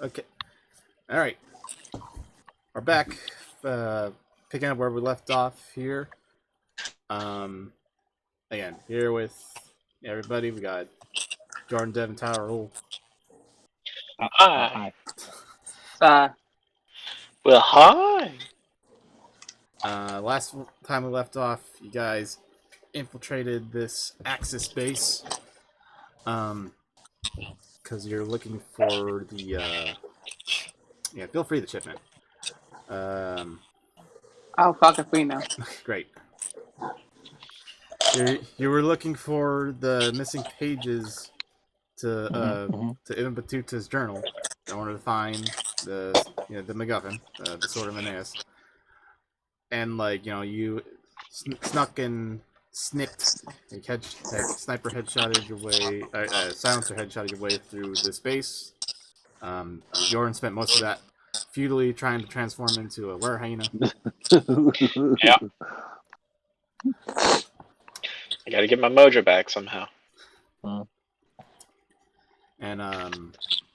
Okay. All right. We're back. Picking up where we left off here. Um, Again, here with everybody. We got Jordan, Devin, Tyler, Rule. Hi. Uh, Hi. Last time we left off, you guys infiltrated this Axis base. Because you're looking for the. Yeah, feel free to chip in. oh, fuck if we know. Great. You were looking for the missing pages to Ibn Battuta's journal in order to find the MacGuffin, the Sword of Aeneas, and you snuck and snipped, sniper headshotted your way, silencer headshotted your way through the space. Jordan spent most of that futilely trying to transform into a were-hyena. Yeah. I gotta get my mojo back somehow. And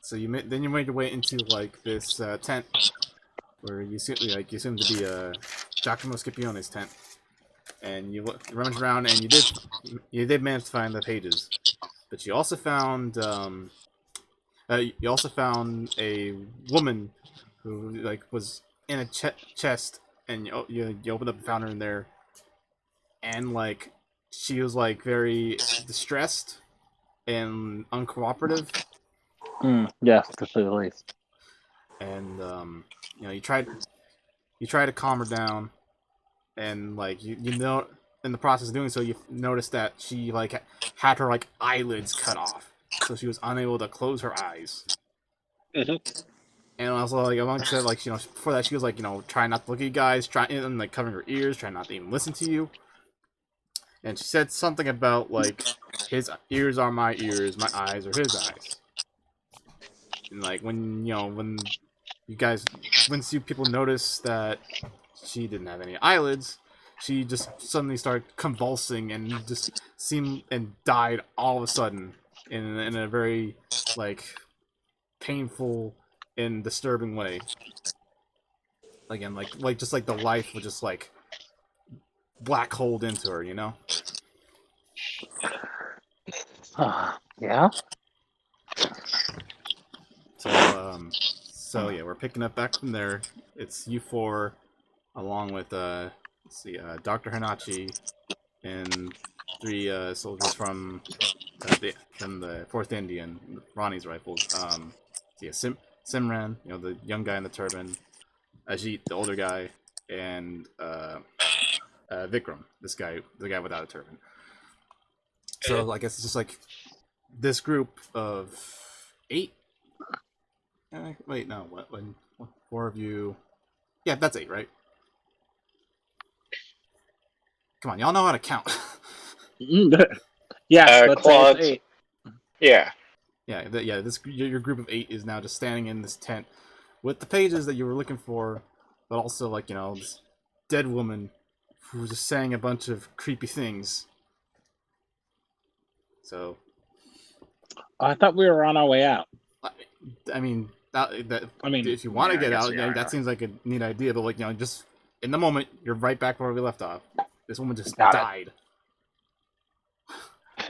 so then you made your way into this tent where you assume to be Giacomo Scipione's tent, and you rummaged around and you did manage to find the pages, but you also found a woman who was in a chest, and you opened up and found her in there, and she was very distressed and uncooperative. Yes, to say the least. And you tried to calm her down, and in the process of doing so, you noticed that she had her eyelids cut off, so she was unable to close her eyes. Mm-hmm. And also amongst it, before that she was trying not to look at you guys, trying and covering her ears, trying not to even listen to you. And she said something about his ears are my ears, my eyes are his eyes. And when you guys, once you people noticed that she didn't have any eyelids, she just suddenly started convulsing and just seemed and died all of a sudden in a very painful and disturbing way. Again, just the life was just black holed into her, you know. Yeah. So yeah, we're picking up back from there. It's you four, along with Dr. Hanachi and three soldiers from the Fourth Indian, Ronnie's rifles. Simran, the young guy in the turban, Ajit, the older guy, and Vikram, the guy without a turban. So I guess it's just this group of 8. Wait, no, what? 4 of you? Yeah, that's 8, right? Come on, y'all know how to count. Yes, that's Claude. 8. Yeah. Yeah. Your group of 8 is now just standing in this tent with the pages that you were looking for, but also this dead woman who was just saying a bunch of creepy things. So, I thought we were on our way out. I mean, if you want to get out, that seems like a neat idea. But just in the moment, you're right back where we left off. This woman just died.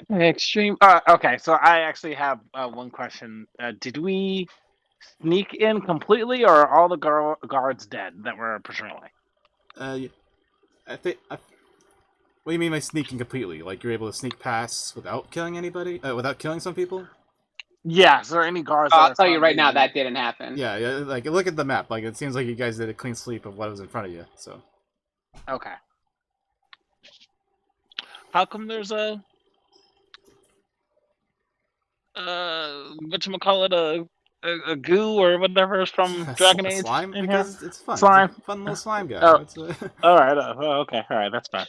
Extreme. Okay, so I actually have one question. Did we sneak in completely, or are all the guards dead that were patrolling? I think. What do you mean by sneaking completely? You're able to sneak past without killing anybody? Without killing some people? Yeah. Is there any guards? I'll tell you right now that didn't happen. Yeah. Look at the map. It seems like you guys did a clean sweep of what was in front of you. So. Okay. How come there's a whatchamacallit, a goo or whatever from Dragon Age slime? in Because here? it's fun. Slime. It's a fun little slime guy. Oh. All right. Okay. All right. That's fine.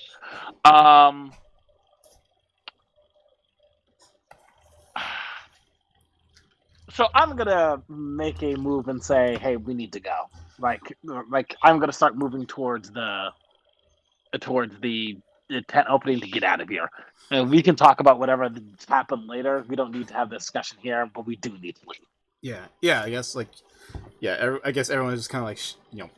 So I'm gonna make a move and say, "Hey, we need to go." I'm gonna start moving towards the tent opening to get out of here. And we can talk about whatever happened later. We don't need to have this discussion here, but we do need to leave. Yeah, I guess like, yeah, I guess everyone was just kind of like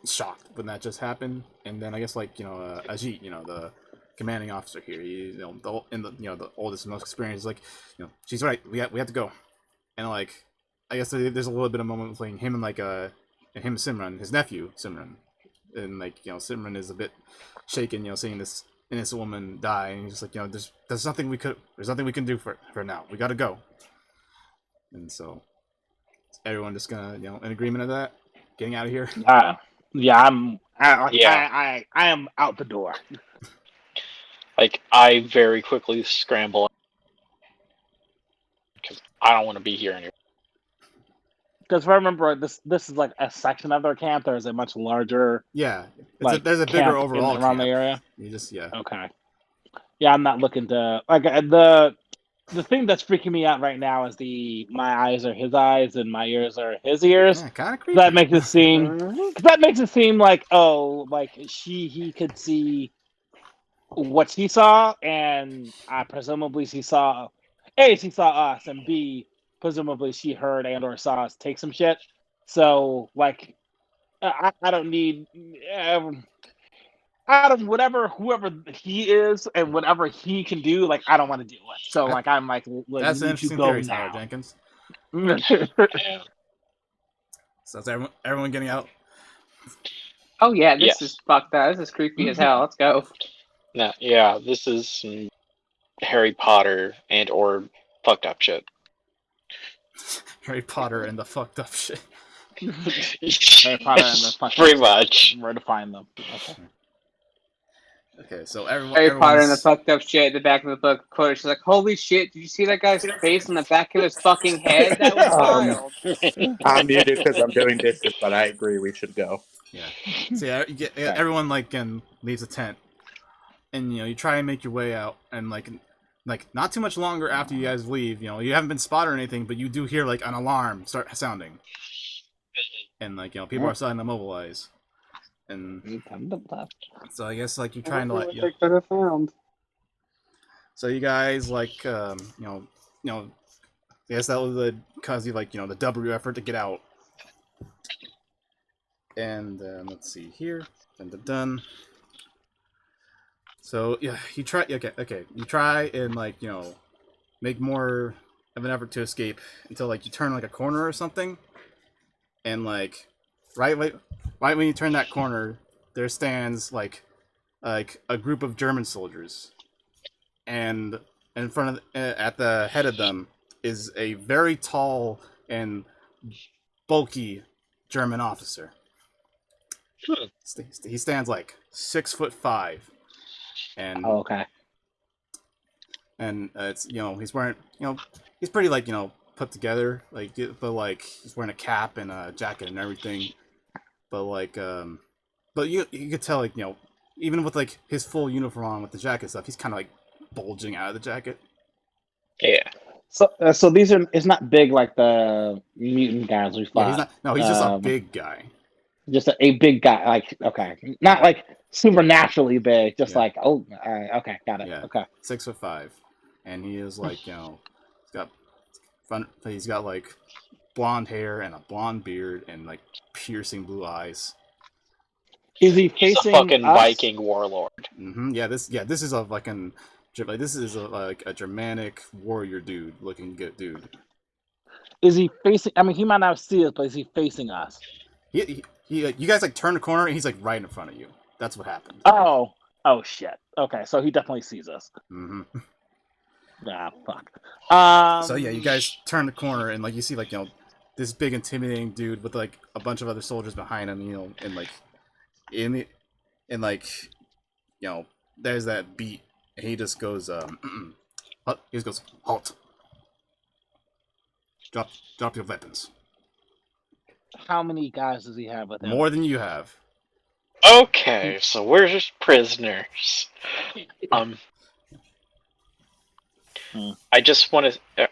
shocked when that just happened, and then I guess like Ajit, the commanding officer here, the oldest and most experienced, like she's right, we have to go, and like I guess there's a little bit of moment between him and like and him and Simran, his nephew Simran, and like Simran is a bit shaken, seeing this innocent woman die, and he's just like there's nothing we can do for now, we got to go, and so. Everyone just gonna, in agreement of that, getting out of here. Yeah, I Yeah. am out the door. Like, I very quickly scramble because I don't want to be here anymore. Because if I remember, this is like a section of their camp. There's a much larger. Yeah, There's a bigger overall around camp. the area. You just Okay. Yeah, I'm not looking to like the thing that's freaking me out right now is my eyes are his eyes and my ears are his ears. Yeah, kind of creepy. That makes it seem like he could see what she saw, and presumably she saw us, and B, presumably she heard and or saw us take some shit. So like, I don't need. Out of whoever he is and whatever he can do, like I don't want to deal with. So like I'm like, that's an interesting theory, Tyler Jenkins. So is everyone getting out? Oh yeah, this is fucked up. This is creepy as hell. Let's go. No, yeah, this is some Harry Potter and or fucked up shit. Harry Potter and the fucked up shit. Harry Potter and the fucked pretty up much. Shit. Where to find them? Okay, so Harry Potter and the fucked up shit at the back of the book. Quote, she's like, "Holy shit! Did you see that guy's face on the back of his fucking head? That was wild." I'm muted because I'm doing dishes, but I agree we should go. Yeah. So everyone leaves the tent, and you try and make your way out, and like not too much longer after you guys leave, you haven't been spotted or anything, but you do hear like an alarm start sounding, and like people are starting to mobilize. And so I guess like you're trying to like so you guys like I guess that was the cause you like the W effort to get out. And let's see here. Done. So yeah, you try. Okay. You try and like make more of an effort to escape until like you turn like a corner or something, and like right when you turn that corner, there stands like a group of German soldiers, and in front of at the head of them is a very tall and bulky German officer. He stands like 6'5", and okay. And it's he's wearing he's pretty like put together, like, but like he's wearing a cap and a jacket and everything, but like but you could tell like even with like his full uniform on with the jacket stuff, he's kind of like bulging out of the jacket. Yeah. So these are it's not big like the mutant guys we fought. Yeah, he's just a big guy. Just a big guy, like okay, not like supernaturally big, just like okay, got it. Yeah. Okay, 6'5", and he is like he's got like blonde hair and a blonde beard and like piercing blue eyes. Is he He's facing a fucking us? Viking warlord? Mm-hmm. This is a fucking this is like a Germanic warrior dude looking good dude. Is he facing? I mean, he might not see us, but is he facing us? You guys like turn the corner and he's like right in front of you. That's what happened. Oh shit. Okay, so he definitely sees us. Mm-hmm. Ah, fuck. So yeah, you guys turn the corner and like you see like this big intimidating dude with like a bunch of other soldiers behind him, and like there's that beat, and he just goes he just goes, halt. Drop your weapons. How many guys does he have with him? More than you have. Okay, so we're just prisoners. I just want to.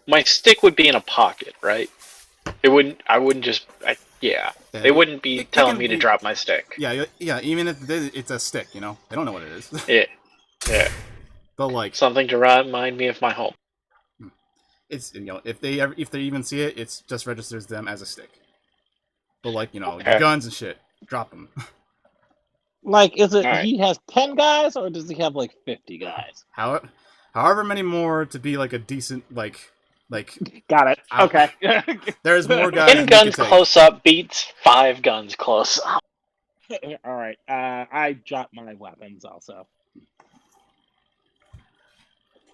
My stick would be in a pocket, right? It wouldn't. I wouldn't just. Yeah. They wouldn't be telling me to drop my stick. Yeah. Even if it's a stick, they don't know what it is. Yeah. But like, Something to remind me of my home. it's if they even see it, it's just registers them as a stick. But like your Okay. guns and shit, drop them. Like, is it All right. he has 10 guys or does he have like 50 guys? However many more to be like a decent like. Got it. Ow. Okay. There's more guys. 10 than you guns can take. close up beats 5 guns close up. All right. I dropped my weapons also.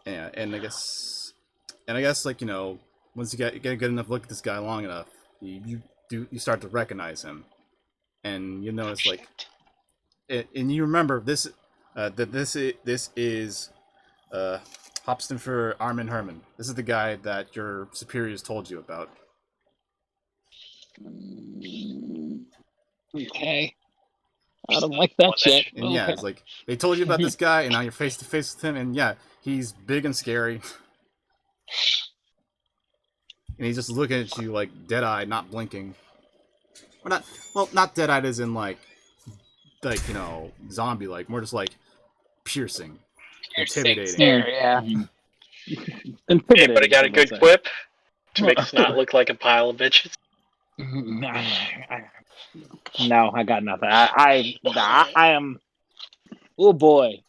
Yeah, and I guess like once you get a good enough look at this guy long enough, you start to recognize him, and you notice like, and you remember this that this is Hopstenfer Armin Herman. This is the guy that your superiors told you about. Okay. I don't like that shit. And yeah, Okay. it's like they told you about this guy, and now you're face to face with him, and yeah, he's big and scary. And he's just looking at you like dead-eyed, not blinking. Or not dead-eyed as in like zombie-like, more just like piercing, intimidating. Scary, yeah. Hey, but I got a good quip to make us not look like a pile of bitches. No, I got nothing. I am. Oh boy.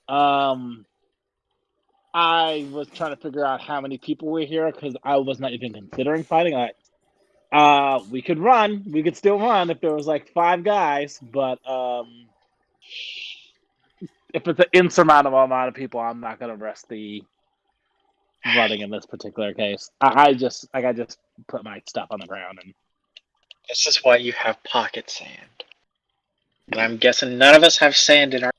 I was trying to figure out how many people were here because I was not even considering fighting. We could run. We could still run if there was like 5 guys, but if it's an insurmountable amount of people, I'm not gonna risk the running in this particular case. I just put my stuff on the ground and. This is why you have pocket sand. And I'm guessing none of us have sand in our.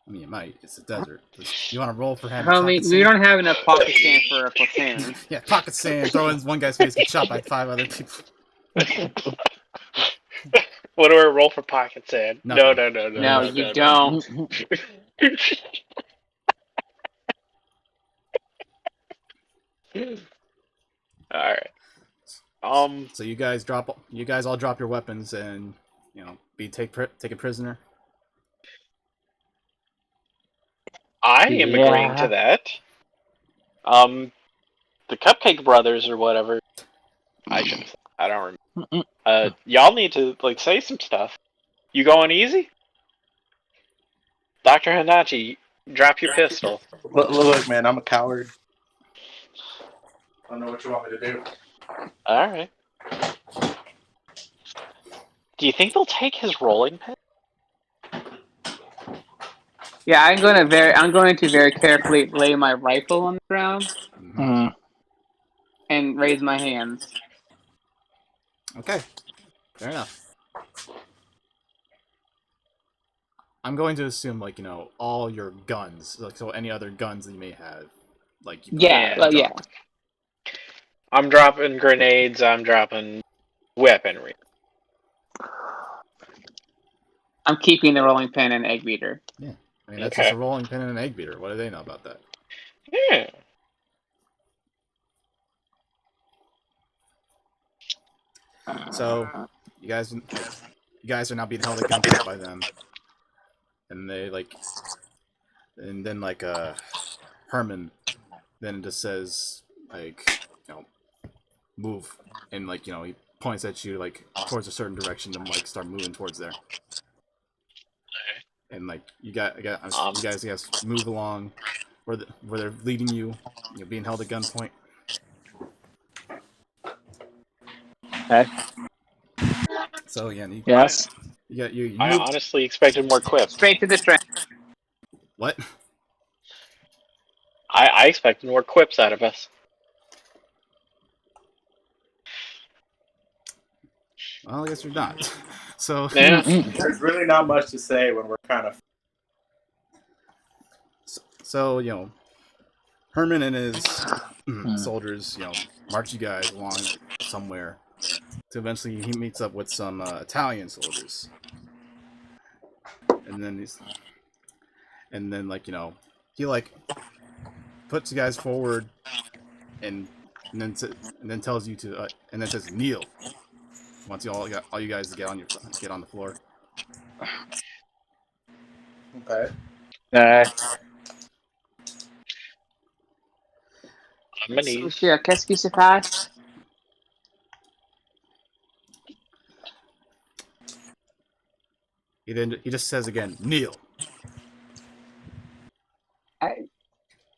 I mean, it might. It's a desert. You want to roll for having Homie, pocket we sand? don't have enough pocket sand for a platoon. Yeah, pocket sand. Throw in one guy's face, get shot by 5 other people. What do I roll for pocket sand? Nothing. No. No, you don't. Alright. So you guys all drop your weapons and be taken prisoner. I am agreeing to that. The Cupcake Brothers or whatever. I don't remember. Y'all need to say some stuff. You going easy? Dr. Hanachi, drop your pistol. Look, man, I'm a coward. I don't know what you want me to do. Alright. Do you think they'll take his rolling pin? Yeah, I'm going to very carefully lay my rifle on the ground and raise my hands. Okay, fair enough. I'm going to assume all your guns, so any other guns that you may have, Yeah. I'm dropping grenades. I'm dropping weaponry. I'm keeping the rolling pin and egg beater. Yeah, I mean that's just a rolling pin and an egg beater. What do they know about that? Yeah. So you guys are now being held at gunpoint by them, and they and then Herman then just says move, and he points at you towards a certain direction to start moving towards there. And you guys move along where they're leading you, being held at gunpoint. Okay. So yeah, Yes. you I move. honestly expected more quips. Straight to the strength. What? I expected more quips out of us. Well, I guess you're not. So Yeah. There's really not much to say when we're kind of. So Herman and his soldiers, march you guys along somewhere. To eventually he meets up with some Italian soldiers, and then he puts you guys forward, and then tells you to and then says kneel. Once all you guys to get on the floor. Okay. On my knees. Qu'est-ce qui se passe? He just says again, kneel.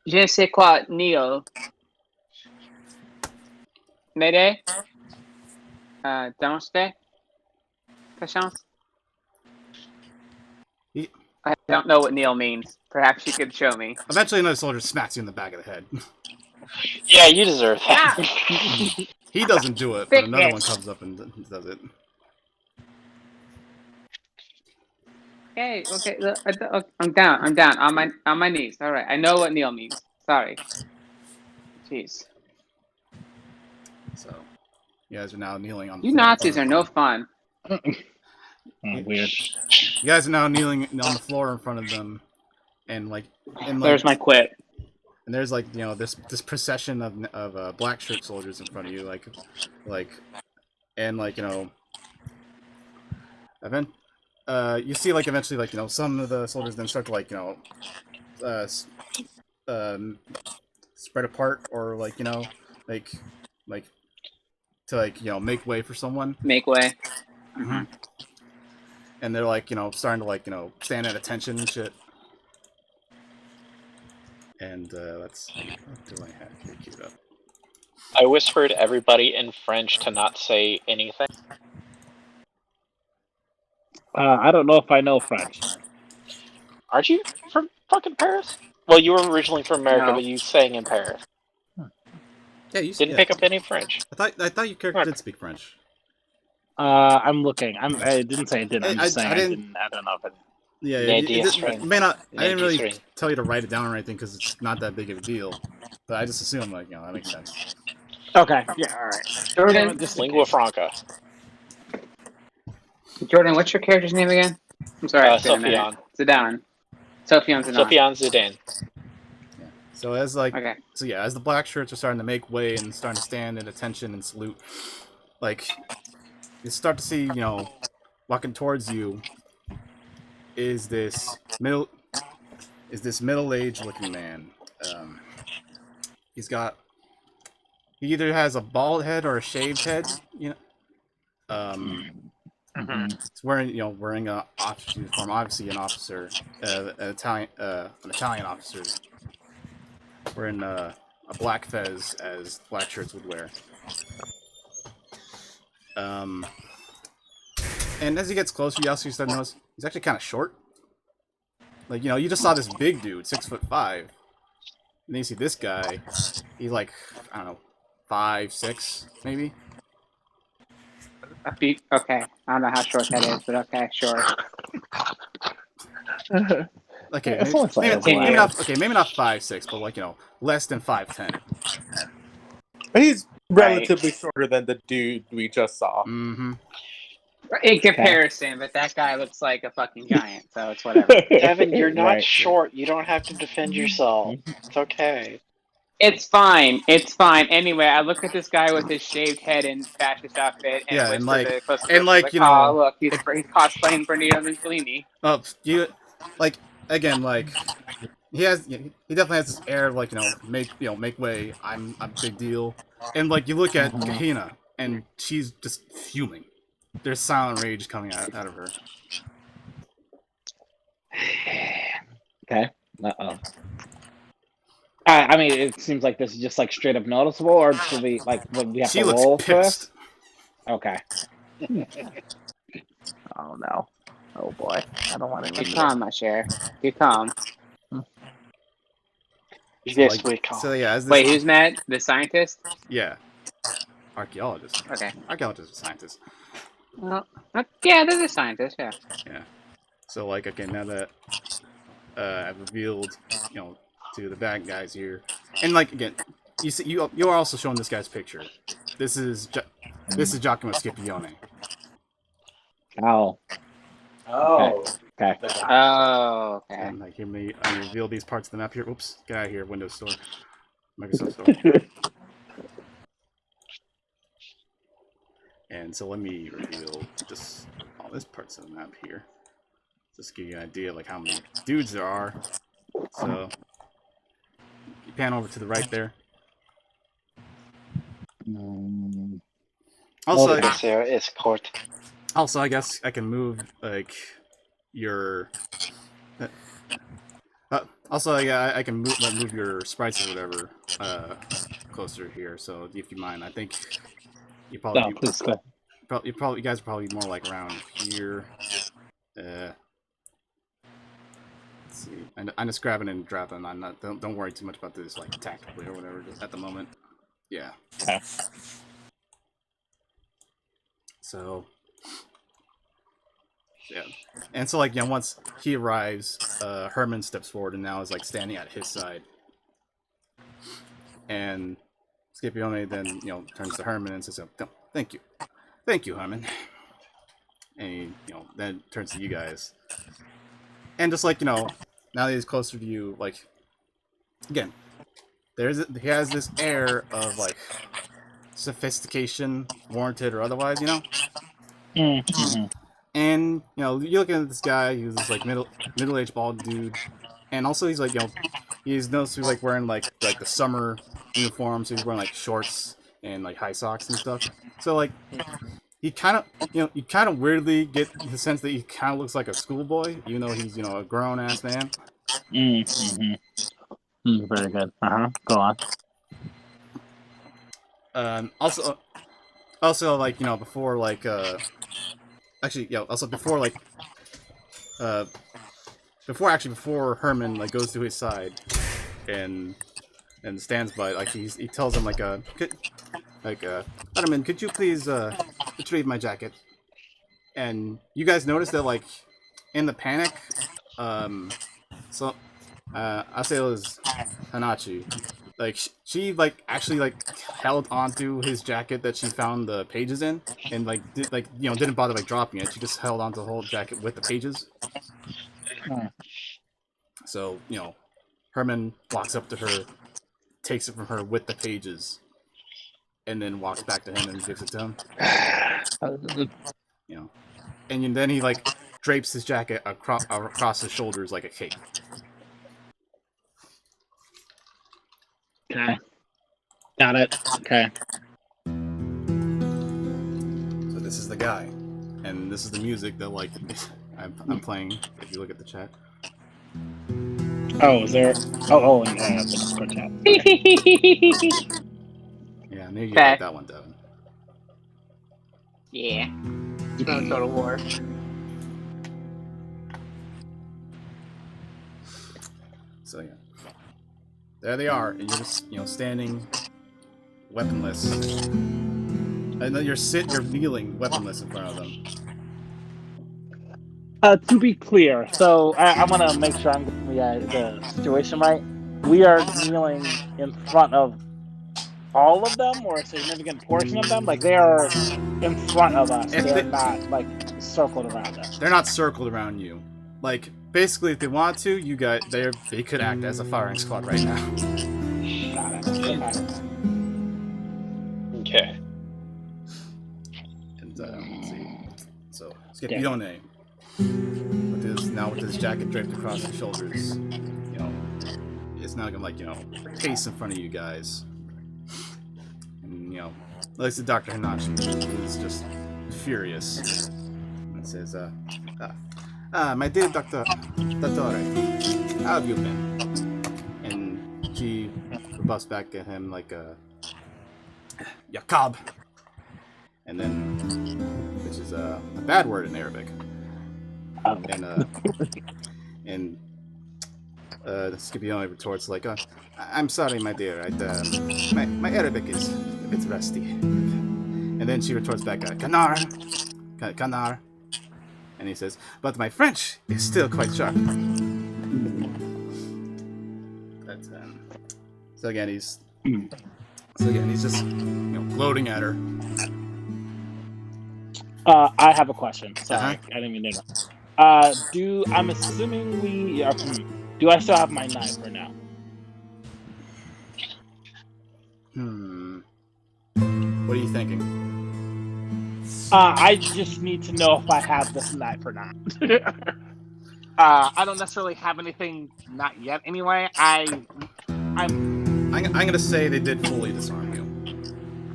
Je ne sais quoi, Neil. Mayday? Don't stay? Patience? He- I don't know what Neil means. Perhaps you could show me. Eventually, another soldier smacks you in the back of the head. Yeah, you deserve that. He doesn't do it, but Thick another bitch. one comes up and does it. Okay, look, I'm down on my knees. All right, I know what Neil means. Sorry. Jeez, So, you guys are now kneeling on the you floor in Nazis front are of no fun. Oh, weird. You guys are now kneeling on the floor in front of them, and There's my quit. and there's like this procession of black shirt soldiers in front of you, event. You see eventually some of the soldiers then start to uh, s- spread apart or like to make way for someone. Make way. Mm-hmm. And they're starting to stand at attention and shit. And let's see, what do I have here queued up? I whispered everybody in French to not say anything. I don't know if I know French. Aren't you from fucking Paris? Well, you were originally from America, No. but you sang in Paris. Yeah, you Didn't pick up any French. I thought your character did speak French. I'm looking. I didn't say I didn't. I'm just saying I I didn't- didn't. I don't know if it. Yeah, Nadia's may not. I didn't really Nadia's tell you to write it down or anything because it's not that big of a deal. But I just assume that makes sense. Okay. Yeah. All right. Jordan, Just in Lingua case. franca. Jordan, what's your character's name again? I'm sorry, it's been a minute. Sophian. Zidane. Sophian Zidane. Sophian Zidane. Yeah. So as Okay. as the black shirts are starting to make way and starting to stand at attention and salute, you start to see walking towards you is this middle-aged looking man. He either has a bald head or a shaved head. It's wearing a officer uniform, obviously an officer, an Italian officer, wearing a black fez as black shirts would wear. And as he gets closer, you also start to notice he's actually kind of short. You just saw this big dude, 6'5", and then you see this guy. He's I don't know, 5'6", maybe. Okay. I don't know how short that is, but okay, sure. Okay, Yeah, someone's like maybe a not 5'6", but less than 5'10". He's Right. relatively shorter than the dude we just saw. Mm-hmm. In comparison, but that guy looks like a fucking giant, so it's whatever. Devin, you're not Right. short. You don't have to defend yourself. It's okay. It's fine. It's fine. Anyway, I look at this guy with his shaved head and fascist outfit, and Yeah, and whisper to close and oh, look, he's cosplaying Benito Mussolini. Oh, you again he definitely has this air of make way. I'm a big deal, and you look at Kahina and she's just fuming. There's silent rage coming out of her. Okay. Uh-oh. I mean, it seems like this is just straight up noticeable, or should we we have She to looks roll for pissed. this? Okay. Oh no. Oh boy. I don't want Be to. calm, my share. Be calm. Yes, we call. So yeah, as this, Wait, who's mad? The scientist? yeah, archaeologist. Okay. Archaeologist is a scientist. Well, yeah, there's a scientist. Yeah. Yeah. So again, now that I've revealed to the bad guys here, and again, you see you are also showing this guy's picture. This is Giacomo Scipione. Oh. Oh. Okay. Oh, okay. And I reveal these parts of the map here. Oops, get out of here, Windows Store, Microsoft Store. And so let me reveal just all these parts of the map here. Just give you an idea of how many dudes there are. So you pan over to the right there. Also, Okay. Monsieur escort. also, I guess I can move like your. Also, yeah, I can move your sprites or whatever closer here. So if you mind, I think you No, probably please go. you guys are probably more like around here. Let's see. I'm just grabbing and dropping. I'm not. Don't worry too much about this, like tactically or whatever. Just at the moment. Yeah. Okay. So. Yeah. And so, like, once he arrives, Herman steps forward and now is like standing at his side. And Scipione then, turns to Herman and says, "Oh, thank you, Herman." And he, then turns to you guys. And just like, now that he's closer to you, like, again, he has this air of like sophistication, warranted or otherwise, Mm-hmm. And you're looking at this guy who's this like middle-aged bald dude, and also he's like he's noticed like wearing like the summer uniform, so he's wearing like shorts and like high socks and stuff. So like he kind of you kind of weirdly get the sense that he kind of looks like a schoolboy, even though he's a grown ass man. Mm-hmm. Very good. Go on. Also like before like actually also before like before Herman like goes to his side and stands by, like he tells him Herman, could you please retrieve my jacket? And you guys notice that like in the panic, Asail's Hanachi, like she like actually like held onto his jacket that she found the pages in, and like didn't bother like dropping it. She just held onto the whole jacket with the pages. So Herman walks up to her, takes it from her with the pages, and then walks back to him and gives it to him. And then he like drapes his jacket across his shoulders like a cape. Okay. Got it. Okay. So this is the guy, and this is the music that like I'm playing. If you look at the chat. Oh, is there? Oh, yeah, the Discord chat. Yeah, maybe you Okay. like that one, Devin. Yeah. No Total War. So yeah, there they are, and you're just standing, weaponless, and then you're kneeling, weaponless in front of them. To be clear, so I want to make sure I'm getting the situation right. We are kneeling in front of all of them, or a significant portion of them. Like they are in front of us. They're not like circled around us. They're not circled around you. Like basically, if they want to, they could act as a firing squad right now. Got it. Okay. Okay. And let's see. So Scipione, with his jacket draped across his shoulders, it's not gonna pace in front of you guys. And like the Dr. Hanachi is just furious. And says, my dear Dottore, how have you been? And she busts back at him like Yakab. And then, which is a bad word in Arabic. And Scipione retorts like, I'm sorry, my dear, my Arabic is a bit rusty. And then she retorts back, Kanar. And he says, but my French is still quite sharp. But, so again, he's just gloating at her. I have a question. Sorry, I didn't mean to interrupt. I'm assuming do I still have my knife for now? What are you thinking? I just need to know if I have this knife or not. I don't necessarily have anything, not yet anyway. I'm gonna say they did fully disarm you.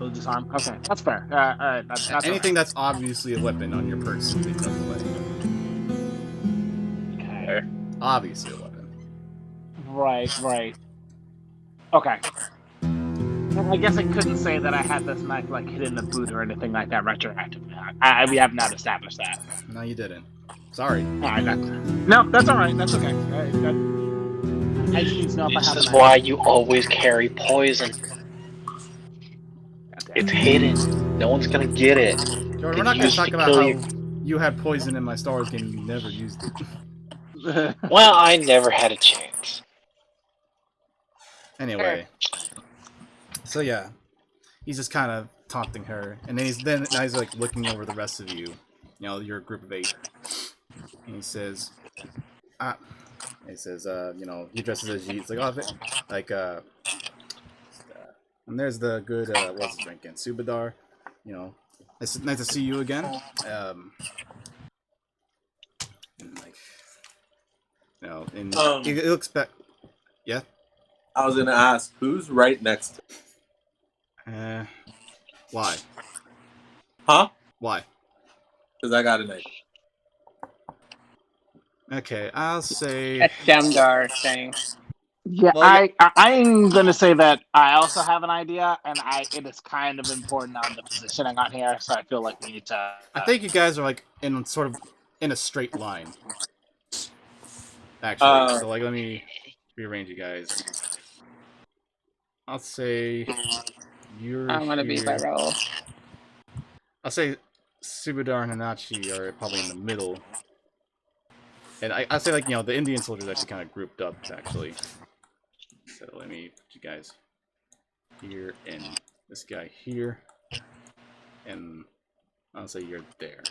the disarm. Okay, that's fair. All right, that's Anything that's obviously a weapon on your person, they took away. okay. Obviously a weapon. Right. Okay. I guess I couldn't say that I had this knife like hidden in the boot or anything like that retroactively. We have not established that. No, you didn't. Sorry. All right, no, that's all right. That's okay. I just need to know if I This have a is knife. why you always carry poison. Okay. It's hidden. No one's gonna get it. Jordan, we're It's not going to used talk to about kill how you. you had poison in my Star Wars game and you never used it. Well, I never had a chance. Anyway. So yeah. He's just kind of taunting her. And then now he's like looking over the rest of you. You know, you're a group of 8. And he says, you know, he dresses as He's like, and there's the good, what's he drinking? Subadar. You know, it's nice to see you again. And like, you know, and it looks back. Yeah. I was gonna ask who's right next to Why? Huh? Why? Because I got an idea. Okay, I'll say. That's Demdar saying. Yeah, Well, I'm gonna say that I also have an idea, and it is kind of important on the positioning on here, so I feel like we need to. I think you guys are like in a straight line. Actually, so like let me rearrange you guys. I'll say you're. I'm gonna be by here. Raul. I'll say Subadar and Hanachi are probably in the middle. And I'll say, like, you know, the Indian soldiers actually kind of grouped up, actually. So let me put you guys here, and this guy here. And I'll say you're there.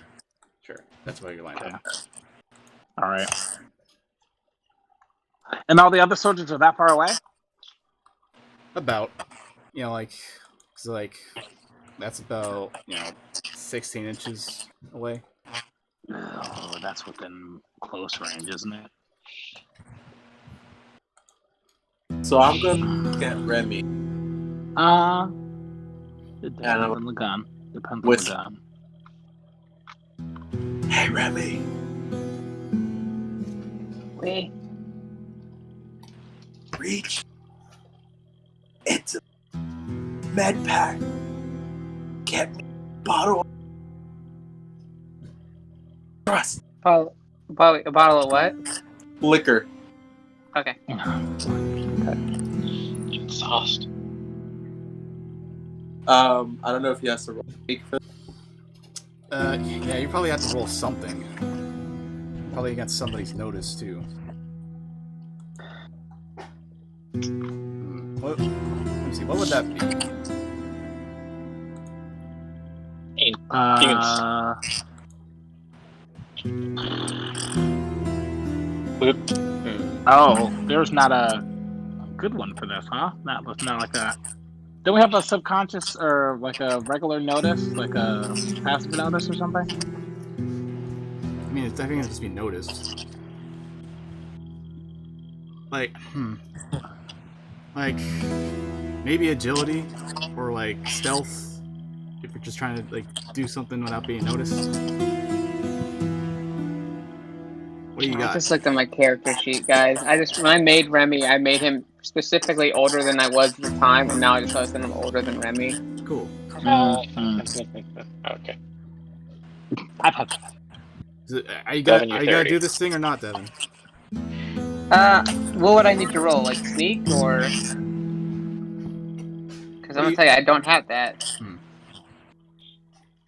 Sure, that's where you're lined up. All right. And all the other soldiers are that far away? About, you know, like, so like, that's about, you know, 16 inches away. Oh, that's within close range, isn't it? So I'm gonna get Remy. It depends on the gun. Depends on With- the gun. Hey Remy, Wait. reach into med pack. Get me a bottle of trust A bottle of what? liquor. Okay. Exhaust. I don't know if he has to roll for Yeah, you probably have to roll something. Probably against somebody's notice, too. Let me see, what would that be? Oh, there's not a good one for this, huh? Not like a. Don't we have a subconscious or like a regular notice, like a passive notice or something? I mean, I think it's just be noticed. Like, like maybe agility or like stealth if you're just trying to like do something without being noticed. What do you I got? just looked at my character sheet, guys. When I made Remy, I made him specifically older than I was at the time, and now I just noticed that I'm older than Remy. Cool. Okay. Are you Devin, gonna you're 30. do this thing or not, Devin? What would I need to roll? Like sneak or? Because I'm gonna tell you, I don't have that.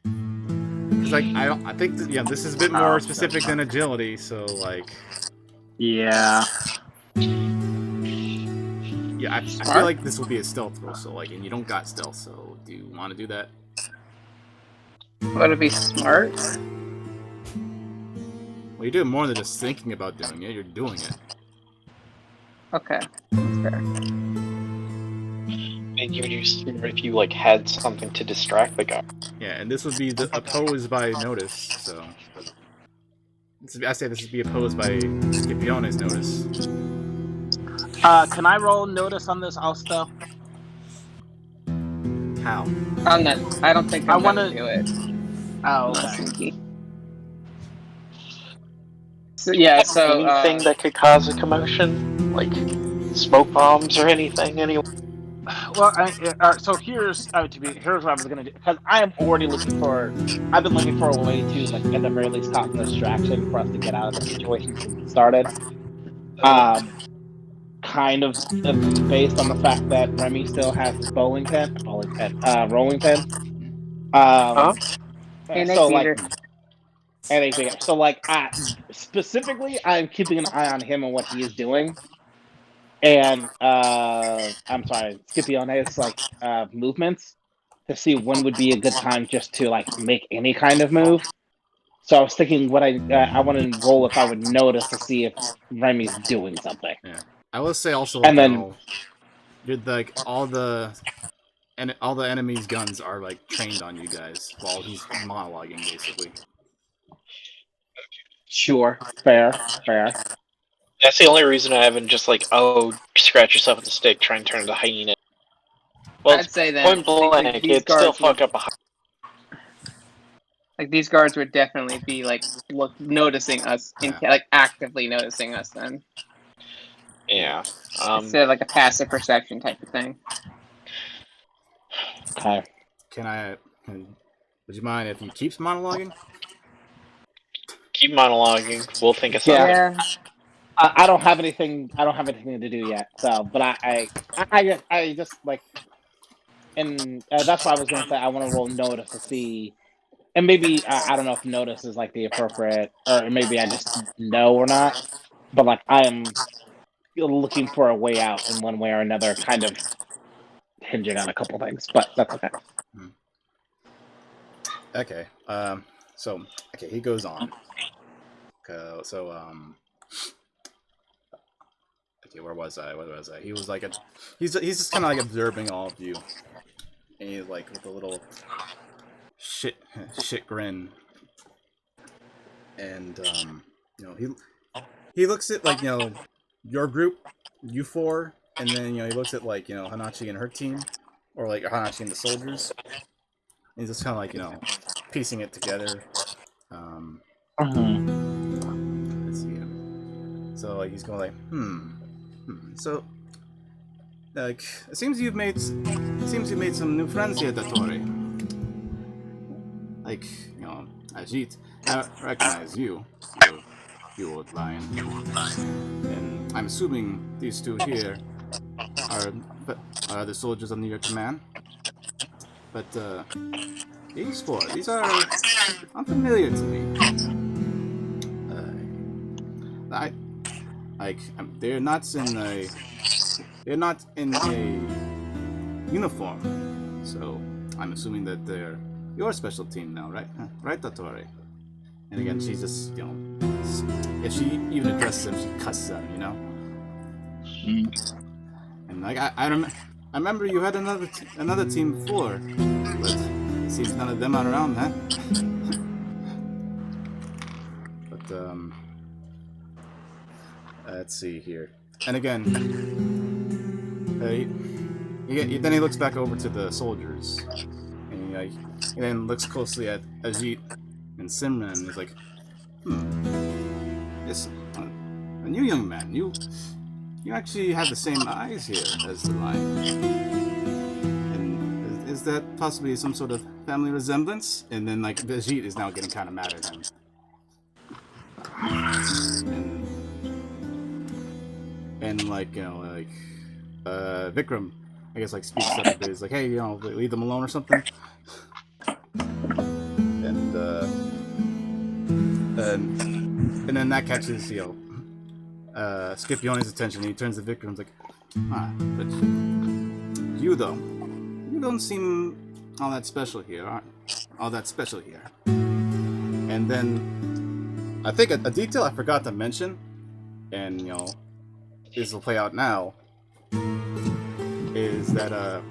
Because like I think this is a bit more specific than agility, so like Yeah. yeah, I feel like this will be a stealth roll, so like, and you don't got stealth, so do you want to do that? Would it be smart? Well, you're doing more than just thinking about doing it; you're doing it. Okay, that's fair. And you would use if you like had something to distract the guy. Yeah, and this would be opposed by notice, so I say this would be opposed by Scipione's notice. Can I roll notice on this also? How? I'm not. I don't think I I'm gonna wanna- do it. Oh, I'm not okay. sneaky. So yeah. So anything that could cause a commotion, like smoke bombs or anything. Anyway, Well, so here's here's what I was gonna do, because I am already looking for. I've been looking for a way to, like, at the very least, cause a distraction for us to get out of the situation since it started. Kind of based on the fact that Remy still has his rolling pin. Huh? hey, Nick So like, Peter. anything. So like, specifically, I'm keeping an eye on him and what he is doing, and I'm sorry, Scipione's like movements, to see when would be a good time just to like make any kind of move. So I was thinking what I want to roll if I would notice to see if Remy's doing something, Yeah. I will say also, like, and then you're like all the enemy's guns are like trained on you guys while he's monologuing, basically. sure, fair. That's the only reason I haven't just like, oh, scratch yourself with a stick, try and turn into a hyena. Well, I'd say then point blank, these it'd still guards would, fuck up a like these guards would definitely be like noticing us, Yeah. like actively noticing us. Then yeah. instead of like a passive perception type of thing. Okay. Would you mind if he keeps monologuing? Keep monologuing. We'll think of something. Yeah. I don't have anything. I don't have anything to do yet. So, but I just like, and that's why I was gonna say I want to roll notice to see, and maybe I don't know if notice is like the appropriate, or maybe I just know or not. But like, I am looking for a way out in one way or another, kind of hinging on a couple things. But that's okay. Okay. So he goes on. Okay, where was I? He was like he's just kind of like observing all of you, and he's like with a little shit grin, and he looks at, like, your group, you four, and then he looks at, like, Hanachi and her team, or like Hanachi and the soldiers. And he's just kind of like piecing it together. Let's see. So like he's going like, So, like, it seems you've made some new friends here, Dottore. Like, Ajit, I recognize you old lion. And I'm assuming these two here are the soldiers under your command. But these four, these are unfamiliar to me. They're not in a uniform, so I'm assuming that they're your special team now, right? Right, Dottore? And again, she's just, if she even addresses them, she cusses them, And like I remember you had another team before, but it seems none of them are around, huh? But let's see here. And again, then he looks back over to the soldiers, and he then looks closely at Ajit and Simran, and he's like, Yes, a new young man. You actually have the same eyes here as the lion. And is that possibly some sort of family resemblance?" And then like Ajit is now getting kind of mad at him. And like, Vikram, I guess, like, speaks up a bit. He's like, "Hey, leave them alone or something." And then that catches, Scipione's attention. He turns to Vikram and is like, but you though, you don't seem all that special here, And then I think a detail I forgot to mention, and this will play out now, is that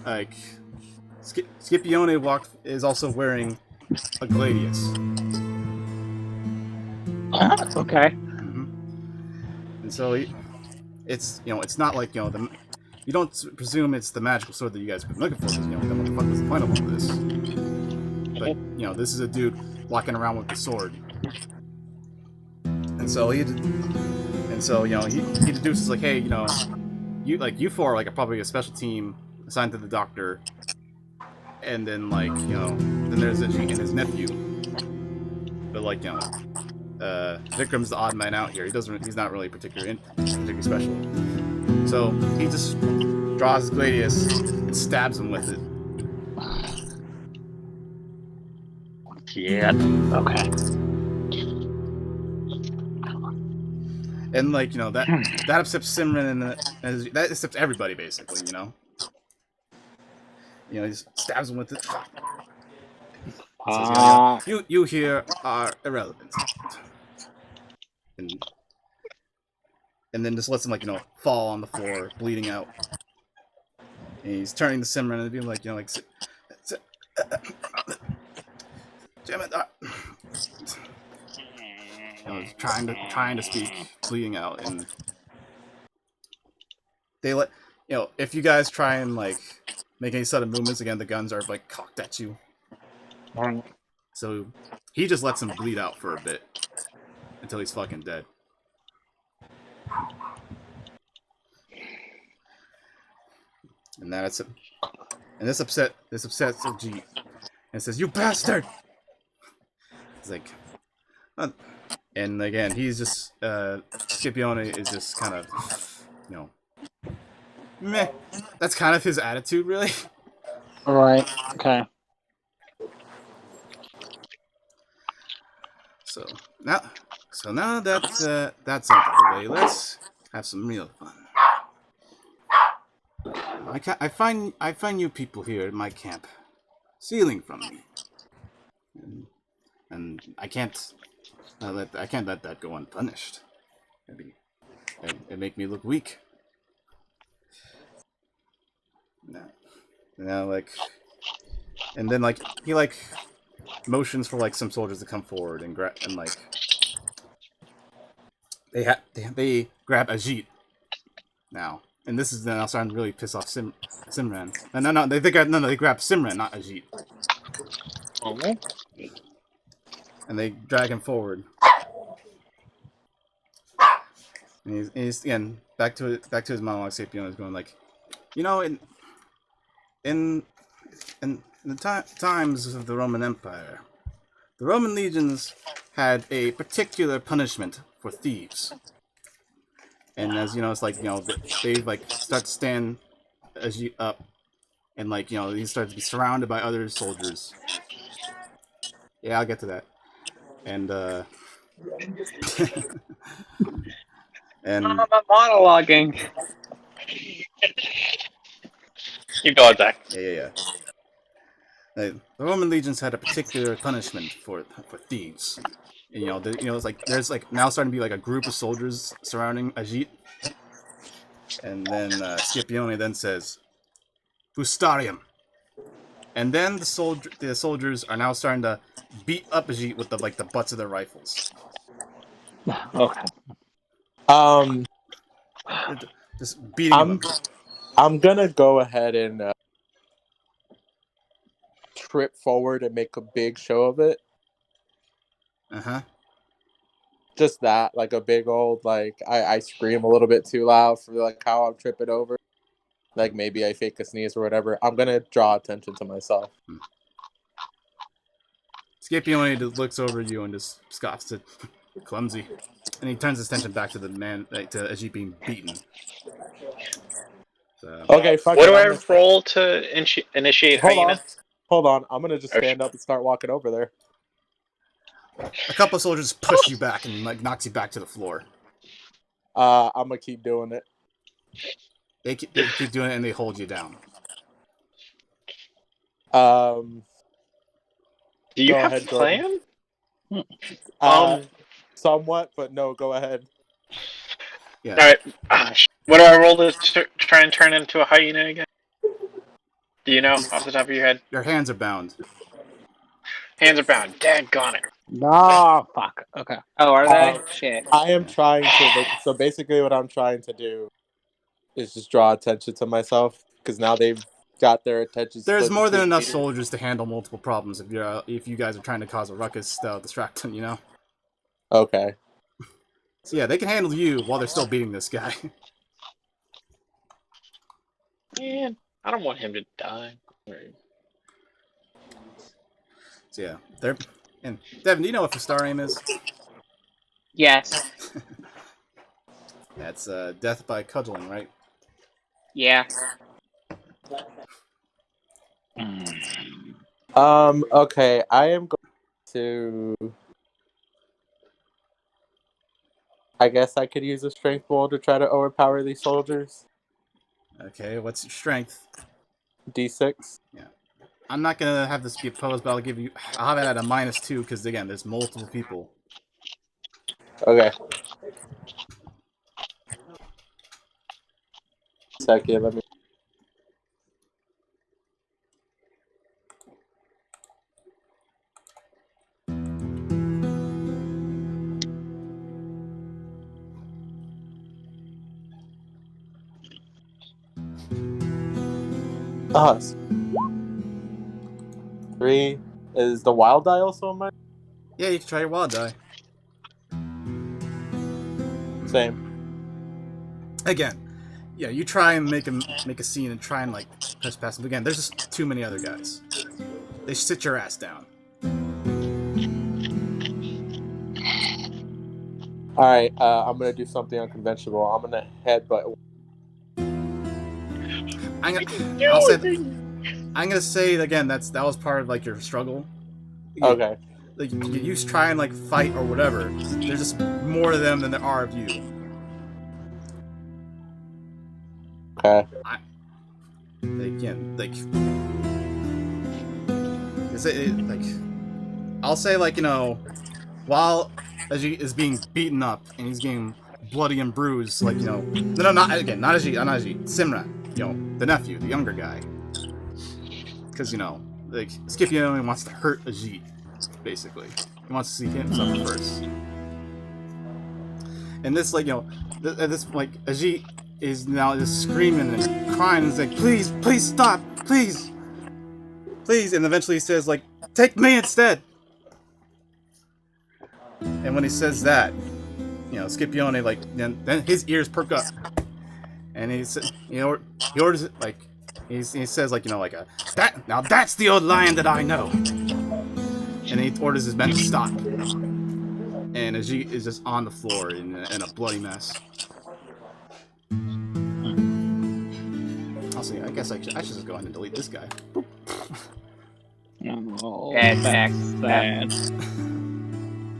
like Scipione is also wearing a gladius. Okay. And so it's not like you don't presume it's the magical sword that you guys have been looking for. You know, what the fuck was the point of all this? But you know, this is a dude walking around with the sword, and so you know, he deduces like, hey, you know, you four are like probably a special team assigned to the doctor, and then like, you know, then there's Ajit and his nephew, but like, you know, Vikram's the odd man out here. He's not really particularly special. So he just draws his gladius and stabs him with it. Yeah. Okay. And like, you know, that upsets Simran and that upsets everybody basically, you know. You know, he just stabs him with it. Says, you here are irrelevant. And then just lets him, like, you know, fall on the floor, bleeding out. And he's turning to Simran and being like, you know, like, damn it, you know, trying to speak, bleeding out, and they let, you know, if you guys try and like make any sudden movements again, the guns are like cocked at you. So he just lets him bleed out for a bit until he's fucking dead. And that's it. And this upsets Ajit and says, "You bastard!" It's like, and again, he's just Scipione is just kind of, you know, meh. That's kind of his attitude, really. All right. Okay. So now that that's out of the way, let's have some real fun. I find you people here at my camp stealing from me, and I can't let that go unpunished. It make me look weak. Now, like, and then like he like motions for like some soldiers to come forward and like they grab Ajit now, and this is now starting to really piss off Simran. They grab Simran, not Ajit. Okay. And they drag him forward. And he's again back to his monologue. Scipione is going like, you know, in the times of the Roman Empire, the Roman legions had a particular punishment for thieves. And as you know, it's like, you know, they like start to stand Ajit up, and like, you know, he starts to be surrounded by other soldiers. Yeah, I'll get to that. And and I'm monologuing. Keep going, Zach. yeah. The Roman legions had a particular punishment for thieves. And, you know, it's like there's like now starting to be like a group of soldiers surrounding Ajit, and then Scipione then says, "Fustarium," and then the soldiers are now starting to beat up Ajit with the butts of their rifles. Okay. Just beating him up. I'm gonna go ahead and trip forward and make a big show of it. Just that, like a big old, like I scream a little bit too loud for like how I'm tripping over. Like maybe I fake a sneeze or whatever. I'm gonna draw attention to myself. Scipione just looks over at you and just scoffs at clumsy, and he turns his attention back to the man, to Ajit being beaten. So, Okay, fuck what it, do I I'm gonna- roll to initiate hyena? Hold on. I'm gonna just stand up and start walking over there. a couple of soldiers push you back and like knocks you back to the floor. I'm gonna keep doing it. They keep doing it and they hold you down. Do you Go have ahead, a plan? Somewhat, but no, go ahead. Yeah. Alright. What do I roll to try and turn into a hyena again? Do you know off the top of your head? Your hands are bound. Hands are bound. Daggone it. No, fuck. Okay. Oh, are they? Shit. I am trying to. So basically, what I'm trying to do is just draw attention to myself because now they've got their attention. There's split more than between enough me. soldiers to handle multiple problems if you guys are trying to cause a ruckus to distract them, you know? Okay. So yeah, they can handle you while they're still beating this guy. Man, I don't want him to die. So yeah, they're... And Devin, do you know what Fastarium is? Yes. That's death by cudgeling, right? Yeah. Okay, I am going to. I guess I could use a strength roll to try to overpower these soldiers. Okay, what's your strength? D6. I'm not gonna have this be opposed, but I'll have it at a -2 because again, there's multiple people. Okay. Second, let me. Us. 3. Is the wild die also on my Yeah, you can try your wild die. same? Again, yeah, you try and make a scene and try and like push past them. Again, there's just too many other guys. They sit your ass down. All right, I'm gonna do something unconventional. I'm gonna headbutt. I'm gonna say again that was part of like your struggle. Okay. Like you try and like fight or whatever. There's just more of them than there are of you. Okay. Again, like I'll say like while Ajit is being beaten up and he's getting bloody and bruised, like no, not Ajit, not Ajit, Simran, the nephew, the younger guy, because like Scipio only wants to hurt Ajit, basically. He wants to see him suffer first. And this like at this like Ajit is now just screaming and crying and is like, please stop, please, and eventually he says like, take me instead. And when he says that, Scipione like then his ears perk up, and he orders it like he says like that's the old lion that I know, and he orders his men to stop, and Ajit is just on the floor in a bloody mess. Also, I guess I should just go ahead and delete this guy. Oh, That's sad.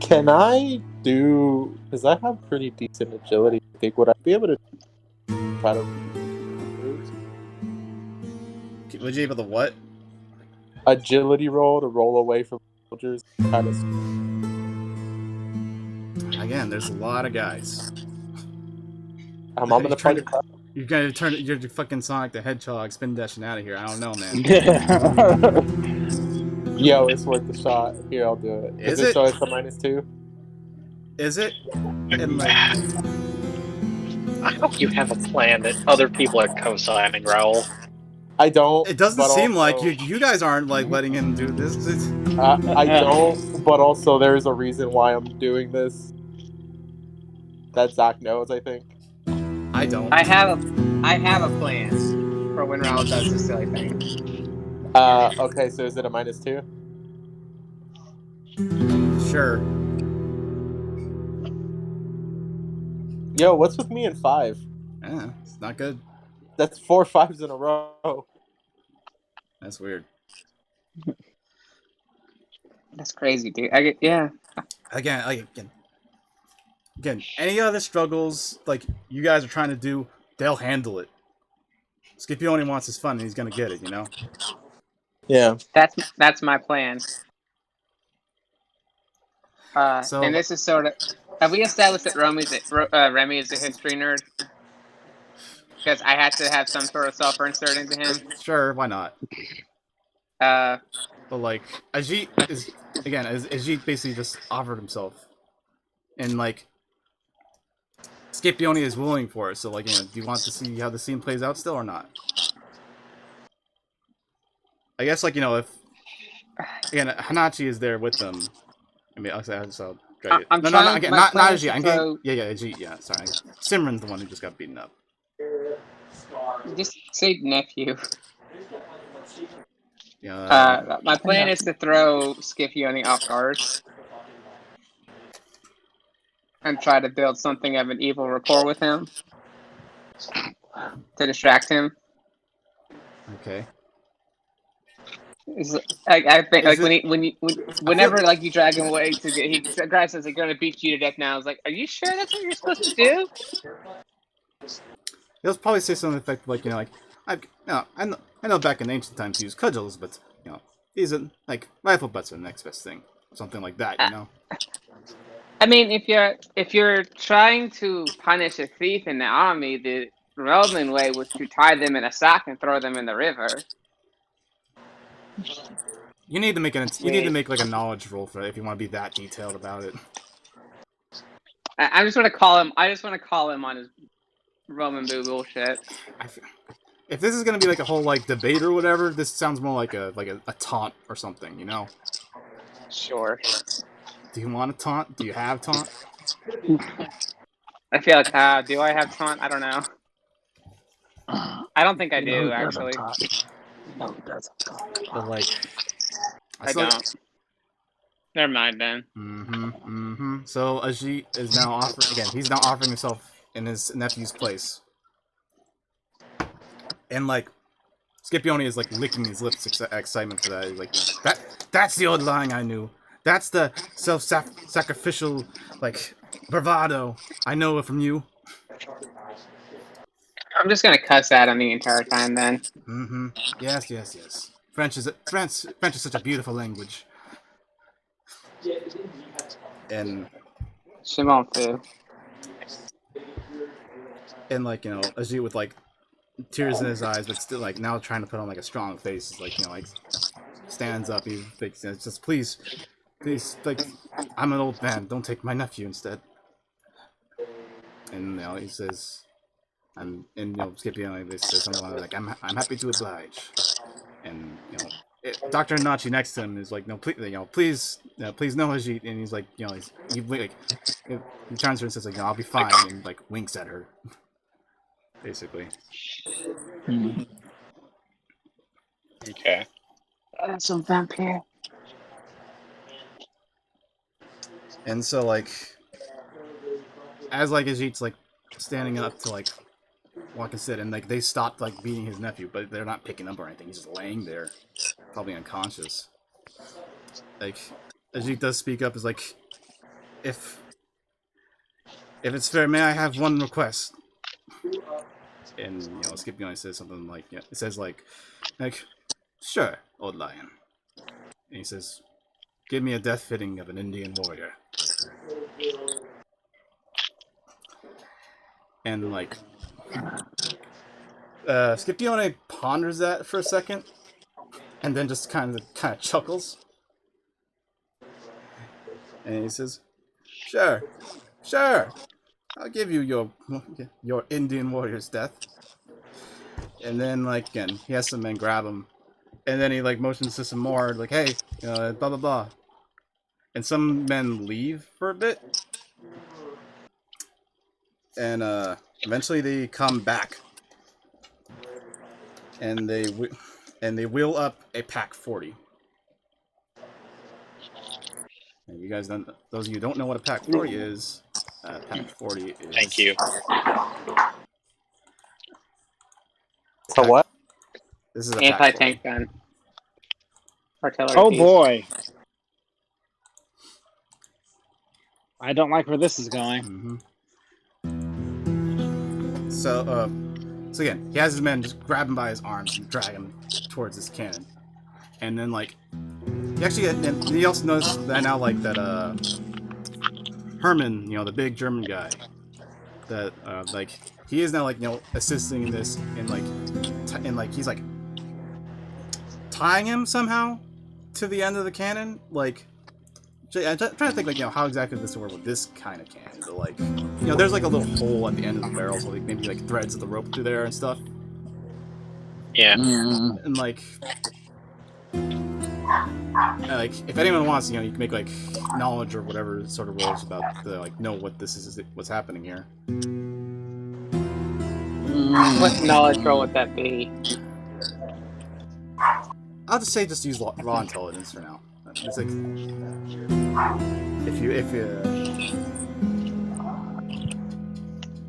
Can I do? Because I have pretty decent agility. I think would I be able to try to? Was you able to what? Agility roll to roll away from soldiers. Kind of. Again, there's a lot of guys. I'm gonna try to. You're gonna turn your fucking Sonic the Hedgehog spin dashing out of here. I don't know, man. Yo, it's worth the shot. Here, I'll do it. Is it? it? So it's a -2. Is it? And like, I hope you have a plan that other people are co-signing, Raul. I don't. it doesn't but seem also, like you guys aren't like letting him do this. I don't. But also, there's a reason why I'm doing this. That Zach knows, I think. I don't. I have a plan for when Raul does this silly thing. Okay, so is it a -2? Sure. Yo, what's with me in 5? Yeah, it's not good. That's 4 5s in a row. That's weird. That's crazy, dude. Again, any other struggles like you guys are trying to do, they'll handle it. Scipione wants his fun and he's gonna get it, Yeah. That's my plan. And this is sort of. Have we established that Remy is a history nerd? Because I had to have some sort of self-insert into him. Sure, why not? But like Ajit Ajit basically just offered himself, and like Scipione is willing for it. So like, do you want to see how the scene plays out still or not? I guess like if again Hanachi is there with them. I mean, so great. I'm No, trying. again, My not plan is Ajit. to I'm throw- getting Ajit. Yeah, sorry. Simran's the one who just got beaten up. Just say nephew. Yeah. My plan is to throw Scipione off guard and try to build something of an evil rapport with him to distract him. Okay. I think Is like it- whenever like you drag him away the guy says he's gonna beat you to death now. I was like, are you sure that's what you're supposed to do? He'll probably say something effective like I know back in ancient times he used cudgels, but these are like rifle butts are the next best thing, something like that, I mean, if you're trying to punish a thief in the army, the Roman way was to tie them in a sack and throw them in the river. You need to make like a knowledge roll for it if you want to be that detailed about it. I just want to call him. I just want to call him on his Roman boo bullshit. If this is gonna be like a whole like debate or whatever, this sounds more like a taunt or something, Sure. Do you want a taunt? Do you have taunt? I feel like, do I have taunt? I don't know. I don't think I do, actually. No, it doesn't. But like, I don't. Never mind then. So Ajit is now offering again. He's now offering himself in his nephew's place, and like, Scipione is like licking his lips excitement for that. He's like, that's the old line I knew. That's the self-sacrificial like bravado I know it from you. I'm just gonna cuss at him the entire time then. Yes. French is such a beautiful language. And Shimonfu. And like, Ajit with like tears in his eyes, but still like now trying to put on like a strong face, is like, like stands up, he thinks, it's just please, like, I'm an old man, don't take my nephew instead. And he says, Scipione, they say something like, I'm happy to oblige. And Dr. Nachi next to him is like, no, please, please no, Ajit. And he's like, he turns to her and says like, I'll be fine, and like winks at her, basically. Okay. Some vampire. And so like, as like Ajit's like standing up to like walk and sit, and like they stopped like beating his nephew, but they're not picking up or anything. He's just laying there, probably unconscious. Like Ajit does speak up, is like, if it's fair, may I have one request? And Scipione says something like, it says like, sure, old lion. And he says, give me a death fitting of an Indian warrior. And like, Scipione ponders that for a second, and then just kind of chuckles. And he says, sure, I'll give you your Indian warrior's death. And then like, again, he has some men grab him, and then he like motions to some more, like, hey, blah blah blah. And some men leave for a bit, and eventually they come back, and they wheel up a Pack 40. And you guys don't, those of you who don't know what a Pack 40 is, Pack 40 is... Thank you. So what? This is a Anti-tank gun. Artillery Oh piece. boy. I don't like where this is going. So again, he has his men just grab him by his arms and drag him towards this cannon. And then, like, he also noticed that now, like, that, Herman, the big German guy, that, like, he is now, like, assisting in this, and, like, he's, like, tying him somehow to the end of the cannon, like, I'm trying to think, like, how exactly this would work with this kind of cannon. But, like, there's, like, a little hole at the end of the barrel, so, like, maybe, like, threads of the rope through there and stuff. Yeah. And, like, if anyone wants, you can make, like, knowledge or whatever sort of rolls about the, like, know what this is, what's happening here. What knowledge roll would that be? I'll just say just use raw intelligence for now. It's like,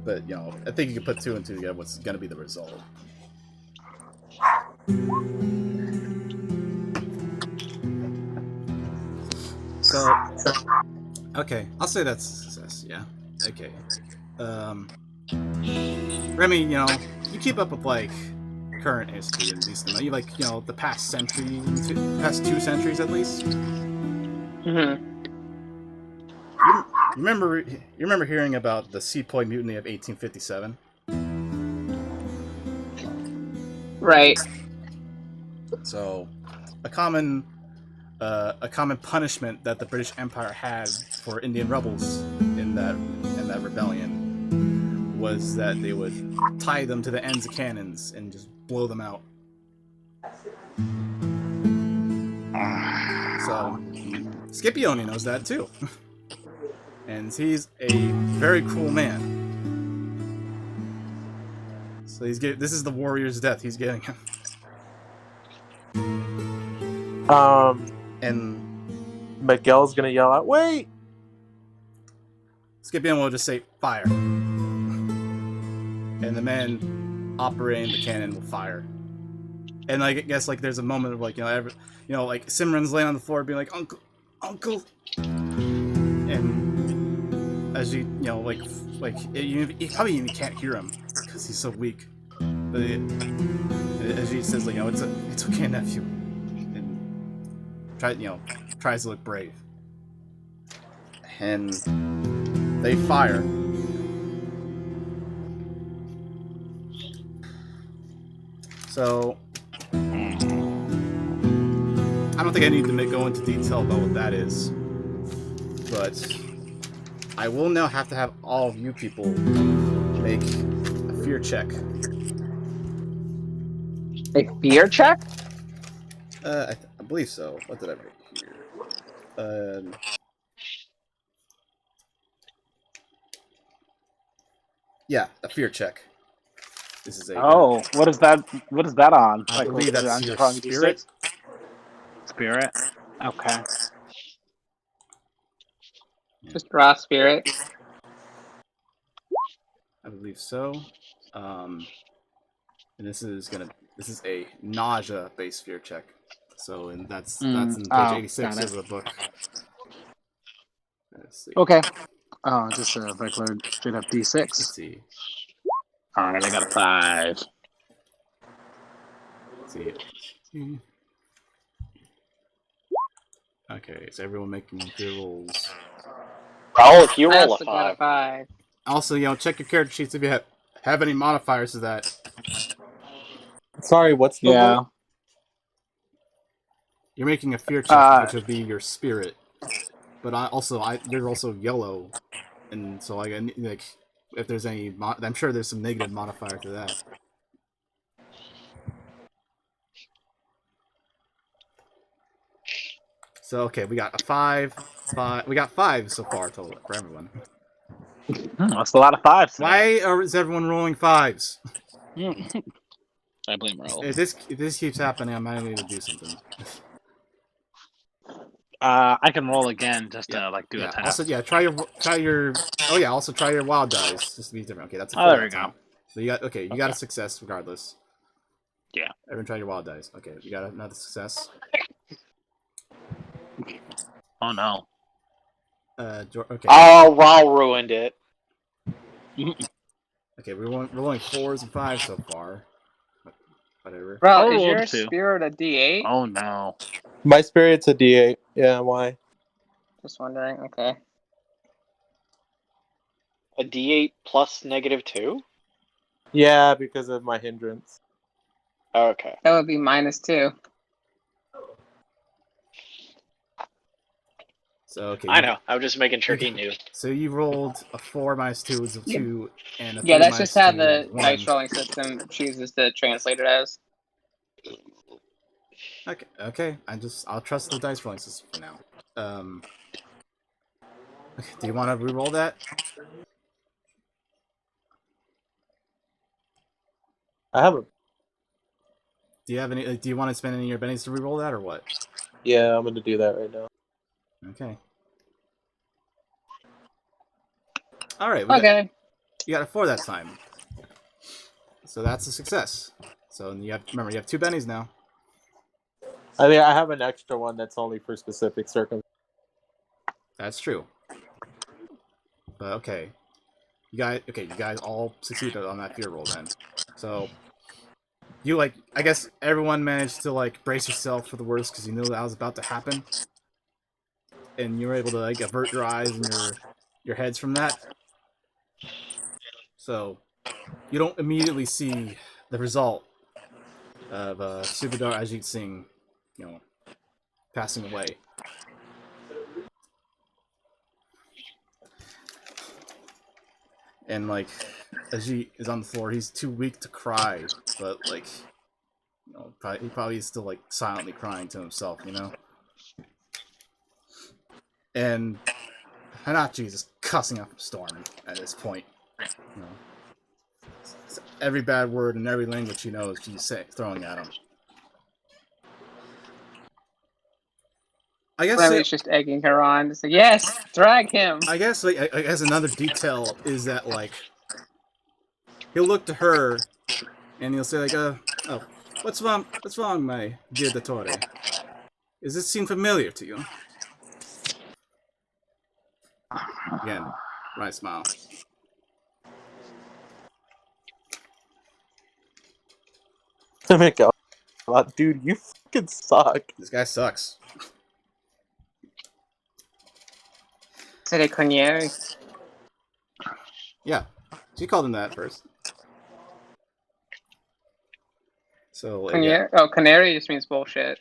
but I think you can put 2 and 2 together. What's going to be the result? So, okay, I'll say that's a success. Yeah. Okay. Remy, you keep up with like current history and these things. You like, the past century, past 2 centuries at least. Mm-hmm. You remember hearing about the Sepoy Mutiny of 1857? Right. So, a common punishment that the British Empire had for Indian rebels in that rebellion was that they would tie them to the ends of cannons and just blow them out. So, Scipione knows that too. And he's a very cruel man. So this is the warrior's death he's getting him. And Miguel's gonna yell out, "Wait!" Scipione will just say, "Fire." And the man operating the cannon will fire. And I guess like there's a moment of like like Simran's laying on the floor being like, "Uncle," and as you you probably even can't hear him because he's so weak. But as he says, like, it's okay, nephew, and tries to look brave, and they fire. So, I don't think I need to go into detail about what that is, but I will now have to have all of you people make a fear check. A fear check? I believe so. What did I write here? Yeah, a fear check. This is a. Oh, what is that? What is that on? I believe that's your spirit. Spirit. Okay. Just raw spirit. I believe so. And this is a nausea-based fear check. So, and that's in page 86 of the book. Let's see. Okay. Oh, just a regular straight up D6. Let's see. All right, I got a 5. Let's see. Okay, is everyone making fear rolls? Raul, if you I roll also a got a 5. 5. Also, check your character sheets if you have any modifiers to that. Sorry, what's the Yeah. roll? You're making a fear check, which would be your spirit. But you're also yellow, and so like if there's any, I'm sure there's some negative modifier to that. So okay, we got a 5. We got 5 so far total for everyone. That's a lot of 5s. Why is everyone rolling 5s? I blame Raul. If this keeps happening, I might need to do something. I can roll again just to do a test. Also, try your. Oh yeah, also try your wild dice just to be different. Okay, that's a 4 there we go. So you got a success regardless. Yeah. Everyone try your wild dice. Okay, you got another success. Oh no. Okay. Oh, Raul ruined it. Okay, we're rolling 4s and 5s so far. Whatever. Bro, is your spirit a D8? Oh no. My spirit's a D8. Yeah, why? Just wondering. Okay. A D8 plus -2? Yeah, because of my hindrance. Okay. That would be -2. So okay. I know. I was just making sure he knew. So you rolled a 4 minus 2 is a 2, and a 3 Yeah, that's minus just how 2 the is 1. dice rolling system chooses to translate it as. Okay. I'll trust the dice rolling system for now. Okay, do you want to re-roll that? I have a. Do you have any? Do you want to spend any of your bennies to re-roll that, or what? Yeah, I'm gonna do that right now. Okay. All right. You got a 4 that time. So that's a success. So you have you have 2 bennies now. I think I have an extra one that's only for specific circumstances. That's true. But okay. You guys all succeeded on that fear roll then. So you I guess everyone managed to brace yourself for the worst because you knew that was about to happen. And you were able to avert your eyes and your heads from that. So you don't immediately see the result of Subadar Ajit Singh, passing away. And Ajit is on the floor. He's too weak to cry, but he probably is still silently crying to himself, And Hanachi is just cussing up a storm at this point. Every bad word in every language he knows, she's throwing at him. I guess Remy's just egging her on. It's yes, drag him. I guess another detail is that he'll look to her and he'll say oh, what's wrong, my dear Dottore? Does this seem familiar to you? Again, right smile. Dude, you fucking suck. This guy sucks. Said it Canary. Yeah, she called him that first. So Canary? Oh, Canary just means bullshit.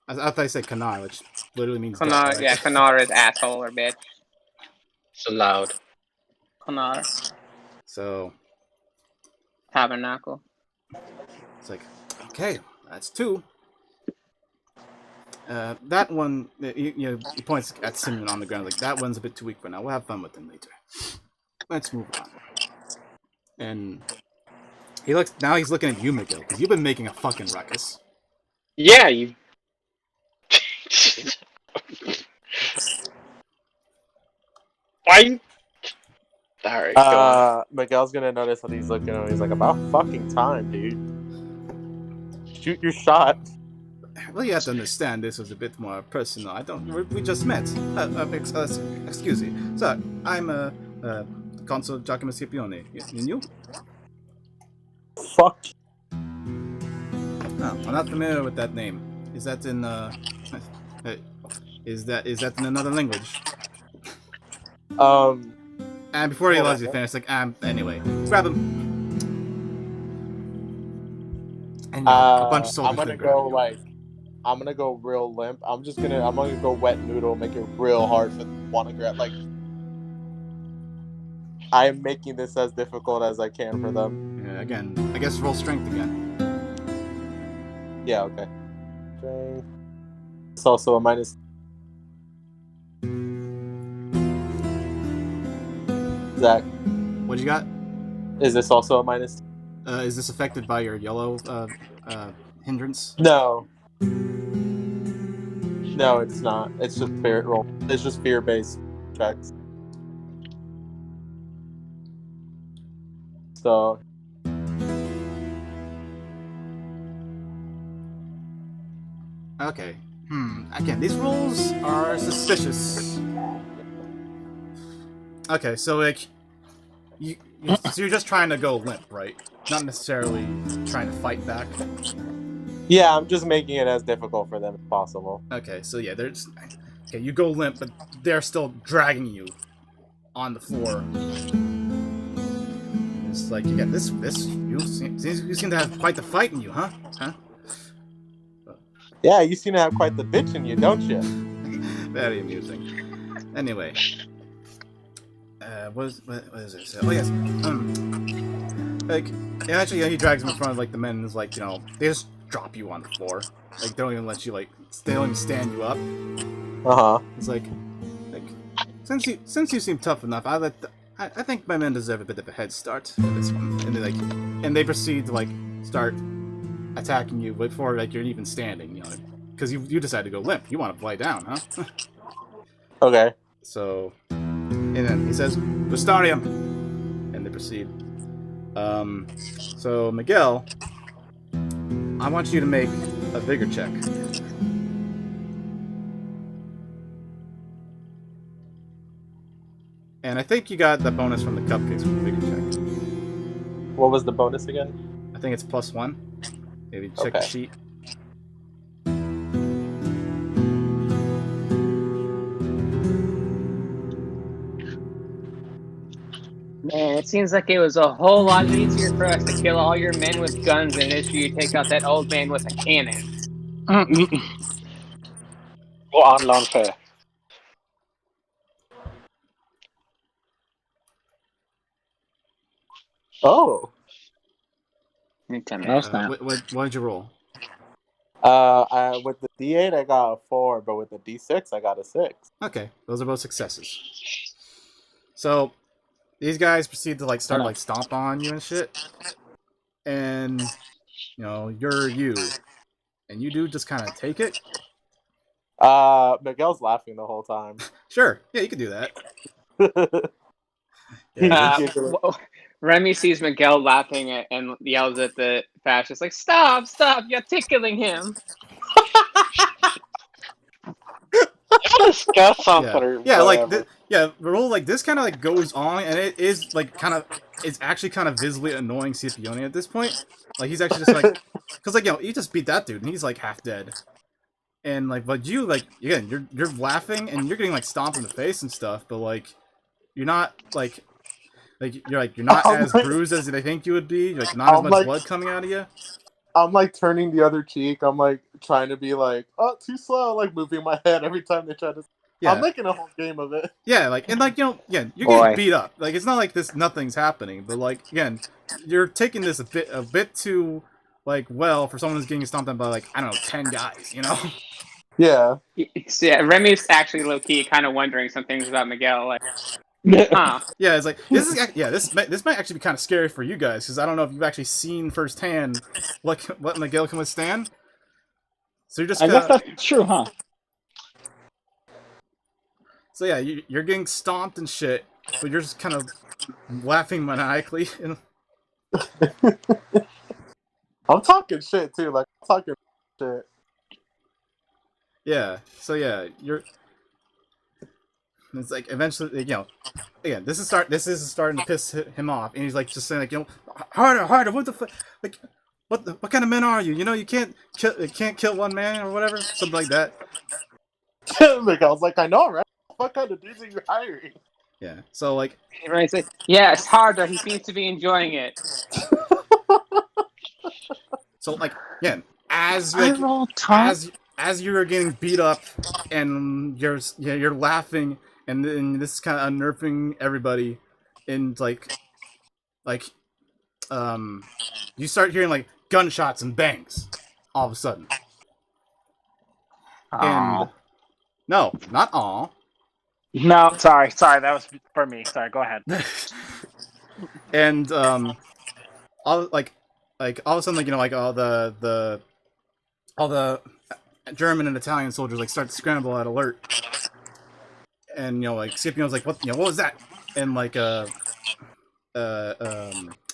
I thought I said Kanar, which literally means Kanar, right? yeah, Kanar is asshole or bitch. So loud. Kanar. So Tabernacle. it's okay, that's 2. That one, he points at Simeon on the ground, that one's a bit too weak for now. We'll have fun with him later. Let's move on. And now he's looking at you, Miguel, because you've been making a fucking ruckus. Yeah, you. Why? Alright, go on. Miguel's gonna notice that he's looking at him. He's like, about fucking time, dude. Shoot your shot. Well, you have to understand this was a bit more personal. We just met. Excuse me. Sir, I'm Consul Giacomo Scipione. And you? Fuck. Oh, I'm not familiar with that name. Is that in is that in another language? And before he allows you to finish, anyway, grab him. And a bunch of soldiers. I'm gonna go real limp. I'm gonna go wet noodle, make it real hard for them to want to grab. I am making this as difficult as I can for them. Yeah, again, I guess roll strength again. Yeah, okay. It's also a minus. Zach, what you got? Is this also a minus? Is this affected by your yellow hindrance? No. No, it's not. It's just spirit roll. It's just fear-based checks. So. Okay. Again, these rolls are suspicious. Okay, so you're just trying to go limp, right? Not necessarily trying to fight back. Yeah, I'm just making it as difficult for them as possible. Okay, so yeah, you go limp, but they're still dragging you on the floor. It's you seem to have quite the fight in you, huh? Yeah, you seem to have quite the bitch in you, don't you? Very amusing. Anyway, what is this? Oh yes, like, yeah, actually, yeah, he drags him in front of like the men and is like, they just drop you on the floor. Like, they don't even let you they don't even stand you up. It's like, since you seem tough enough, I think my men deserve a bit of a head start for this one. And they proceed to start attacking you before you're even standing, because you decide to go limp. You want to lie down, huh? Okay. So, and then he says, "Vistarium," and they proceed. So Miguel, I want you to make a vigor check. And I think you got the bonus from the cupcakes from the vigor check. What was the bonus again? I think it's +1. Maybe check the sheet. Man, it seems like it was a whole lot easier for us to kill all your men with guns than it is for you to take out that old man with a cannon. Go on, l'enfer. Oh. What did you roll? With the D8 I got a 4, but with the D6 I got a 6. Okay, those are both successes. So these guys proceed to start stomp on you and shit, and you're you, and you do just kind of take it. Miguel's laughing the whole time. Sure, yeah, you can do that. Remy sees Miguel laughing and yells at the fascist, like, "Stop! Stop! You're tickling him!" Discuss something. Roll this kind of goes on, and it is it's actually kind of visibly annoying Scipione at this point. He's actually just because you just beat that dude, and he's half dead. And but you again, you're laughing and you're getting stomped in the face and stuff, but you're not you're not as bruised as they think you would be. Not as much blood coming out of you. I'm turning the other cheek. I'm trying to be oh, too slow. Moving my head every time they try to. Yeah. I'm making a whole game of it. Yeah, you're getting beat up. It's not nothing's happening, but again, you're taking this a bit too well for someone who's getting stomped on by I don't know 10 guys. Yeah. Yeah, Remy's actually low key kind of wondering some things about Miguel. Huh. Yeah, it's this might actually be kind of scary for you guys because I don't know if you've actually seen firsthand what Miguel can withstand. So you're just. I guess that's true, huh? So yeah, you're getting stomped and shit, but you're just kind of laughing maniacally. I'm talking shit too. I'm talking shit. Yeah. So yeah, you're. It's eventually, again, this is starting to piss him off, and he's just saying harder. What the fuck? What kind of men are you? You can't kill one man or whatever, something like that. I was I know, right? What kind of dudes are you hiring? Yeah. So Right, like, yeah, it's harder. He seems to be enjoying it. So again, as you're getting beat up and you're laughing. And then this is kind of unnerving everybody, and you start hearing gunshots and bangs all of a sudden. Aww. And no, not all. No, sorry, that was for me. Sorry, go ahead. And all of a sudden, all the German and Italian soldiers start to scramble at alert. And Scipio's what was that? And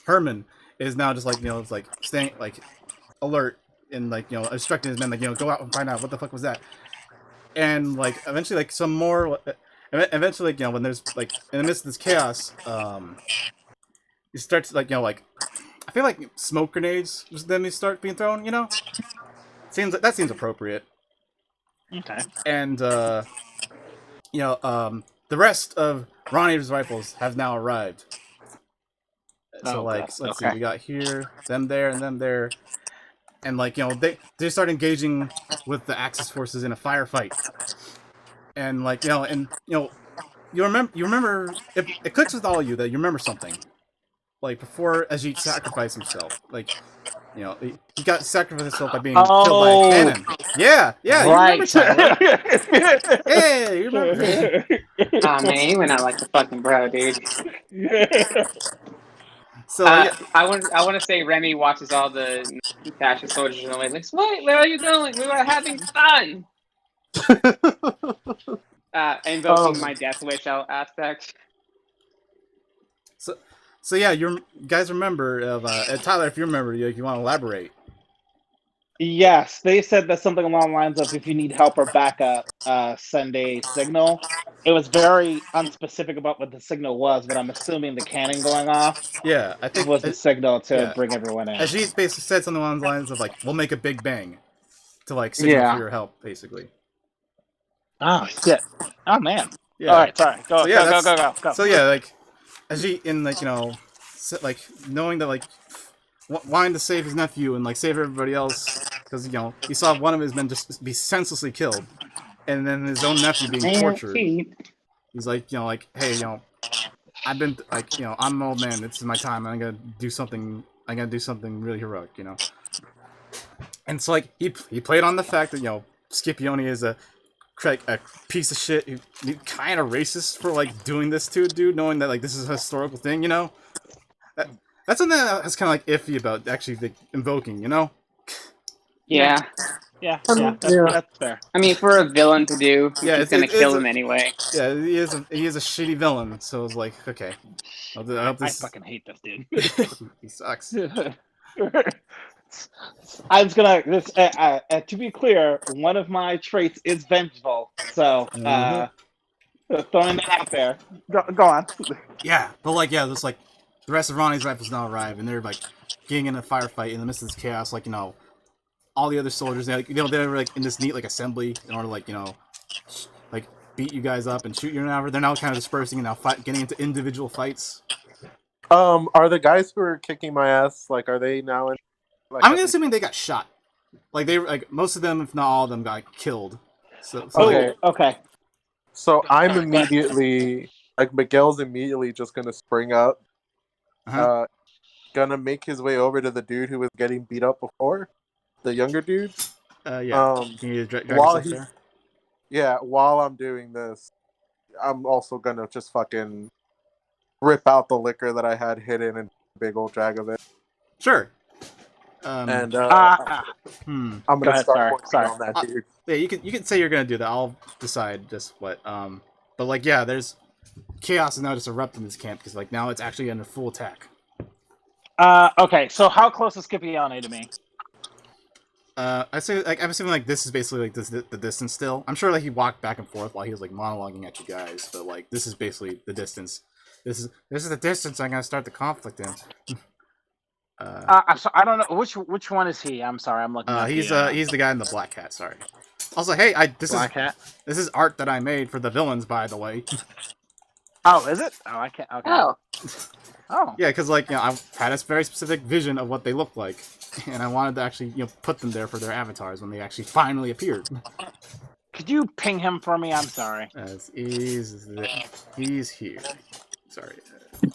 Herman is now just staying alert and instructing his men go out and find out what the fuck was that. And eventually some more eventually when there's in the midst of this chaos it starts I feel smoke grenades then start being thrown. That seems appropriate. Okay. And the rest of Ronnie's rifles have now arrived. So let's see, we got here, them there, and them there, and they start engaging with the Axis forces in a firefight, and you remember it clicks with all of you that you remember something. Like before Ajit sacrificed himself, like he got sacrificed himself by being killed by a cannon. Yeah, you remember Right. Tyler. Yeah, you remember. Aw, man, he went out like a fucking bro, dude. So yeah, I want to say Remy watches all the fascist soldiers and like, wait, where are you going? We were having fun. Invoking my death wish aspect. so yeah, you guys remember Tyler? If you remember, you want to elaborate. Yes, they said that something along the lines of if you need help or backup, send a signal. It was very unspecific about what the signal was, but I'm assuming the cannon going off Yeah, I think was the signal to yeah. bring everyone in. Ajit basically said something along the lines of like, "We'll make a big bang," to like signal for your help, basically. Oh shit! Oh man! Yeah. All right, sorry. Go. So yeah, like Ajit in like like knowing that like wanting to save his nephew and like save everybody else because he saw one of his men just be senselessly killed, and then his own nephew being tortured. He's like like, hey, I've been like I'm an old man. This is my time. I'm gonna do something. I'm gonna do something really heroic. And so like he played on the fact that Scipione is a piece of shit. He kind of racist for like doing this to a dude, knowing that like this is a historical thing. That's something that's kind of like iffy about actually like, invoking. Yeah. That's fair. I mean, for a villain to do, he's gonna kill him anyway. Yeah, he is a shitty villain. So it's like, okay, I fucking hate this dude. He sucks. I was gonna. To be clear, one of my traits is vengeful. So throwing that out there. Go on. Yeah, but like just like the rest of Ronnie's rifles now arrive, and they're like getting in a firefight in the midst of this chaos. Like all the other soldiers, they're like in this neat like assembly in order to like like beat you guys up and shoot you or whatever. They're now kind of dispersing and now getting into individual fights. Are the guys who are kicking my ass like are they now in? Like, I'm assuming they got shot. Like they like most of them, if not all of them, got killed. So okay. Okay. So I'm immediately like Miguel's immediately just gonna spring up, gonna make his way over to the dude who was getting beat up before, the younger dude. Yeah. Can you drag there? Yeah. While I'm doing this, I'm also gonna just fucking rip out the liquor that I had hidden in a big old drag of it. Sure. And I'm gonna start working on that, dude. Yeah, you can say you're gonna do that. I'll decide just what. But like, yeah, there's chaos is now just erupting in this camp because like now it's actually under full attack. Okay, so how close is Scipione to me? I say like I'm assuming like this is basically like the distance still. I'm sure like he walked back and forth while he was like monologuing at you guys, but like this is basically the distance. This is the distance I'm gonna start the conflict in. So I don't know which one is he. I'm sorry, I'm looking. He's the guy in the black hat. Sorry. Also, hey, this is art that I made for the villains, by the way. Oh, is it? Oh, I can't. Okay. Oh. Yeah, because like I had a very specific vision of what they look like, and I wanted to actually put them there for their avatars when they actually finally appeared. Could you ping him for me? I'm sorry. He's here. Sorry.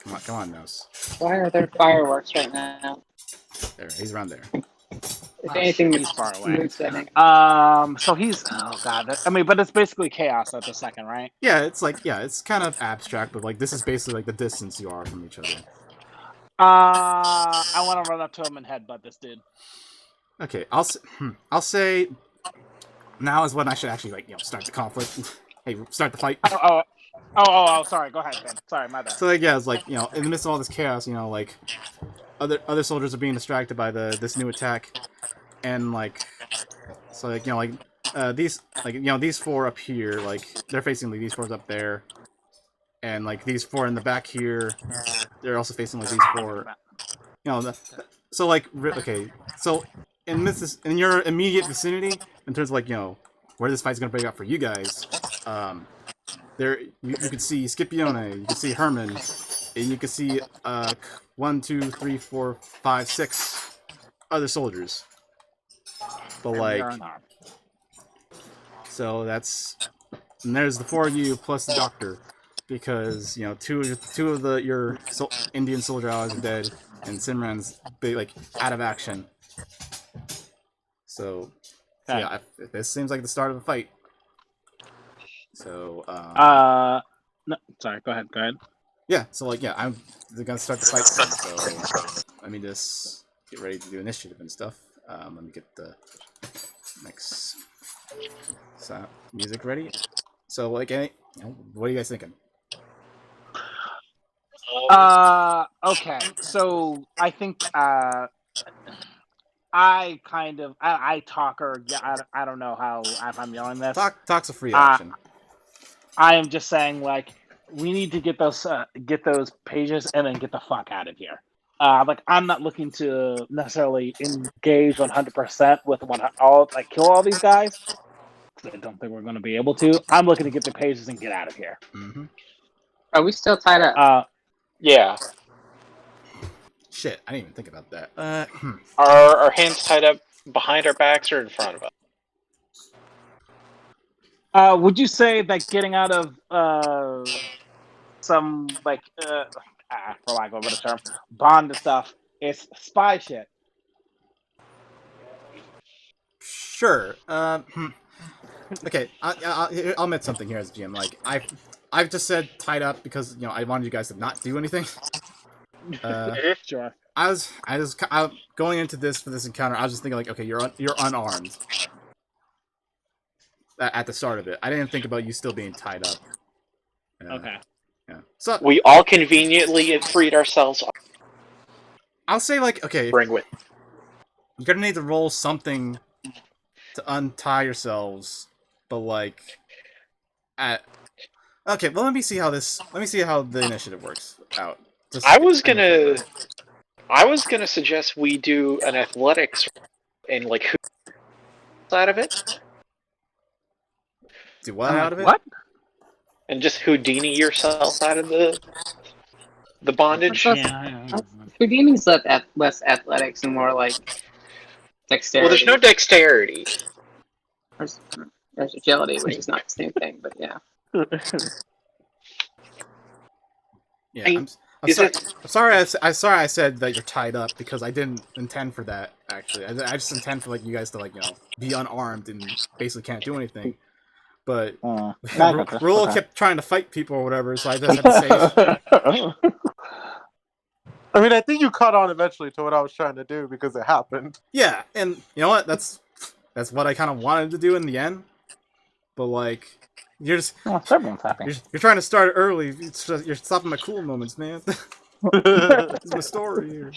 Come on, Nose. Why are there fireworks right now? There, he's around there. If anything, he's far away. So he's god. I mean, but it's basically chaos at the second, right? Yeah, it's like it's kind of abstract, but like this is basically like the distance you are from each other. I want to run up to him and headbutt this dude. Okay, I'll say now is when I should actually like start the conflict. Hey, start the fight. Oh, sorry. Go ahead, Ben. Sorry, my bad. So like it's like in the midst of all this chaos, like other soldiers are being distracted by this new attack, and like so like these like these four up here, like they're facing like these fours up there, and like these four in the back here, they're also facing like these four. So like okay, so in your immediate vicinity, in terms of like where this fight's gonna break out for you guys, there you can see Scipione, you can see Herman, and you can see 1, 2, 3, 4, 5, 6 other soldiers. But like, so and there's the 4 of you plus the doctor. because two of your Indian soldier allies are dead, and Simran's out of action. So Okay. yeah, this seems like the start of a fight. So no, sorry. Go ahead. yeah. So I'm gonna start the fight soon. So let me just get ready to do initiative and stuff. Let me get the next music ready. So what are you guys thinking? Okay. So I think I talk, or I don't know how if I'm yelling this. Talk's a free action. I am just saying, like, we need to get those pages and then get the fuck out of here. I'm not looking to necessarily engage 100% with kill all these guys. I don't think we're going to be able to. I'm looking to get the pages and get out of here. Mm-hmm. Are we still tied up? Yeah. Shit, I didn't even think about that. Are our hands tied up behind our backs or in front of us? Would you say that getting out of some for lack of a better term, Bond stuff is spy shit? Sure. Okay, I'll admit something here as a GM. Like I've just said tied up because I wanted you guys to not do anything. Sure. I was going into this for this encounter. I was just thinking like, okay, you're unarmed at the start of it. I didn't think about you still being tied up. Okay. Yeah. So we all conveniently freed ourselves. I'll say okay, Bring with. You're gonna need to roll something to untie yourselves, but okay. Well, let me see how the initiative works out. I was gonna suggest we do an athletics and who out of it. Do what out of it? What? And just Houdini yourself out of the bondage. Houdini's less athletics and more dexterity. Well, there's no dexterity. There's agility, which is not the same thing, but yeah. Yeah, I'm sorry I said that you're tied up because I didn't intend for that. Actually, I just intend for you guys to be unarmed and basically can't do anything. But Rule kept trying to fight people or whatever, so I just had to say. I mean, I think you caught on eventually to what I was trying to do because it happened. Yeah, and you know what? That's what I kind of wanted to do in the end. But you're just everyone's happy. You're trying to start early. You're stopping my cool moments, man. This is my story here.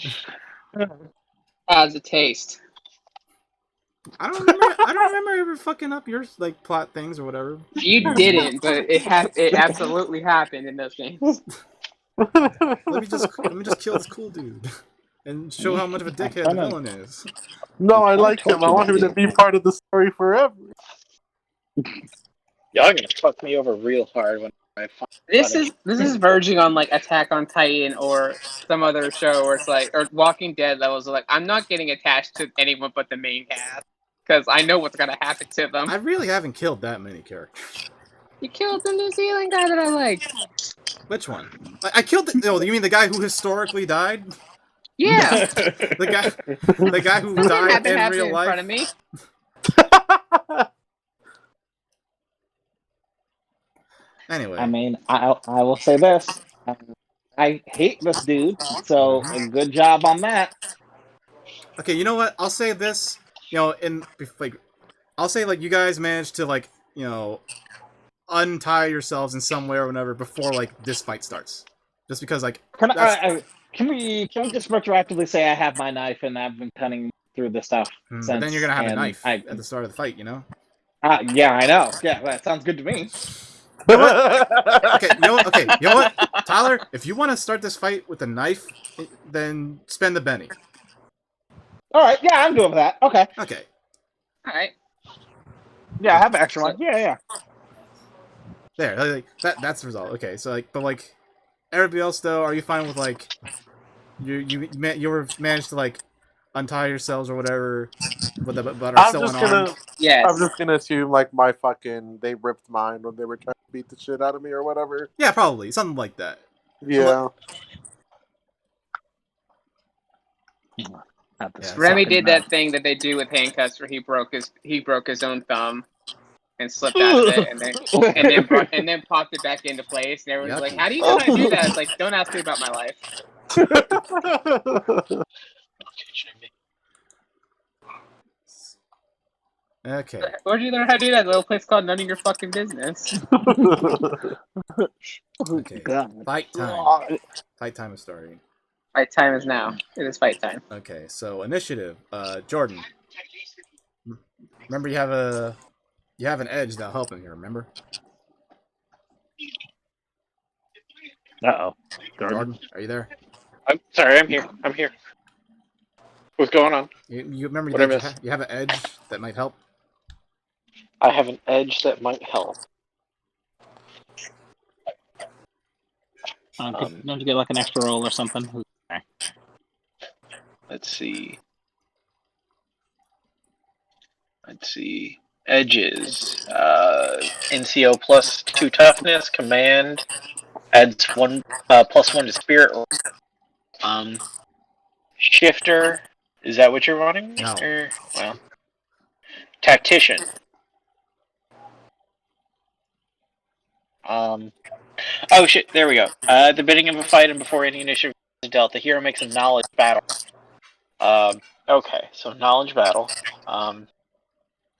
As a taste. I don't remember ever fucking up your plot things or whatever. You didn't, but it absolutely happened in those games. Let me just kill this cool dude and show how much of a dickhead the villain is. No, I like him. I want him to be part of the story forever. Y'all are gonna fuck me over real hard when I find this is verging on Attack on Titan or some other show where it's or Walking Dead levels of I'm not getting attached to anyone but the main cast because I know what's gonna happen to them. I really haven't killed that many characters. You killed the New Zealand guy that I like. Which one? I killed you mean the guy who historically died? Yeah. the guy who died in real life. In front of me. Anyway, I mean, I will say this: I hate this dude, so a good job on that. Okay, you know what? I'll say this. I'll say you guys managed to untie yourselves in some way or whatever before this fight starts. Just because can we just retroactively say I have my knife and I've been cutting through this stuff since, but then you're gonna have a knife at the start of the fight, you know? Yeah, I know. Yeah, that sounds good to me. You know what? Okay, you know what? Tyler, if you want to start this fight with a knife, then spend the Benny. Alright, yeah, I'm good with that. Okay. Okay. Alright. Yeah, I have an extra one. Yeah. There, that's the result. Okay, so but everybody else though, are you fine with you managed to untie yourselves or whatever, but are I'm still just unarmed. gonna. Yes. I'm just gonna assume like my fucking they ripped mine when they were trying to beat the shit out of me or whatever. Yeah, probably something like that. Yeah. Not this Yeah, Remy fucking did mess. that thing that they do with handcuffs, where he broke his own thumb and slipped out of it, and then popped it back into place. And everyone's like, Yucky. "How do you know how to do that?" It's like, don't ask me about my life. Okay. Where did you learn how to do that? A little place called None of Your Fucking Business. Okay. God. Fight time. Fight time is starting. Fight time is now. It is fight time. Okay, so initiative. Jordan. Remember, you have an edge that'll help in here. Remember, Uh-oh. Jordan, are you there? I'm sorry. I'm here. I'm here. What's going on? You remember What I that miss? you have an edge that might help. I have an edge that might help. Don't you get like an extra roll or something? Let's see. Edges. NCO +2 toughness. Command adds one +1 to spirit. Shifter. Is that what you're wanting? No. Or, well, tactician. Oh shit! There we go. At the beginning of a fight and before any initiative is dealt, the hero makes a knowledge battle. Okay, so knowledge battle.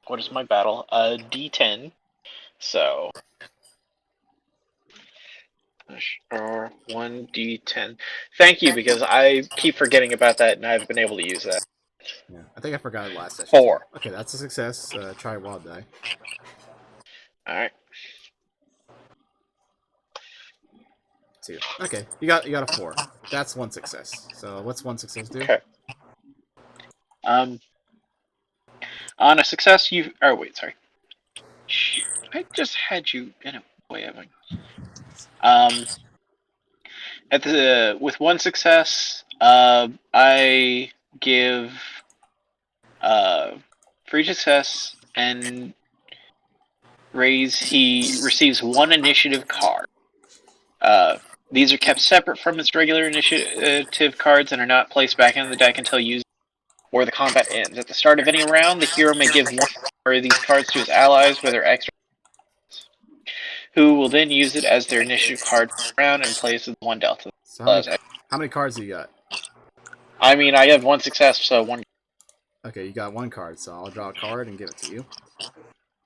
What is my battle? D10. So, 1d10. Thank you, because I keep forgetting about that, and I've been able to use that. Yeah, I think I forgot it last session. 4. Too. Okay, that's a success. Try wild die. All right. 2. Okay, you got a 4. That's one success. So what's one success do? Okay. On a success, you. Oh wait, sorry. Shit, I just had you in a way of. With one success, I give free success and he receives one initiative card. These are kept separate from its regular initiative cards and are not placed back in the deck until used or the combat ends. At the start of any round, the hero may give one of these cards to his allies with their extra, who will then use it as their initiative card for the round and plays with one delta. So how many cards do you got? I mean, I have one success, so one. Okay, you got one card, so I'll draw a card and give it to you.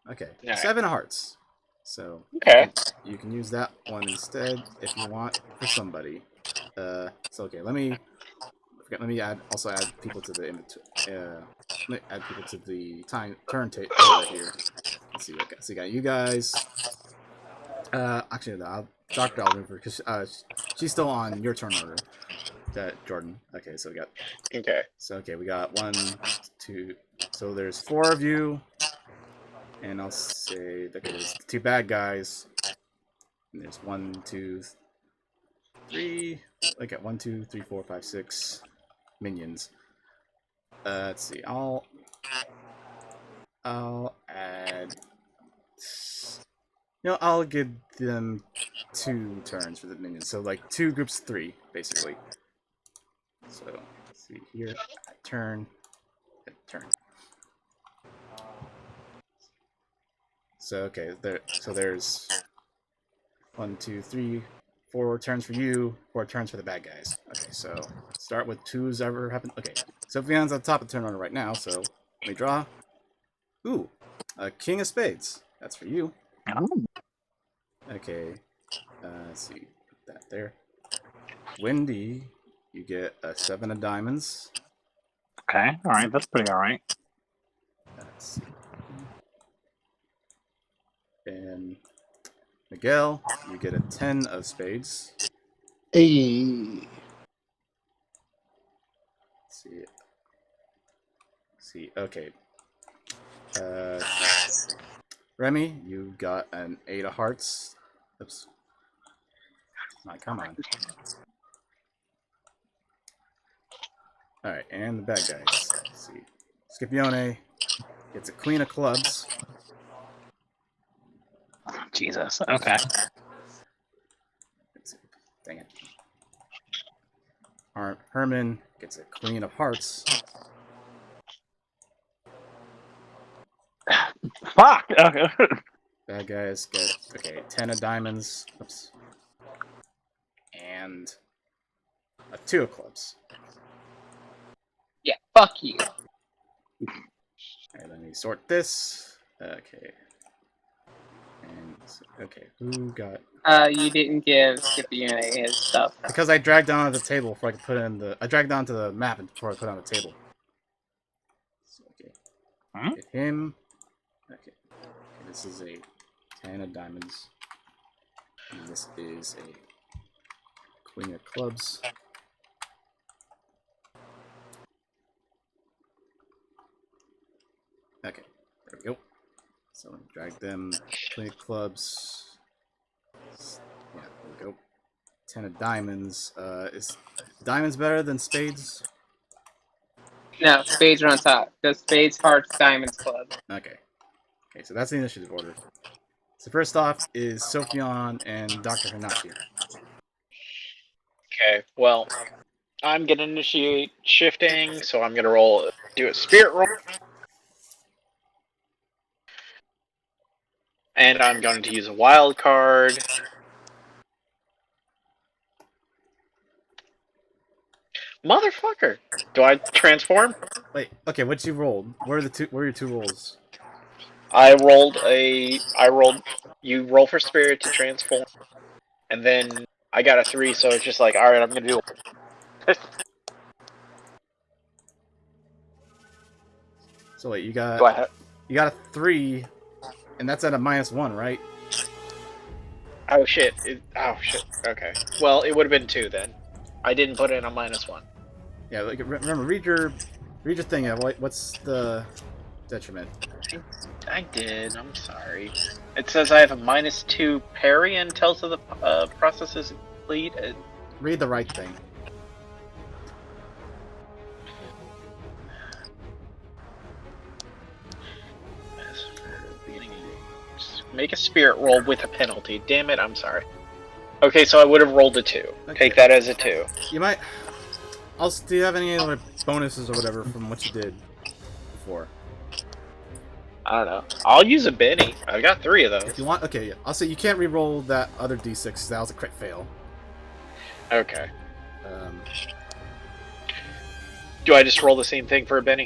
Okay, Right. 7 hearts. So Okay. you can use that one instead if you want for somebody. So okay, let me also add people to the let me add people to the turn table right here. Let's see. Okay, so you got you guys. Actually, no, Dr. I'll move her because she's still on your turn order. Jordan. Okay, so we got. Okay. So okay, we got 1, 2. So there's 4 of you, and I'll say okay, there's 2 bad guys. And there's 1, 2, 3. Okay, 1, 2, 3, 4, 5, 6 minions. Let's see. I'll add. I'll give them 2 turns for the minions. So like 2 groups of 3, basically. So let's see here. Turn. Turn. So okay, there's 1, 2, 3, 4 turns for you, 4 turns for the bad guys. Okay, so start with 2's ever happened. Okay, Sophia's on top of the turn order right now, so let me draw. Ooh, a King of Spades. That's for you. Okay, let's see, put that there. Wendy, you get a 7 of diamonds. Okay, alright, that's pretty alright. Let's see. And Miguel, you get a 10 of spades. Hey. Let's see, okay. Remy, you got an 8 of hearts. Oops. Come on. Alright, and the bad guys. Let's see. Scipione gets a queen of clubs. Jesus. Okay. Let's see. Dang it. Herman gets a queen of hearts. Fuck. Okay. Bad guys get, okay, 10 of diamonds. Oops. And a 2 of clubs. Yeah, fuck you. And then we sort this. Okay. And okay, who got? You didn't give Scipione his stuff. Because I dragged down to the table before I could put it in the. I dragged down to the map before I put it on the table. So, okay. Hmm? Get him. Okay. This is a 10 of diamonds. And this is a queen of clubs. Okay, there we go. So drag them, queen of clubs. Yeah, there we go. 10 of diamonds. Is diamonds better than spades? No, spades are on top. The spades, hearts, diamonds, club. Okay. Okay, so that's the initiative order. So first off is Sophion and Dr. Hanashi. Okay, well, I'm gonna initiate shifting, so I'm gonna do a spirit roll. And I'm going to use a wild card. Motherfucker! Do I transform? Wait, okay, what you rolled? What are your 2 rolls? You roll for spirit to transform, and then I got a 3, so it's just like, alright, I'm gonna do it. So wait, you got a 3, and that's at a -1, right? Oh shit, okay. Well, it would have been 2 then. I didn't put in a -1. Yeah, like remember, read your thing. What's the detriment? I did, I'm sorry. It says I have a -2 parry until the process is complete. Read the right thing. Make a spirit roll with a penalty. Damn it, I'm sorry. Okay, so I would have rolled a 2. Okay. Take that as a 2. You might. Do you have any other bonuses or whatever from what you did before? I don't know. I'll use a Benny. I got 3 of If those. you want, okay. I'll say you can't re-roll that other d6. That was a crit fail. Okay. Um, Do I just roll the same thing for a Benny?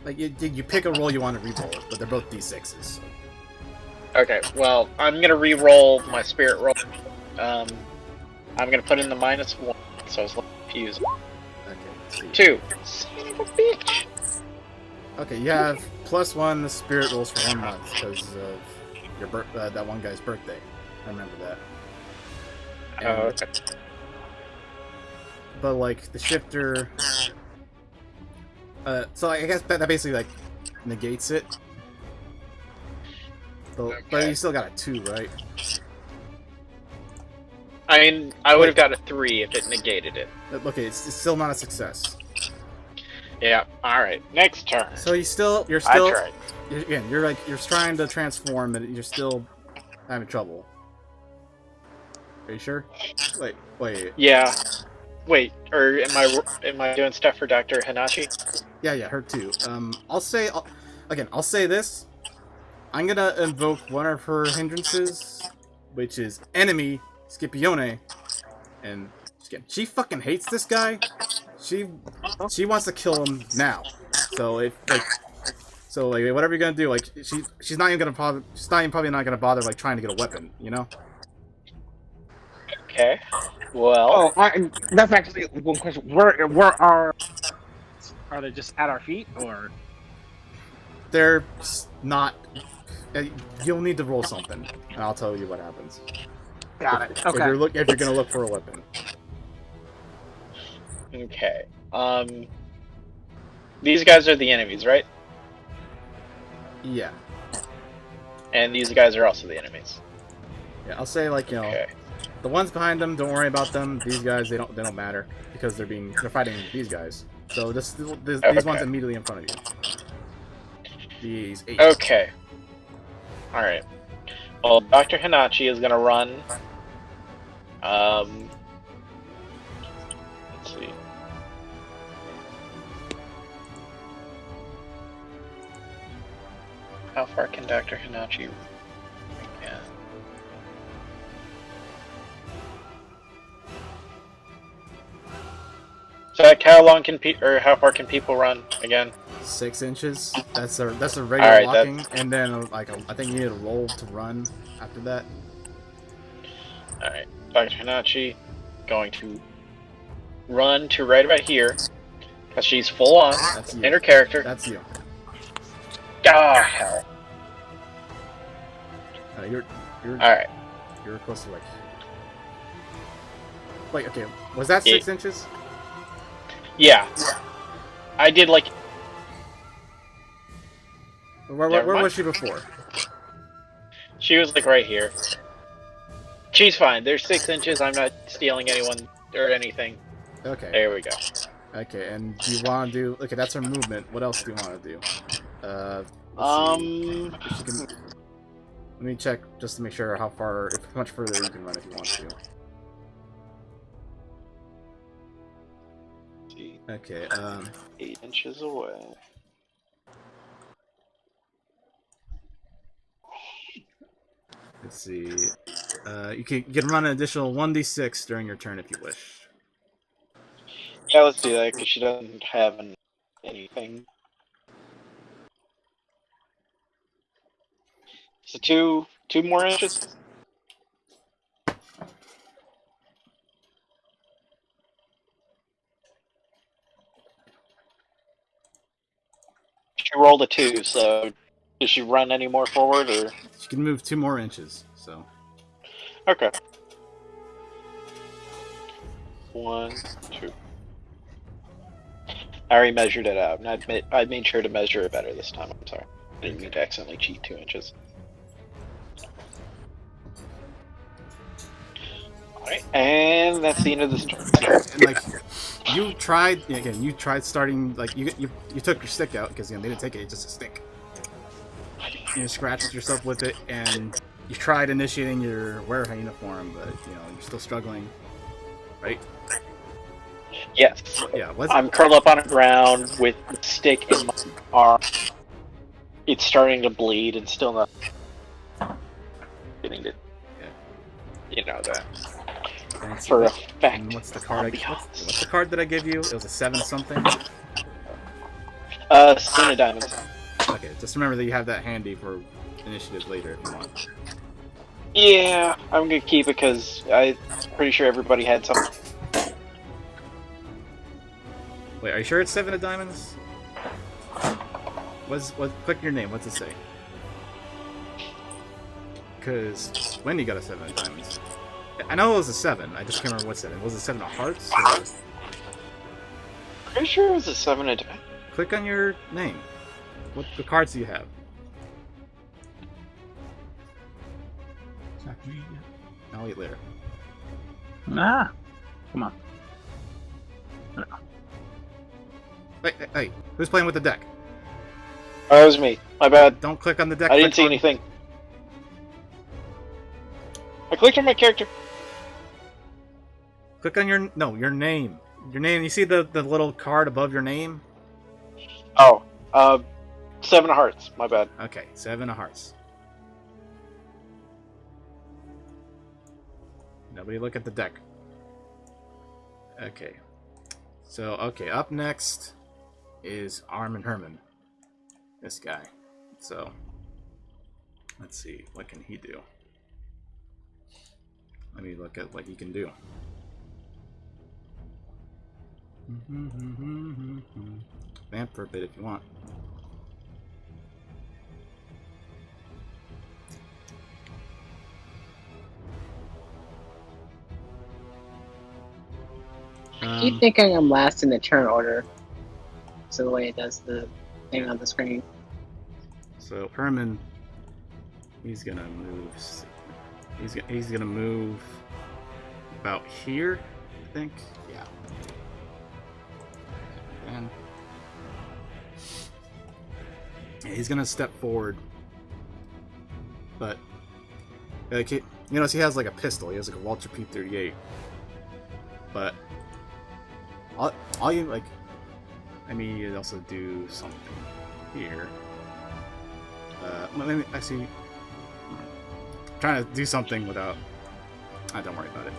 like you pick a roll you want to re-roll, but they're both d6s. So. Okay, well, I'm gonna re-roll my spirit roll. I'm gonna put in the -1, so it's confused. Okay. Let's see. 2. Son of a bitch! Okay, you have +1 the spirit rolls for 1 month because of your that one guy's birthday. I remember that. Oh, And- okay. But like the shifter, so I guess that basically like negates it. But Okay. you still got a 2, right? I mean, I would have got a 3 if it negated it. Okay, it's still not a success. Yeah, alright. Next turn. So you're still I tried. you're trying to transform, but you're still having trouble. Are you sure? Wait. Yeah. Wait, or am I doing stuff for Dr. Hanashi? Yeah, her too. I'll say this. I'm gonna invoke one of her hindrances, which is enemy Scipione, and she fucking hates this guy. She wants to kill him now. So whatever you're gonna do, like she's not even probably not gonna bother like trying to get a weapon, you know? Okay. Well, That's actually one question. Where are they just at our feet, or? They're not. You'll need to roll something, and I'll tell you what happens. Got it. If Okay. you're gonna look for a weapon. okay. These guys are the enemies, right? Yeah. And these guys are also the enemies. Yeah, I'll say like Okay. The ones behind them, don't worry about them. These guys, they don't matter because they're fighting these guys. So these ones immediately in front of you. These 8. Okay. All right. Well, Dr. Hinachi is gonna run. Let's see. How far can Dr. Hinachi run? Yeah. So, like, how long can how far can people run again? 6 inches. That's a regular Alright, walking, and then like I think you need a roll to run after that. All right, Dr. Hinachi going to run to right about here, because she's full on That's you. in her character. That's you. Ah, hell. You're All right. you're close to like. Wait, okay. Was that 6 inches? Yeah. I did like. Where Never mind. was she before? She was like right here. She's fine. There's 6 inches. I'm not stealing anyone or anything. Okay. There we go. Okay, and do you want to do? Okay, that's her movement. What else do you want to do? Let's see. If she can. Let me check just to make sure how much further you can run if you want to. Okay. 8 inches away. Let's see. You can run an additional 1d6 during your turn if you wish. Yeah, let's do that because she doesn't have anything. So two more inches. She rolled a 2, so does she run any more forward or? She can move 2 more inches. So. Okay. 1, 2. I already measured it out, and I made sure to measure it better this time. I'm sorry. I didn't mean to accidentally cheat 2 inches. Alright, and that's the end of this turn. And like, you tried starting, like, you took your stick out, because, they didn't take it, it's just a stick. You scratched yourself with it, and you tried initiating your wereha uniform, but, you're still struggling, right? Yes. Yeah, I'm curled up on the ground with the stick in my arm. It's starting to bleed and still not getting to, that. Thanks. For a And fact. what's the card? Ambiance. What's the card that I gave you? It was a 7 something. Seen of Diamonds. Okay, just remember that you have that handy for initiative later if you want. Yeah, I'm gonna keep it because I'm pretty sure everybody had some. Wait, are you sure it's 7 of diamonds? Click your name. What's it say? Because Wendy got a 7 of diamonds. I know it was a 7. I just can't remember what 7. Was it 7 of hearts? Or... Pretty sure it was a 7 of Diamonds. Click on your name. What cards do you have? I'll wait later. Ah, come on. Hey, who's playing with the deck? Oh, that was me. My bad. Don't click on the deck. I didn't click see on- anything. I clicked on my character. Click on your name. Your name. You see the little card above your name? Oh, 7 of Hearts. My bad. Okay, 7 of hearts. Nobody look at the deck. Okay. So, up next is Armin Herman. This guy. So, let's see. What can he do? Let me look at what he can do. Vamp for a bit if you want. Keep thinking I'm last in the turn order. So the way it does the thing on the screen. So Herman, he's gonna move. He's gonna move about here, I think. Yeah. And yeah, he's gonna step forward, but like he has like a pistol. He has like a Walter P38, but all you like. Let me also do something here. Let me actually trying to do something without. Don't worry about it.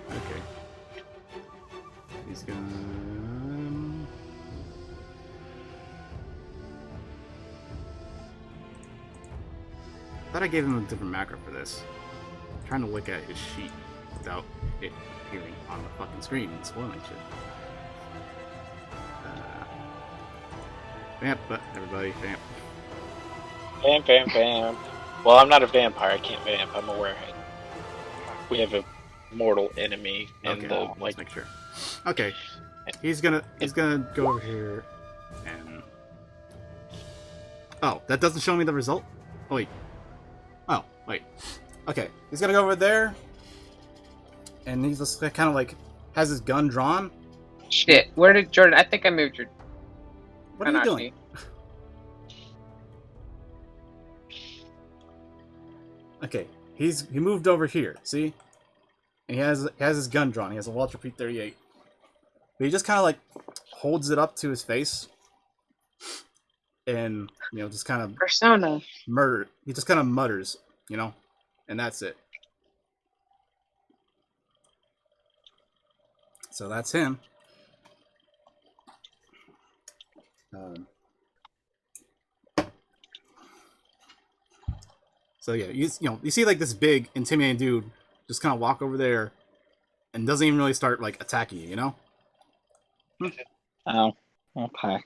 Okay. He's gonna. Thought I gave him a different macro for this. I'm trying to look at his sheet without it appearing on the fucking screen and spoiling shit. Vamp, but everybody, vamp. Vamp, vamp, vamp. Well, I'm not a vampire. I can't vamp. I'm a werewolf. We have a mortal enemy in Okay, the let's make sure. Okay, he's gonna go over here and. Oh, that doesn't show me the result. Oh wait. Oh wait. Okay, he's gonna go over there, and he's just kind of like has his gun drawn. Shit. Where did Jordan? I think I moved your. What are you doing? Okay, he moved over here. See, and he has his gun drawn. He has a Walter P38, but he just kind of like holds it up to his face, and just kind of Persona. murder. He just kind of mutters, and that's it. So that's him. So yeah, you see like this big intimidating dude just kind of walk over there and doesn't even really start like attacking you, Oh, okay.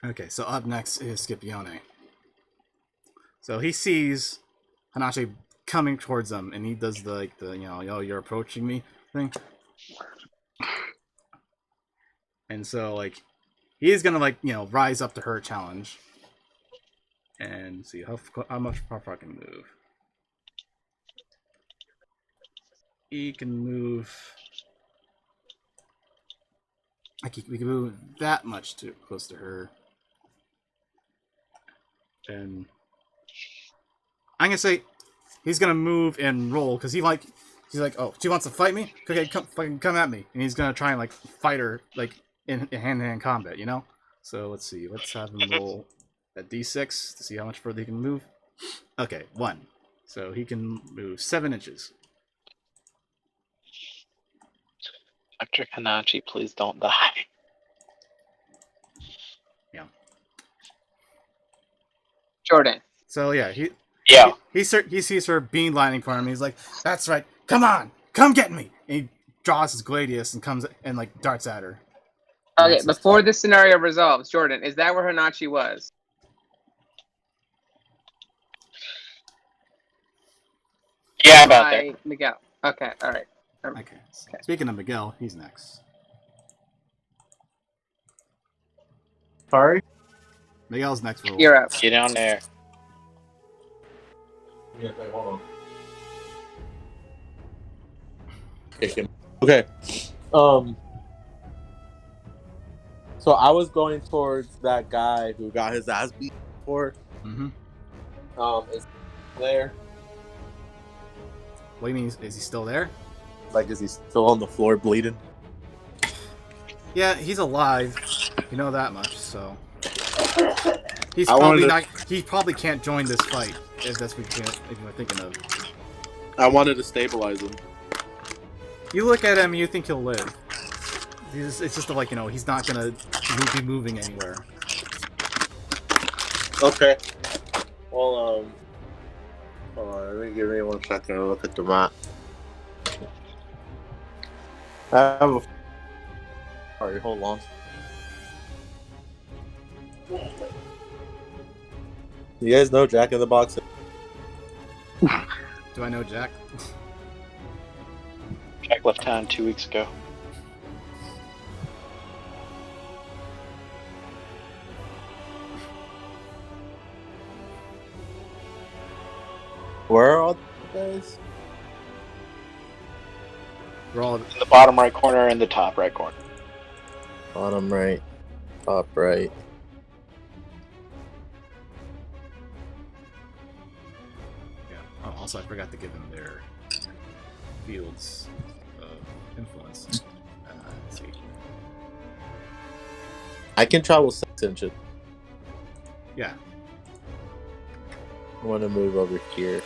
Okay, so up next is Scipione. So he sees Hanashi coming towards him, and he does the yo, you're approaching me thing. And so like he's gonna rise up to her challenge. And see how far I can move. He can move. We can move that much too close to her. And I'm gonna say he's gonna move and roll because he's like, oh, she wants to fight me. Okay, come at me. And he's gonna try and like fight her like in hand-to-hand combat, So let's see. Let's have him roll. At D6 to see how much further he can move. Okay, 1. So he can move 7 inches. Dr. Hanachi, please don't die. Yeah. Jordan. So yeah, he sees her beeline in front of him. He's like, "That's right. Come on, come get me!" And he draws his gladius and comes and like darts at her. Okay, before this scenario resolves, Jordan, is that where Hanachi was? Yeah, about there. Miguel. Okay, all right. Okay. Speaking of Miguel, he's next. Sorry? Miguel's next. You're up. Get down there. Yeah, wait, hold on. Okay. So I was going towards that guy who got his ass beat before. Mm-hmm. Is he there? What do you mean? Is he still there? Like, is he still on the floor bleeding? Yeah, he's alive. You know that much. So he's I probably wanted not. He probably can't join this fight if that's what you're thinking of. I wanted to stabilize him. You look at him, and you think he'll live. It's just like he's not gonna be moving anywhere. Okay. Well, hold on, give me 1 second to look at the map. I have a... Alright, hold on. You guys know Jack in the Box? Do I know Jack? Jack left town 2 weeks ago. Where are all the guys? We're all In the bottom right corner and the top right corner. Bottom right, top right. yeah. Oh, also I forgot to give them their fields of influence. Let's see. I can travel 6 inches. Yeah. I want to move over here.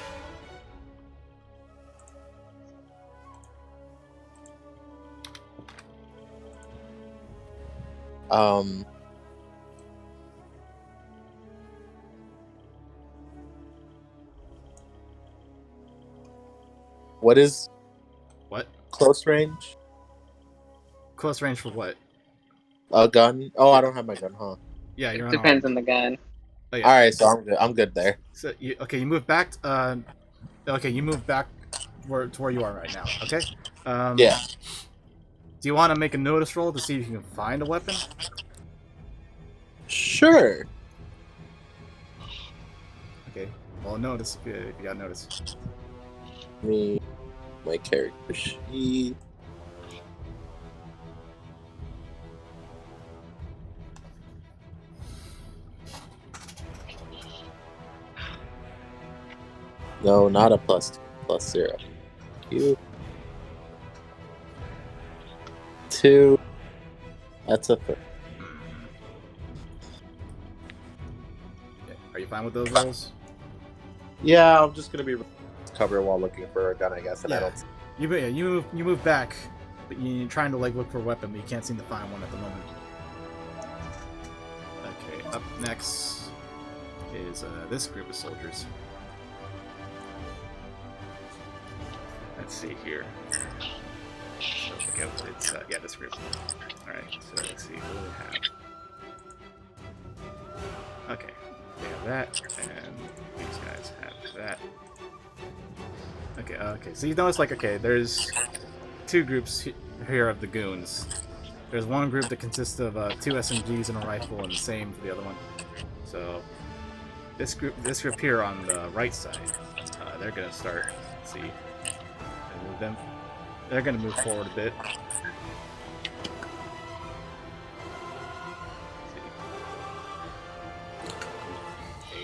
What is What? close range? Close range for what? A gun? Oh, I don't have my gun, huh? Yeah, It you're depends unarmed. on the gun. Oh, yeah. All right, so I'm good. I'm good there. So okay, you move back. Okay, you move back to where you are right now. Okay. Yeah. Do you want to make a notice roll to see if you can find a weapon? Sure. Okay. Well, notice if you got notice. Me, my character sheet. No, not a +2, +0. You 2. That's a 3. Okay. Are you fine with those rolls? Yeah, I'm just gonna be cover while looking for a gun, I guess, and I Yeah. don't. You move back, but you're trying to like look for a weapon, but you can't seem to find one at the moment. Okay. Up next is this group of soldiers. Let's see here. So okay, it's yeah, this group. All right. So let's see what do we have. Okay, they have that, and these guys have that. Okay. Okay. So you notice, like, okay, there's 2 groups here of the goons. There's one group that consists of 2 SMGs and a rifle, and the same for the other one. So this group here on the right side, they're gonna start. Let's see. Move them. They're gonna move forward a bit.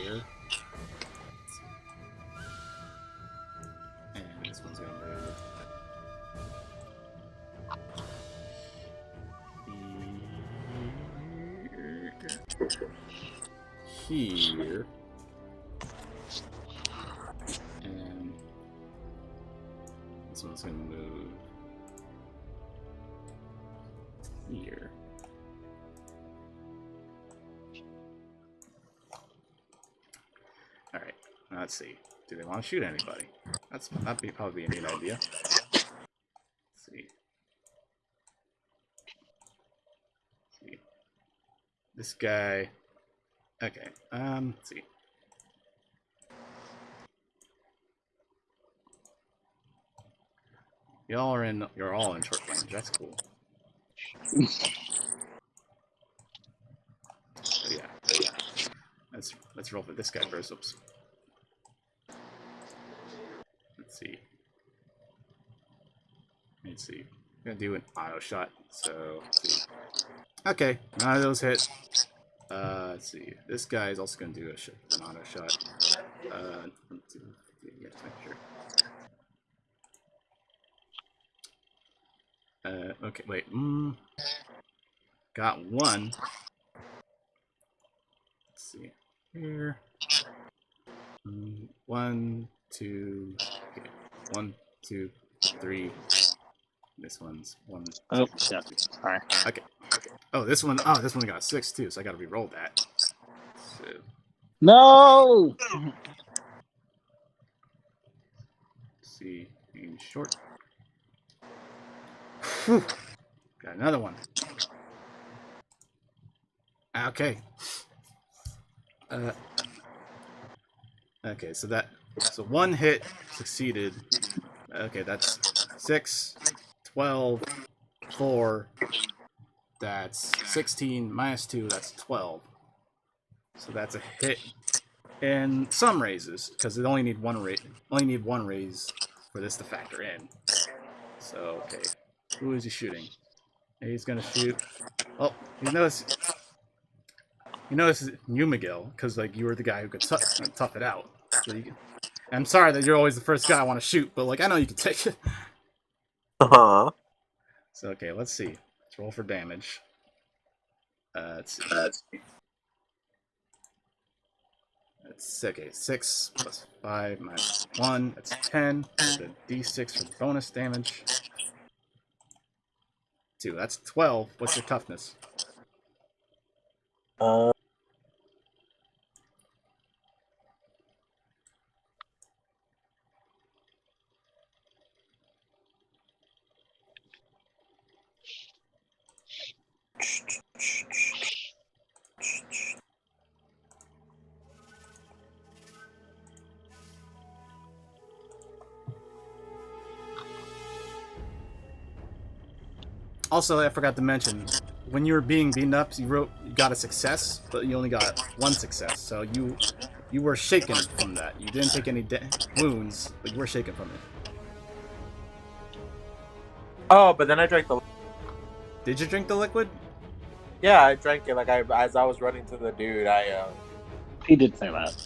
Air. And this one's gonna move here. And this one's gonna move here. Alright, let's see. Do they want to shoot anybody? That'd be probably a neat idea. Let's see. This guy. Okay, let's see. You're all in short range. That's cool. So yeah. Let's roll for this guy first. Oops. Let's see. I'm gonna do an auto shot. So let's see. Okay, none of those hit. Let's see. This guy is also gonna do an auto shot. Let's see. Yeah, just make sure. Okay, wait. Got one. Let's see. Here. 1, 2. Okay. 1, 2, 3. This one's 1. Oh, yeah. Sorry. Okay. Oh, this one got a 6 too, so I gotta re-roll that. So, No. let's see. Aim short. Whew. Got another one. Okay. Okay, so 1 hit succeeded. Okay, that's 6, 12, 4. That's 16 minus 2. That's 12. So that's a hit. and some raises because it only need one raise for this to factor in. So okay, who is he shooting? He's gonna shoot. Oh, you notice you, Miguel, because like you were the guy who could tough it out. So I'm sorry that you're always the first guy I want to shoot, but like I know you can take it. Uh-huh. So okay, let's see. Let's roll for damage. Let's see. That's okay. 6 plus 5 minus 1. That's 10. The d6 for bonus damage. 2. That's 12. What's your toughness? Also, I forgot to mention, when you were being beaten up, you got a success, but you only got 1 success. So you were shaken from that. You didn't take any wounds, but you were shaken from it. Oh, but then I drank the. Did you drink the liquid? Yeah, I drank it. Like as I was running to the dude, He did say that.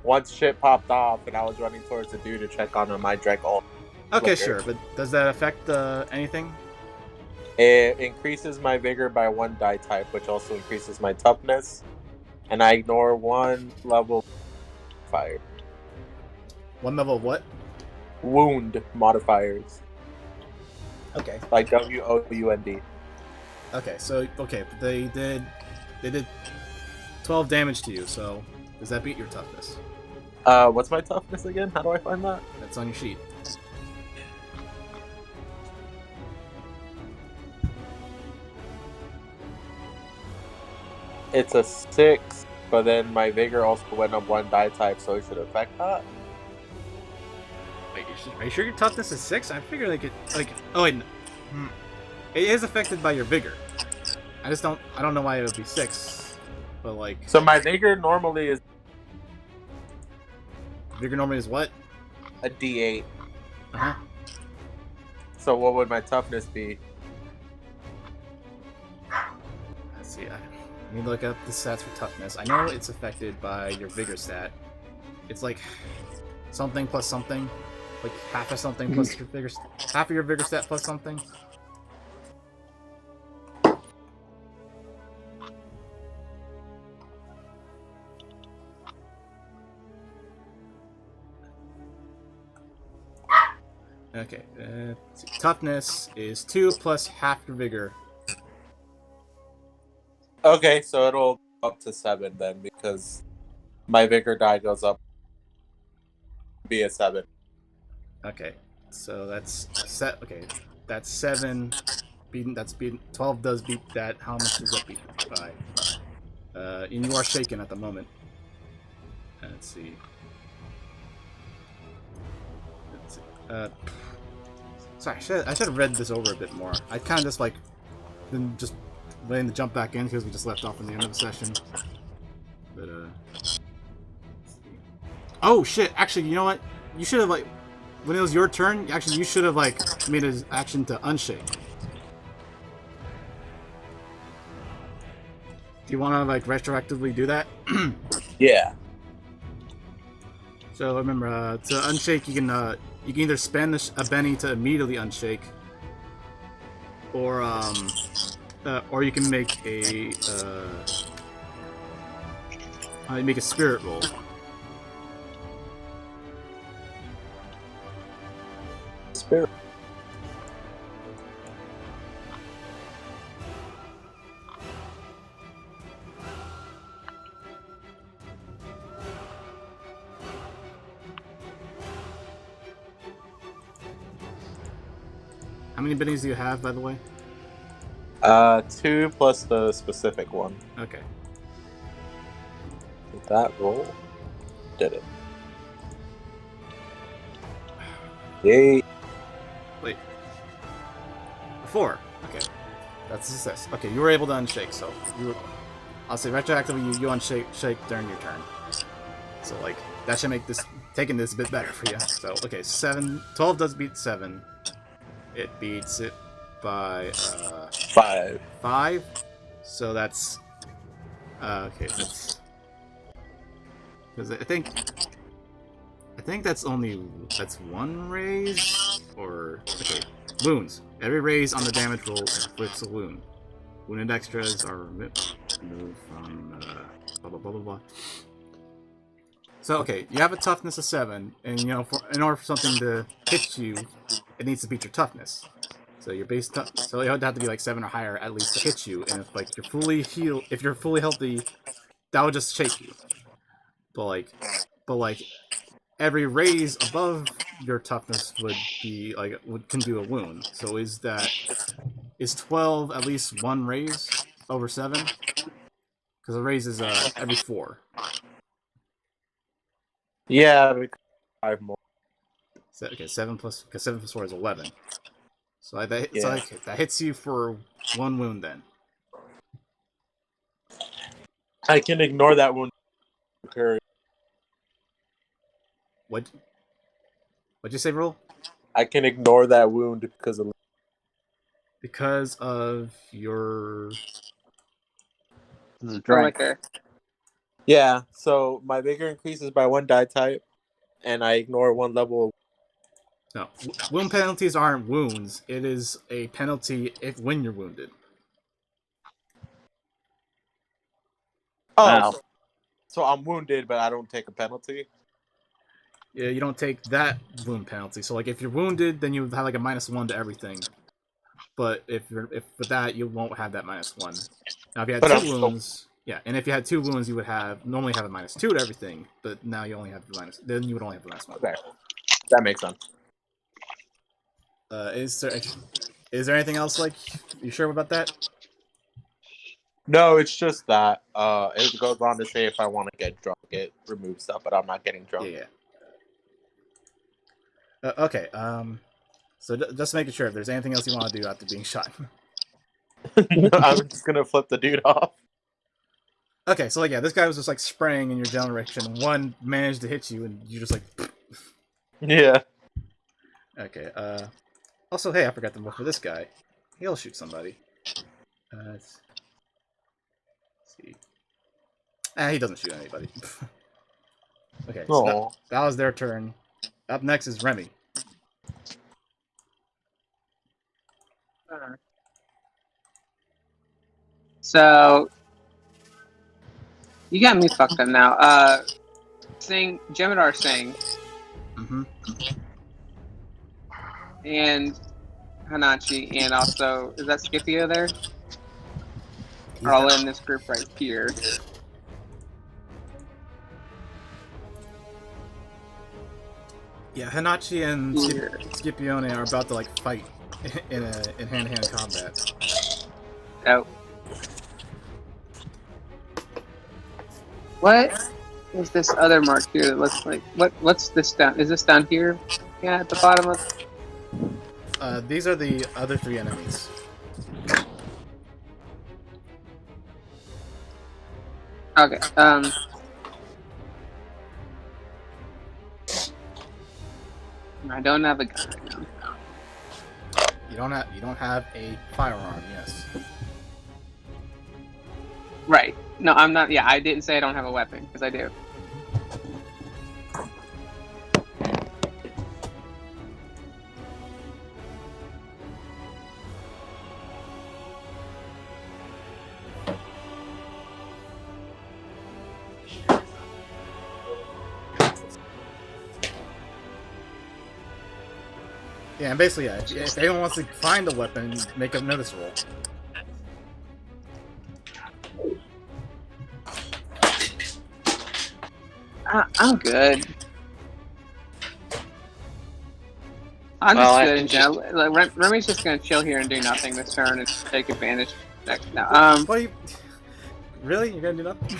once shit popped off and I was running towards the dude to check on him, I drank all. Okay, liquor. sure, but does that affect anything? It increases my vigor by 1 die type, which also increases my toughness, and I ignore 1 level modifier. 1 level of what? Wound modifiers, Okay. like WOUND. Okay, so they did 12 damage to you. So does that beat your toughness? What's my toughness again? How do I find that? That's on your sheet. It's a 6, but then my vigor also went up 1 die type, so it should affect that. Wait, are you sure your toughness is 6? I figured oh wait, it is affected by your vigor. I don't know why it would be 6, but like. So my vigor normally is Vigor normally is what? a D8. Uh-huh. So what would my toughness be? Let's see. I need to look up the stats for toughness. I know it's affected by your vigor stat. It's like something plus something, like half of something plus your vigor, half of your vigor stat plus something. Okay, let's see. Toughness is 2 plus half your vigor. Okay, so it'll go up to 7 then, because my vigor die goes up. Be a 7. Okay, so that's set. Okay, that's 7. That's beaten. 12 does beat that. How much does that beat by? And you are shaken at the moment. Let's see. Sorry, I should have read this over a bit more. I kind of just like been just waiting to jump back in because we just left off in the end of the session. But oh shit! Actually, you know what? You should have like when it was your turn. Actually, you should have like made an action to unshake. Do you want to like retroactively do that? Yeah. So remember, to unshake, you can either spend a Benny to immediately unshake, or you can make a spirit roll. Spirit. How many bennies do you have, by the way? 2 plus the specific one. Okay. Did that roll? Did it? Yay. Wait. 4. Okay. That's a success. Okay, you were able to unshake, so I'll say retroactively you unshake during your turn. So like that should make this taking this a bit better for you. So okay, 12 does beat 7. It beats it by 5. 5. So that's okay. That's because I think that's one raise or okay wounds. Every raise on the damage roll inflicts a wound. Wounded extras are removed from blah blah blah blah blah. So okay, you have a toughness of 7, and in order for something to hit you, it needs to beat your toughness. So your base so it would have to be like 7 or higher at least to hit you. And if like if you're fully healthy, that would just shake you. But like every raise above your toughness would be like can do a wound. So is 12 at least one raise over 7? Because a raise is every 4. Yeah, 5 more. So, okay, 7 plus 4 is 11. So that hits you for 1 wound then. I can ignore that wound. What'd you say, Rule? I can ignore that wound because of your Liquor. Yeah, so my vigor increases by 1 die type, and I ignore 1 level. No, wound penalties aren't wounds. It is a penalty when you're wounded. Oh, Wow. so I'm wounded, but I don't take a penalty? Yeah, you don't take that wound penalty. So like if you're wounded, then you have like a -1 to everything. But if with that, you won't have that -1. Now if you had 2 wounds, yeah, and if you had 2 wounds, you would normally have a -2 to everything. But now you only have the then you would only have the -1. Okay, that makes sense. Is there anything else like you sure about that? No, it's just that it goes on to say if I want to get drunk, it removes stuff, but I'm not getting drunk. Yeah. Okay. So just making sure if there's anything else you want to do after being shot. I'm just gonna flip the dude off. Okay, so like yeah, this guy was just like spraying in your general direction. One managed to hit you, and you just like. Yeah. Okay. Also, hey, I forgot to look for this guy. He'll shoot somebody. Let's see. He doesn't shoot anybody. Okay, so that was their turn. Up next is Remy. So you got me fucked up now. Jem'Hadar Singh. Mm-hmm. And Hanachi, and also is that Scipio there? Are all in this group right here. Yeah, Hanachi and Scipione are about to like fight in hand-to-hand combat. Oh. What is this other mark here that looks like what's this down? Is this down here? Yeah, at the bottom of these are the other 3 enemies. Okay, I don't have a gun right now. You don't have a firearm, yes. Right. No, I'm not. Yeah, I didn't say I don't have a weapon, because I do. Yeah, and basically, yeah, if anyone wants to find a weapon, make a notice roll. I'm good. I'm just good in general. Like, Remy's just gonna chill here and do nothing this turn and take advantage. No, What are you... Really? You're gonna do nothing?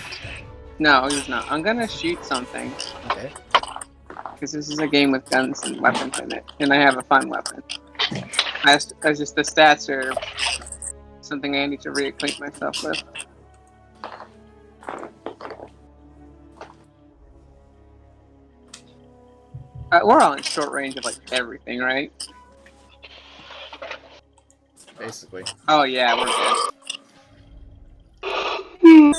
No, he's not. I'm gonna shoot something. Okay. Because this is a game with guns and weapons in it, and I have a fun weapon. As just the stats are something I need to reacquaint myself with. We're all in short range of like everything, right? Basically. Oh yeah, we're good.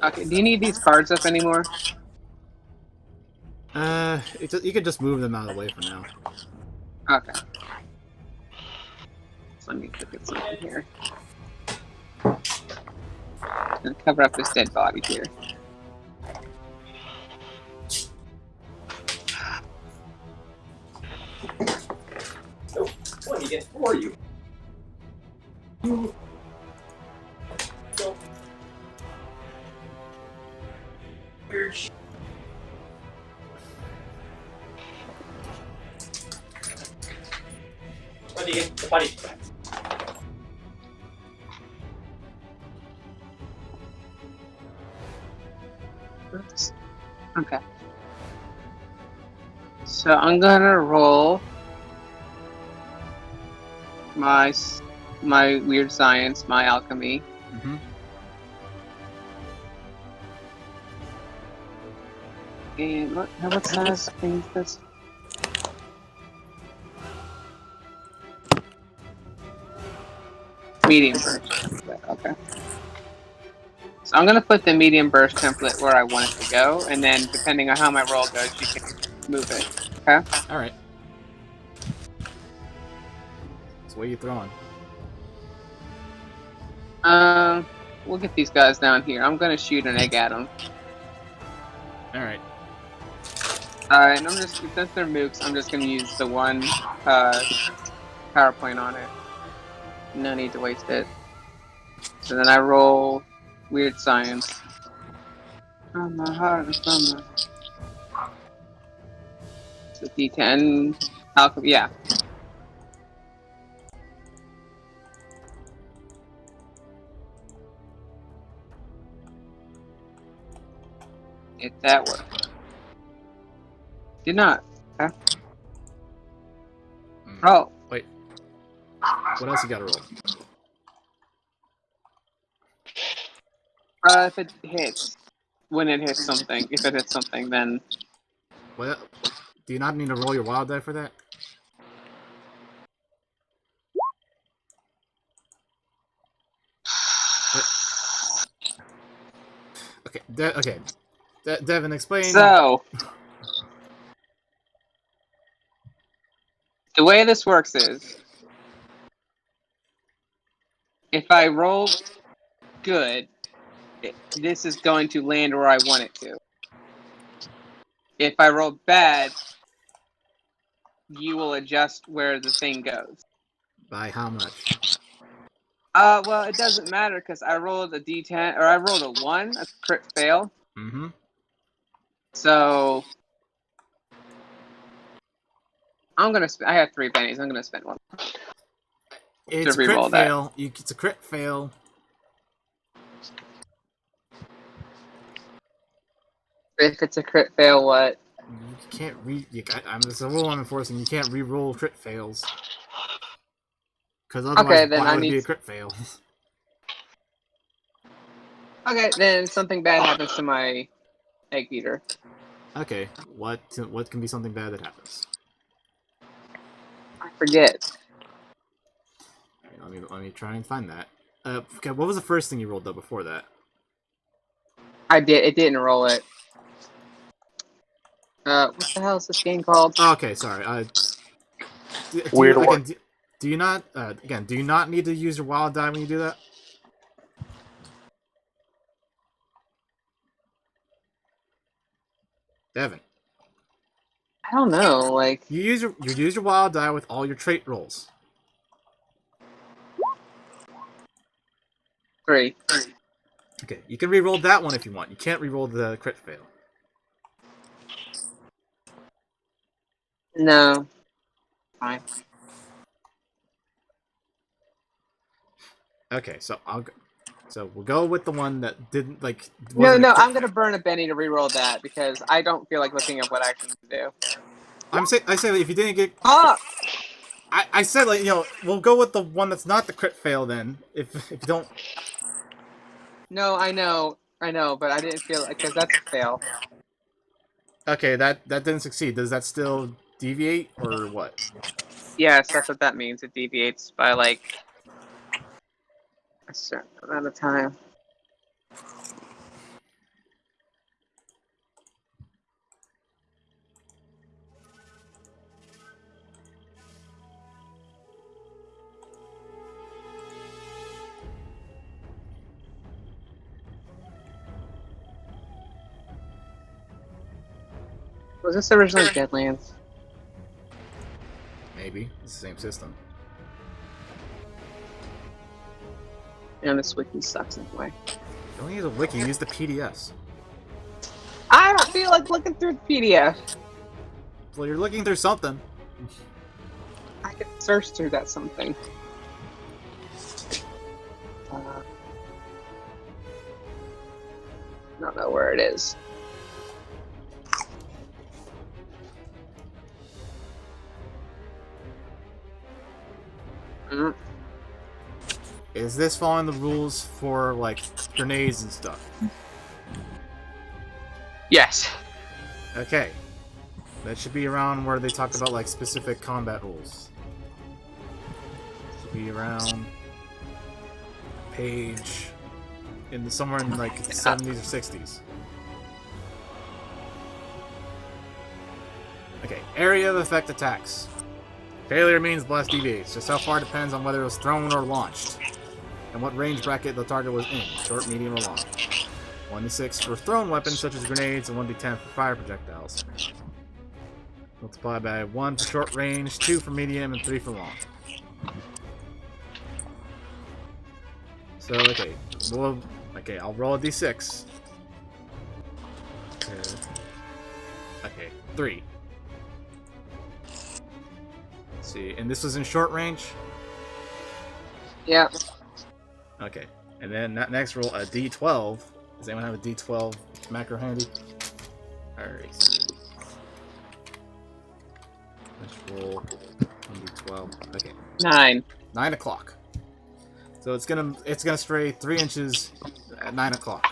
Okay, do you need these cards up anymore? You could just move them out of the way for now. Okay. So let me look at something here. And cover up this dead body here. What do you get for you? What do you get? The buddy. Oops. Okay. So I'm gonna roll my weird science, my alchemy. Mm-hmm. And what size thing is this? Medium burst template. Okay. So I'm gonna put the medium burst template where I want it to go, and then depending on how my roll goes, you can move it. Okay. All right. So what are you throwing? We'll get these guys down here. I'm gonna shoot an egg at them. All right. Alright, and I'm just, since they're mooks, I'm just gonna use the one power point on it. No need to waste it. So then I roll weird science. From my heart and from my... So D10 alchemy, yeah. If that worked. Did not. Okay. Oh. Wait. What else you got to roll? If it hits. When it hits something. If it hits something, then... What? Do you not need to roll your wild die for that? Okay. Okay. Devin, explain. So... The way this works is... If I roll good, this is going to land where I want it to. If I roll bad, you will adjust where the thing goes. By how much? Well, it doesn't matter because I rolled a D10, or I rolled a 1, a crit fail. Mm-hmm. So I'm gonna. I have 3 pennies. I'm gonna spend 1. It's a re-roll crit that. fail. It's a crit fail. If it's a crit fail, what? You can't it's a rule I'm enforcing. You can't re-roll crit fails. Because otherwise, then why I would it need be a crit fail? Okay, then something bad happens to my egg beater. Okay, what can be something bad that happens? I forget. Let me try and find that. Okay, what was the first thing you rolled though before that? I did. It didn't roll it. What the hell is this game called? Oh, okay, sorry. Weird again, do you not do you not need to use your wild die when you do that? Devin, I don't know. Like, you use your wild die with all your trait rolls. 3. Okay, you can re-roll that one if you want. You can't re-roll the crit fail. No. Fine. Okay, so we'll go with the one that didn't like. No, wasn't a crit I'm gonna burn a Benny to re-roll that because I don't feel like looking at what I can do. I say that if you didn't get. Ah! I said we'll go with the one that's not the crit fail then. If you don't. No, I know. I know, but I didn't feel like because that's a fail. Okay, that didn't succeed. Does that still deviate or what? Yes, that's what that means. It deviates by like a certain amount of time. Was this originally Deadlands? Maybe it's the same system. And this wiki sucks anyway. Don't use a wiki. Use the PDFs. I don't feel like looking through the PDF. Well, you're looking through something. I could search through that something. Don't know where it is. Mm. Is this following the rules for like grenades and stuff? Yes. Okay. That should be around where they talk about like specific combat rules. Should be around page somewhere in like 70s or 60s. Okay, area of effect attacks. Failure means blast deviates. Just how far depends on whether it was thrown or launched, and what range bracket the target was in, short, medium, or long. 1d6 for thrown weapons such as grenades, and 1d10 for fire projectiles. Multiply by 1 for short range, 2 for medium, and 3 for long. So, okay. I'll roll a d6. Okay, 3. Let's see, and this was in short range? Yeah. Okay, and then next roll a d12. Does anyone have a d12 macro handy? Alright. Let's roll 1d12. Okay. 9. 9 o'clock. So it's gonna stray 3 inches at 9 o'clock.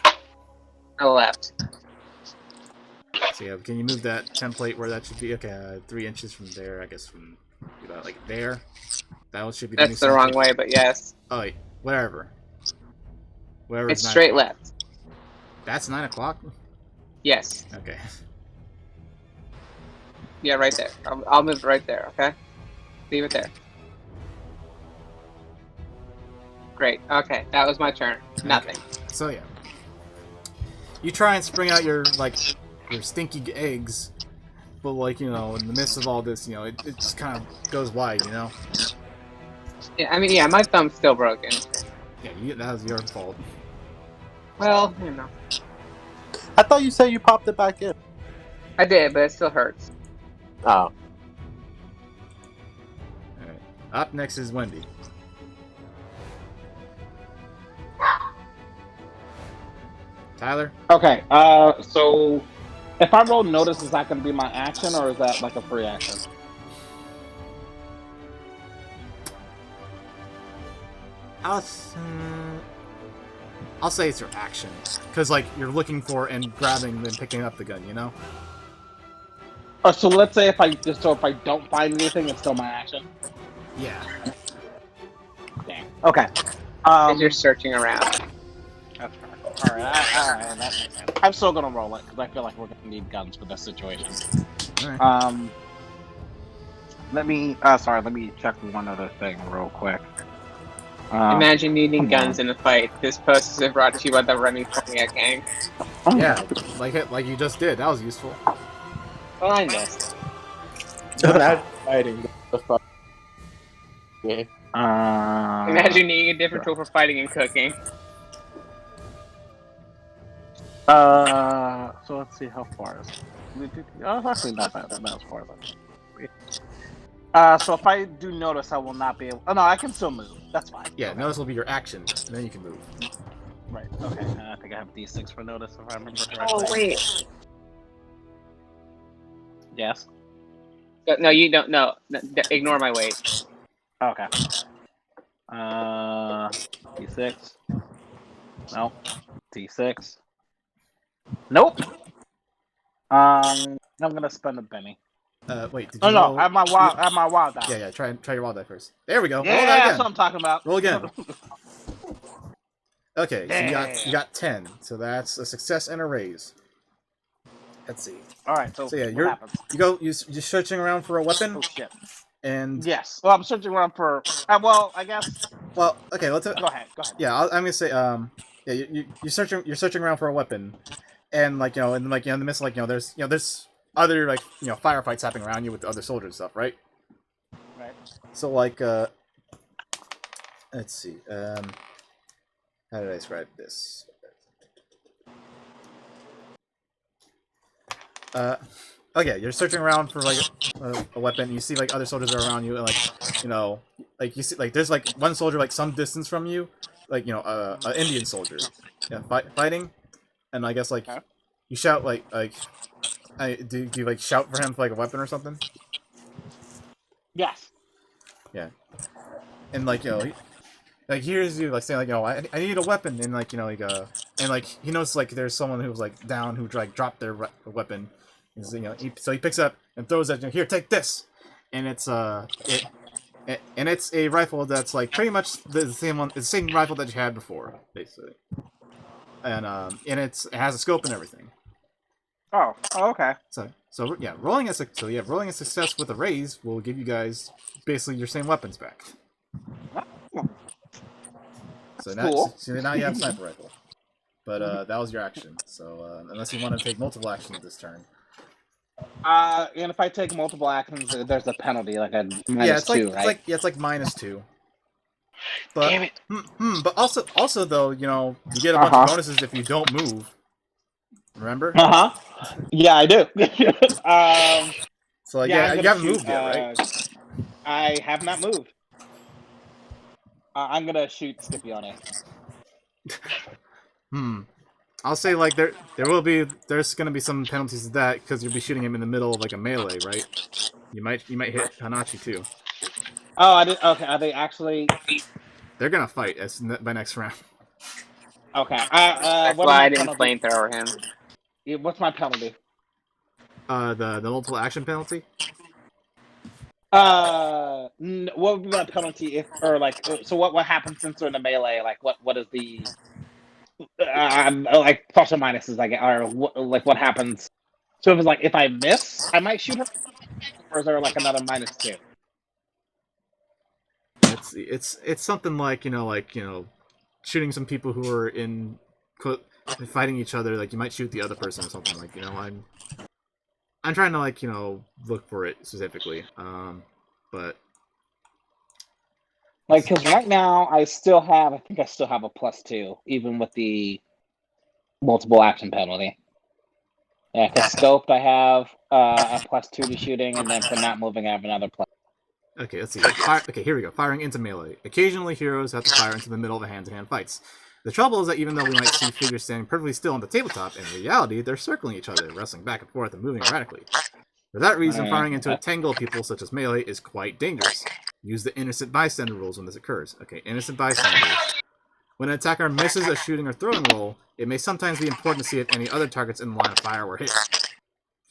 I left. So yeah, can you move that template where that should be? Okay, 3 inches from there, I guess from about like there. That one should be. That's the wrong way, but yes. Oh, wait, wherever. Wherever. It's straight left. That's 9 o'clock. Yes. Okay. Yeah, right there. I'll move it right there. Okay. Leave it there. Great. Okay, that was my turn. Nothing. So yeah, you try and spring out your stinky eggs, but in the midst of all this, it just kind of goes wide, Yeah, I mean, yeah, my thumb's still broken. Yeah, that was your fault. Well, I thought you said you popped it back in. I did, but it still hurts. Oh. All right. Up next is Wendy. Tyler? Okay, so if I roll notice, is that going to be my action, or is that like a free action? I'll say it's your action, because you're looking for and grabbing and picking up the gun, Oh, so let's say if I don't find anything, it's still my action. Yeah. Dang. Okay. As you're searching around. That's fair. All right. That makes sense. I'm still gonna roll it because I feel like we're gonna need guns for this situation. All right. Let me check one other thing real quick. Imagine needing come guns on. in a fight. This post is brought to you by the Remy Formier gang. Yeah, like you just did. That was useful. Well, I missed. Imagine fighting the fuck. Yeah. Imagine needing a different tool for fighting and cooking. So let's see how far is it. Oh, actually not that. That was far though. So if I do notice, I will not be able. Oh no, I can still move. That's fine. Yeah, Okay. notice will be your action, and then you can move. Right. Okay. I think I have D6 for notice if I remember correctly. Oh, wait. Yes. No, you don't. No, ignore my weight. Okay. D6. No. D6. Nope. I'm gonna spend a penny. Wait, did Oh you no, roll? at my wild die. Yeah, try your wild die first. There we go. Roll Yeah, that that's what again. I'm talking about. Roll again. Okay, so you Yeah. got 10. So that's a success and a raise. Let's see. All right, so So yeah, what happens? you're searching around for a weapon, Oh shit. and Yes. Well, I'm searching around for. Well, I guess. well, okay, let's. Go ahead. Go ahead. Yeah, I'm gonna say yeah, you're searching around for a weapon, and like and like in the midst, like there's other like firefights happening around you with the other soldiers and stuff, right? Right. So like let's see how did I describe this? Okay, you're searching around for like a weapon. You see like other soldiers are around you, and like like you see like there's like one soldier like some distance from you, like an Indian soldier, yeah, fighting, and I guess like Okay. you shout do you like shout for him for like a weapon or something? Yes. Yeah, and like like he hears you like saying like I need a weapon, and like and like he knows like there's someone who's like down who like dropped their weapon. He's, so he picks up and throws it. Here, take this, and it's it's a rifle that's like pretty much the same one, the same rifle that you had before, basically. And it has a scope and everything. Oh. Okay. So yeah, rolling a success with a raise will give you guys basically your same weapons back. So Cool. now you have a sniper rifle. But that was your action. So unless you want to take multiple actions this turn. And if I take multiple actions, there's a penalty, like a -2, right? It's like -2. But Damn it. but also though, you get a bunch of bonuses if you don't move. Remember? Yeah, I do. So like, yeah, you haven't moved yet, right? I have not moved. I'm gonna shoot Scipione. I'll say like there's gonna be some penalties to that because you'll be shooting him in the middle of like a melee, right? You might hit Hanachi too. Oh, I did. Okay, are they actually? They're gonna fight by next round. Okay. That's what why am I didn't flamethrower him. What's my penalty? The multiple action penalty. What would be my penalty if, or like, so what happens since we're in the melee? Like, what is the, like plus or minuses I get, or what happens? So if it's like if I miss, I might shoot her, or is there like another -2? Let's see. It's something like shooting some people who are in fighting each other. Like you might shoot the other person or something. Like I'm trying to like look for it specifically. But like because right now I think I still have a +2 even with the multiple action penalty. Yeah, because scoped I have a +2 to shooting, and then for not moving I have another +. Okay, let's see. Okay, here we go. Firing into melee. Occasionally, heroes have to fire into the middle of a hand-to-hand fights. The trouble is that even though we might see figures standing perfectly still on the tabletop, in reality, they're circling each other, wrestling back and forth and moving erratically. For that reason, firing into a tangle of people such as melee is quite dangerous. Use the innocent bystander rules when this occurs. Okay, innocent bystander. When an attacker misses a shooting or throwing roll, it may sometimes be important to see if any other targets in the line of fire were hit.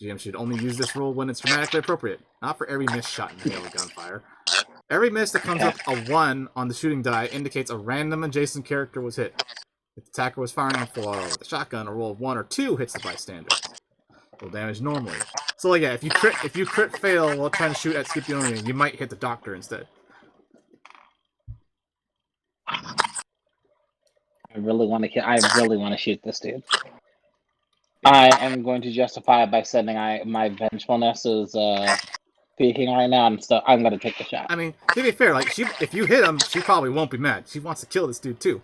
GM should only use this rule when it's dramatically appropriate, not for every missed shot in melee gunfire. Every miss that comes up a 1 on the shooting die indicates a random adjacent character was hit. If the attacker was firing on full auto with a shotgun, a roll of 1 or 2 hits the bystander. Will damage normally. So like, yeah, if you crit fail while trying to shoot at Scipione, you might hit the doctor instead. I really want to shoot this dude. I am going to justify it by saying my vengefulness is peaking right now, and so I'm going to take the shot. I mean, to be fair, like if you hit him, she probably won't be mad. She wants to kill this dude too.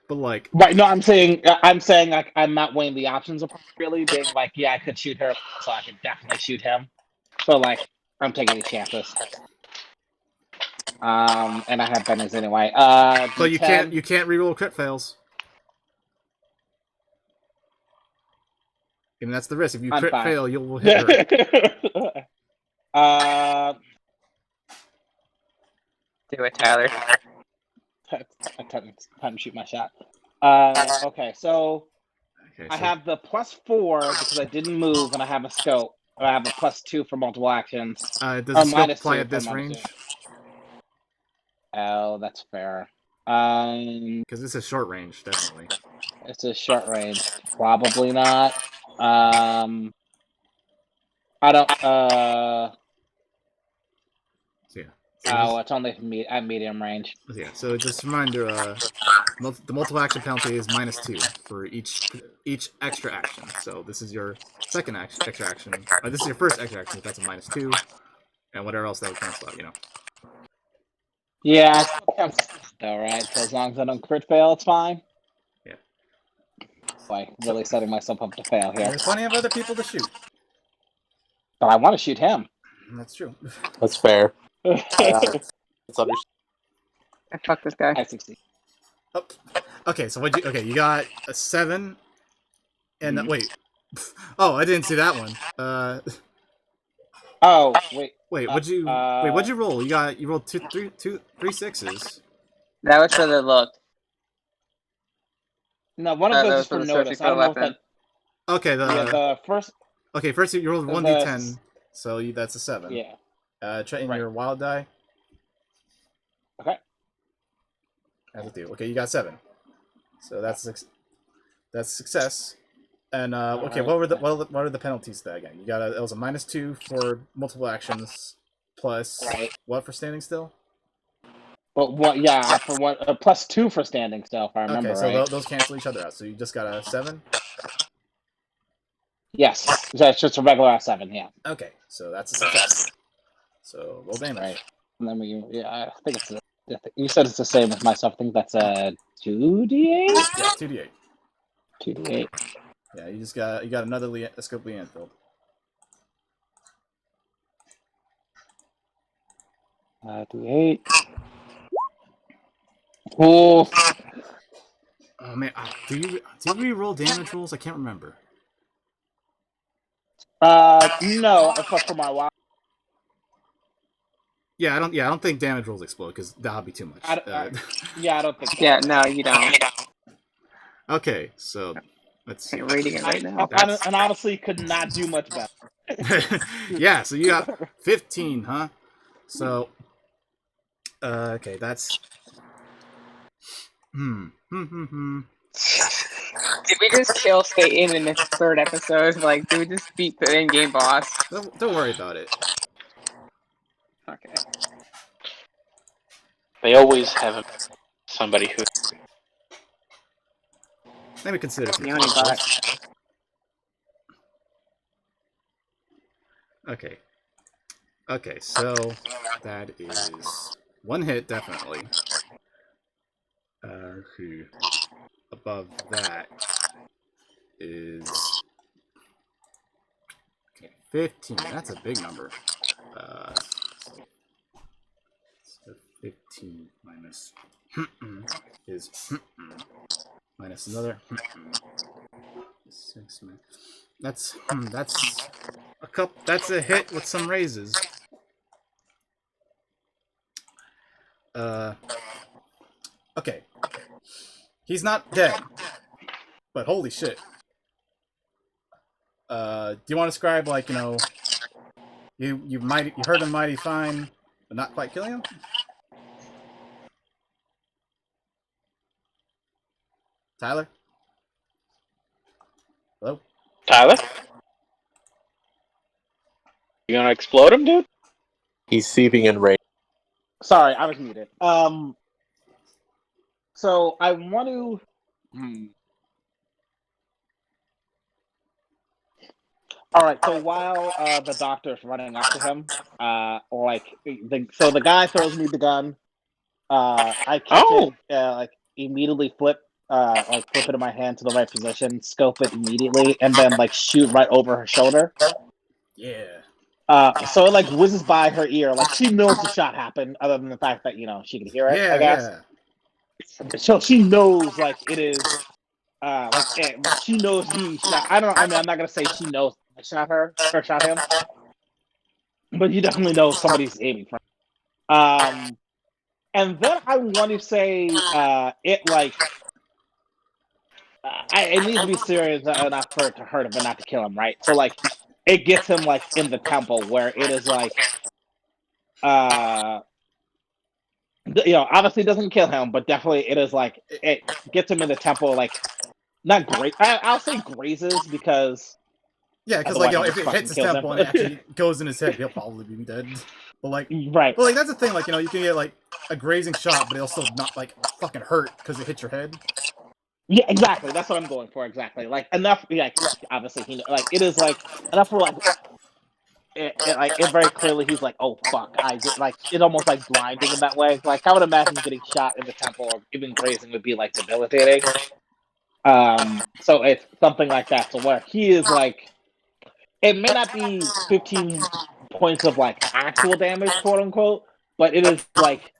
But like, right? No, I'm saying like I'm not weighing the options appropriately. Being like, yeah, I could shoot her, so I could definitely shoot him. So like, I'm taking these chances. And I have bennies anyway. but you can't reroll crit fails. And that's the risk. If you crit fail, you'll hit her. Do it, Tyler. Time to shoot my shot. Okay, so Okay. I have the +4 because I didn't move, and I have a scope. I have a +2 for multiple actions. Does the scope apply -2 at this for range? -2. Oh, that's fair. Because this is short range, definitely. It's a short range. Probably not. I don't. So yeah. Oh, it's only at medium range. So just a reminder, the multiple action penalty is -2 for each extra action. So this is your second extra action. This is your first extra action. That's a -2, and whatever else that would cancel out. Yeah, it still counts though, right? So as long as I don't crit fail, it's fine. Yeah. Like really setting myself up to fail here. There's plenty of other people to shoot. But I want to shoot him. That's true. That's fair. I It's understandable. Fuck this guy. succeed. Oh. Okay, so you got a 7, and wait. Oh, I didn't see that one. Oh wait. What'd you roll? You rolled three sixes. That was for the look. No, one of that those was is for for the notice. I surgical don't know if weapon. that. Okay, The first. okay, first you rolled 1d10, so that's a 7. Yeah. Try in Right. your wild die. Okay. As a 2. Okay, you got 7. So that's success. And okay, Alright. what are the penalties to that again? You got it was a -2 for multiple actions, plus Right. what for standing still? But what? Yeah, for what? +2 for standing still, if I remember Okay, so right. those cancel each other out. So you just got a 7. Yes, that's just a regular 7. Yeah. Okay, so that's a success. So roll damage. Right. And then I think it's. You said it's the same as myself. I think that's a 2d8. Yeah, 2d8. 2d8. Yeah, you got another Scope Leanfield. D8. Oh. Oh man, did we roll damage rolls? I can't remember. No, for my wild. Yeah, I don't think damage rolls explode because that would be too much. Yeah, I don't think. Yeah, no, you don't. Okay, so let's see. I'm reading it right now. And honestly, could not do much better. Yeah, so you got 15, huh? So, okay, that's. Did we just kill Satan in the 3rd episode? Like, did we just beat the in-game boss? Don't worry about it. Okay. They always have somebody who. Let me consider some The only things. boss. Okay. Okay, so that is 1 hit, definitely. Above that is 15. That's a big number. So 15 minus is minus another 6. That's a couple. That's a hit with some raises. Okay. He's not dead. But holy shit. Do you want to describe, like, you hurt him mighty fine, but not quite killing him? Tyler? Hello? Tyler? You gonna explode him, dude? He's seething in rage. Sorry, I was muted. So I want to. All right. So while the doctor's running up to him, the guy throws me the gun. I catch it, immediately flip it in my hand to the right position, scope it immediately, and then shoot right over her shoulder. Yeah. So it whizzes by her ear, she knows the shot happened, other than the fact that she can hear it. Yeah, I guess. yeah. So she knows it is, she knows he shot. I'm not gonna say she knows I shot her or shot him, but you definitely know somebody's aiming for him. And then I want to say it needs to be serious enough for it to hurt him, but not to kill him, right? So like, it gets him like in the temple where it is like, obviously doesn't kill him, but definitely it is like it gets him in the temple, like not great. I'll say grazes because Yeah, because like otherwise if it it just hits his fucking kills temple him. and it actually goes in his head, he'll probably be dead. But like, right. that's the thing. Like you can get like a grazing shot, but it'll still not like fucking hurt because it hits your head. Yeah, exactly. That's what I'm going for. Exactly. Like enough. Like obviously he like it is like enough for like it very clearly he's like, oh fuck, I did like it almost like blinding in that way. Like I would imagine getting shot in the temple or even grazing would be like debilitating. So it's something like that. So where he is like, it may not be 15 points of like actual damage, quote unquote, but it is like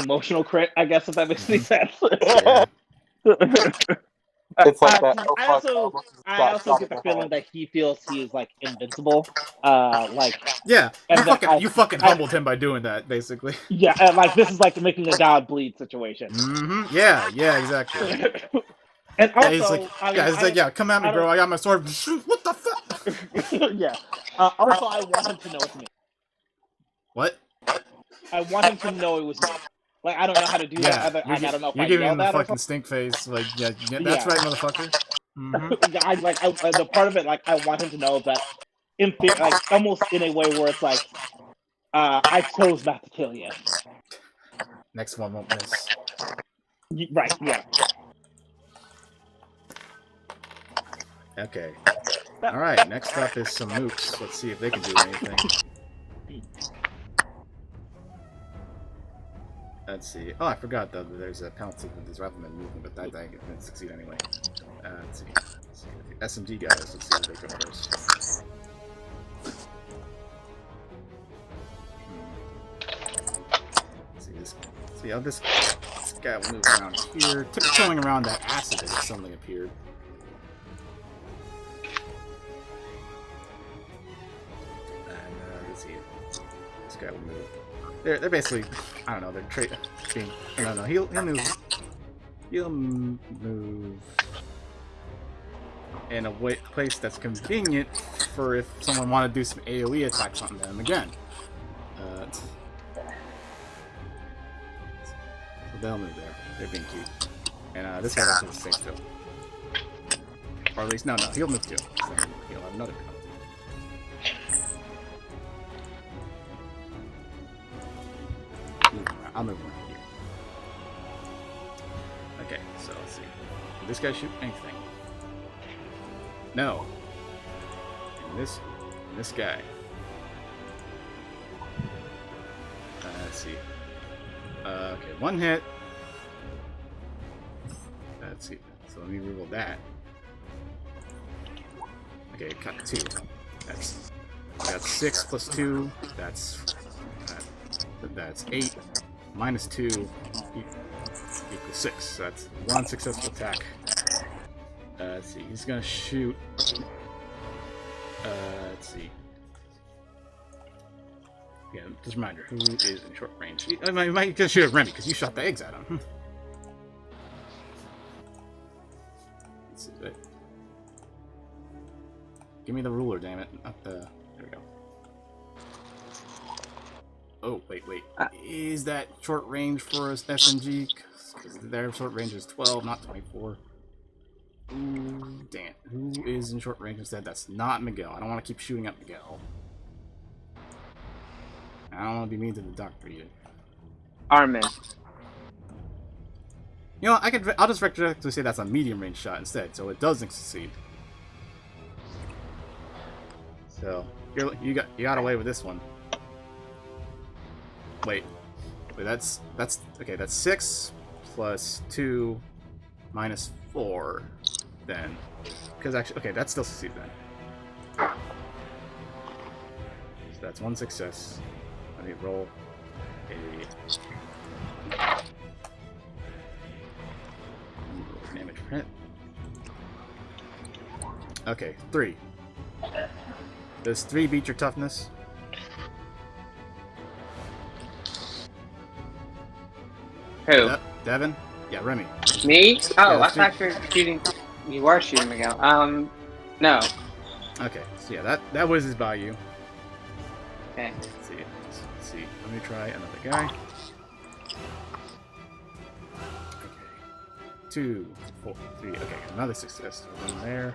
emotional crit, I guess, if that makes any sense. Yeah. It's like that. Oh, I fuck, also get the feeling that he feels he is like invincible. Like, Yeah, and then you fucking humbled him by doing that, basically. yeah, and like this is like making a god bleed situation. Mm-hmm. Yeah, exactly. And also, Yeah, he's like, yeah, come at me, bro. I got my sword. What the fuck? yeah. Also, I want him to know it's me. What? I want him to know it was me. Like I don't know how to do that. I don't know if you're I giving yell him the that or fucking something. stink face. Like, yeah, that's Yeah. right, motherfucker. Mm-hmm. The part of it, like, I want him to know that, like, almost in a way where it's like, I chose not to kill you. Next one won't miss. Right? Yeah. Okay. All right. Next up is some mooks. Let's see if they can do anything. Let's see. Oh, I forgot though that there's a penalty with this Rifleman movement, but that guy didn't succeed anyway. Let's see. The SMG guys. Let's see if they go first. Let's see this. See how this guy will move around here, tiptoeing around that acid as something appeared. And let's see. This guy will move. They're basically, I don't know, they're being. No, he'll move. He'll move in a place that's convenient for if someone wanted to do some AoE attacks on them again. So they'll move there. They're being cute. And this guy has to stay still. Or at least, no, he'll move too. So he'll have another penalty. I'll move around here. Okay, so let's see. Did this guy shoot anything? No. And this guy. Let's see. Okay, one hit. Let's see. So let me reroll that. Okay, cut 2. That's 6 plus 2. That's 8. Minus 2 equals 6. So that's 1 successful attack. Let's see. He's gonna shoot. Let's see. Yeah, just a reminder, who is in short range? I might just shoot at Remy because you shot the eggs at him. Let's see. Give me the ruler, damn it. Not the. There we go. Oh, wait. Is that short range for us SMG? Because their short range is 12, not 24. Ooh, damn. Who is in short range instead? That's not Miguel. I don't want to keep shooting at Miguel. I don't want to be mean to the doctor yet. Armin. You know, I'll just directly say that's a medium range shot instead, so it doesn't succeed. So you got away with this one. Wait, that's okay. That's 6 plus 2 minus 4, then, because actually, okay, that still succeeds then. So that's 1 success. Let me roll a damage print. Okay, 3. Does 3 beat your toughness? Who? Devin? Yeah, Remy. Me? Oh, Yeah, I thought you were shooting. You are shooting Miguel. No. Okay, so yeah, that whizzes by you. Okay. Let's see. Let me try another guy. Okay. 2, 4, 3. Okay, another success. So one there.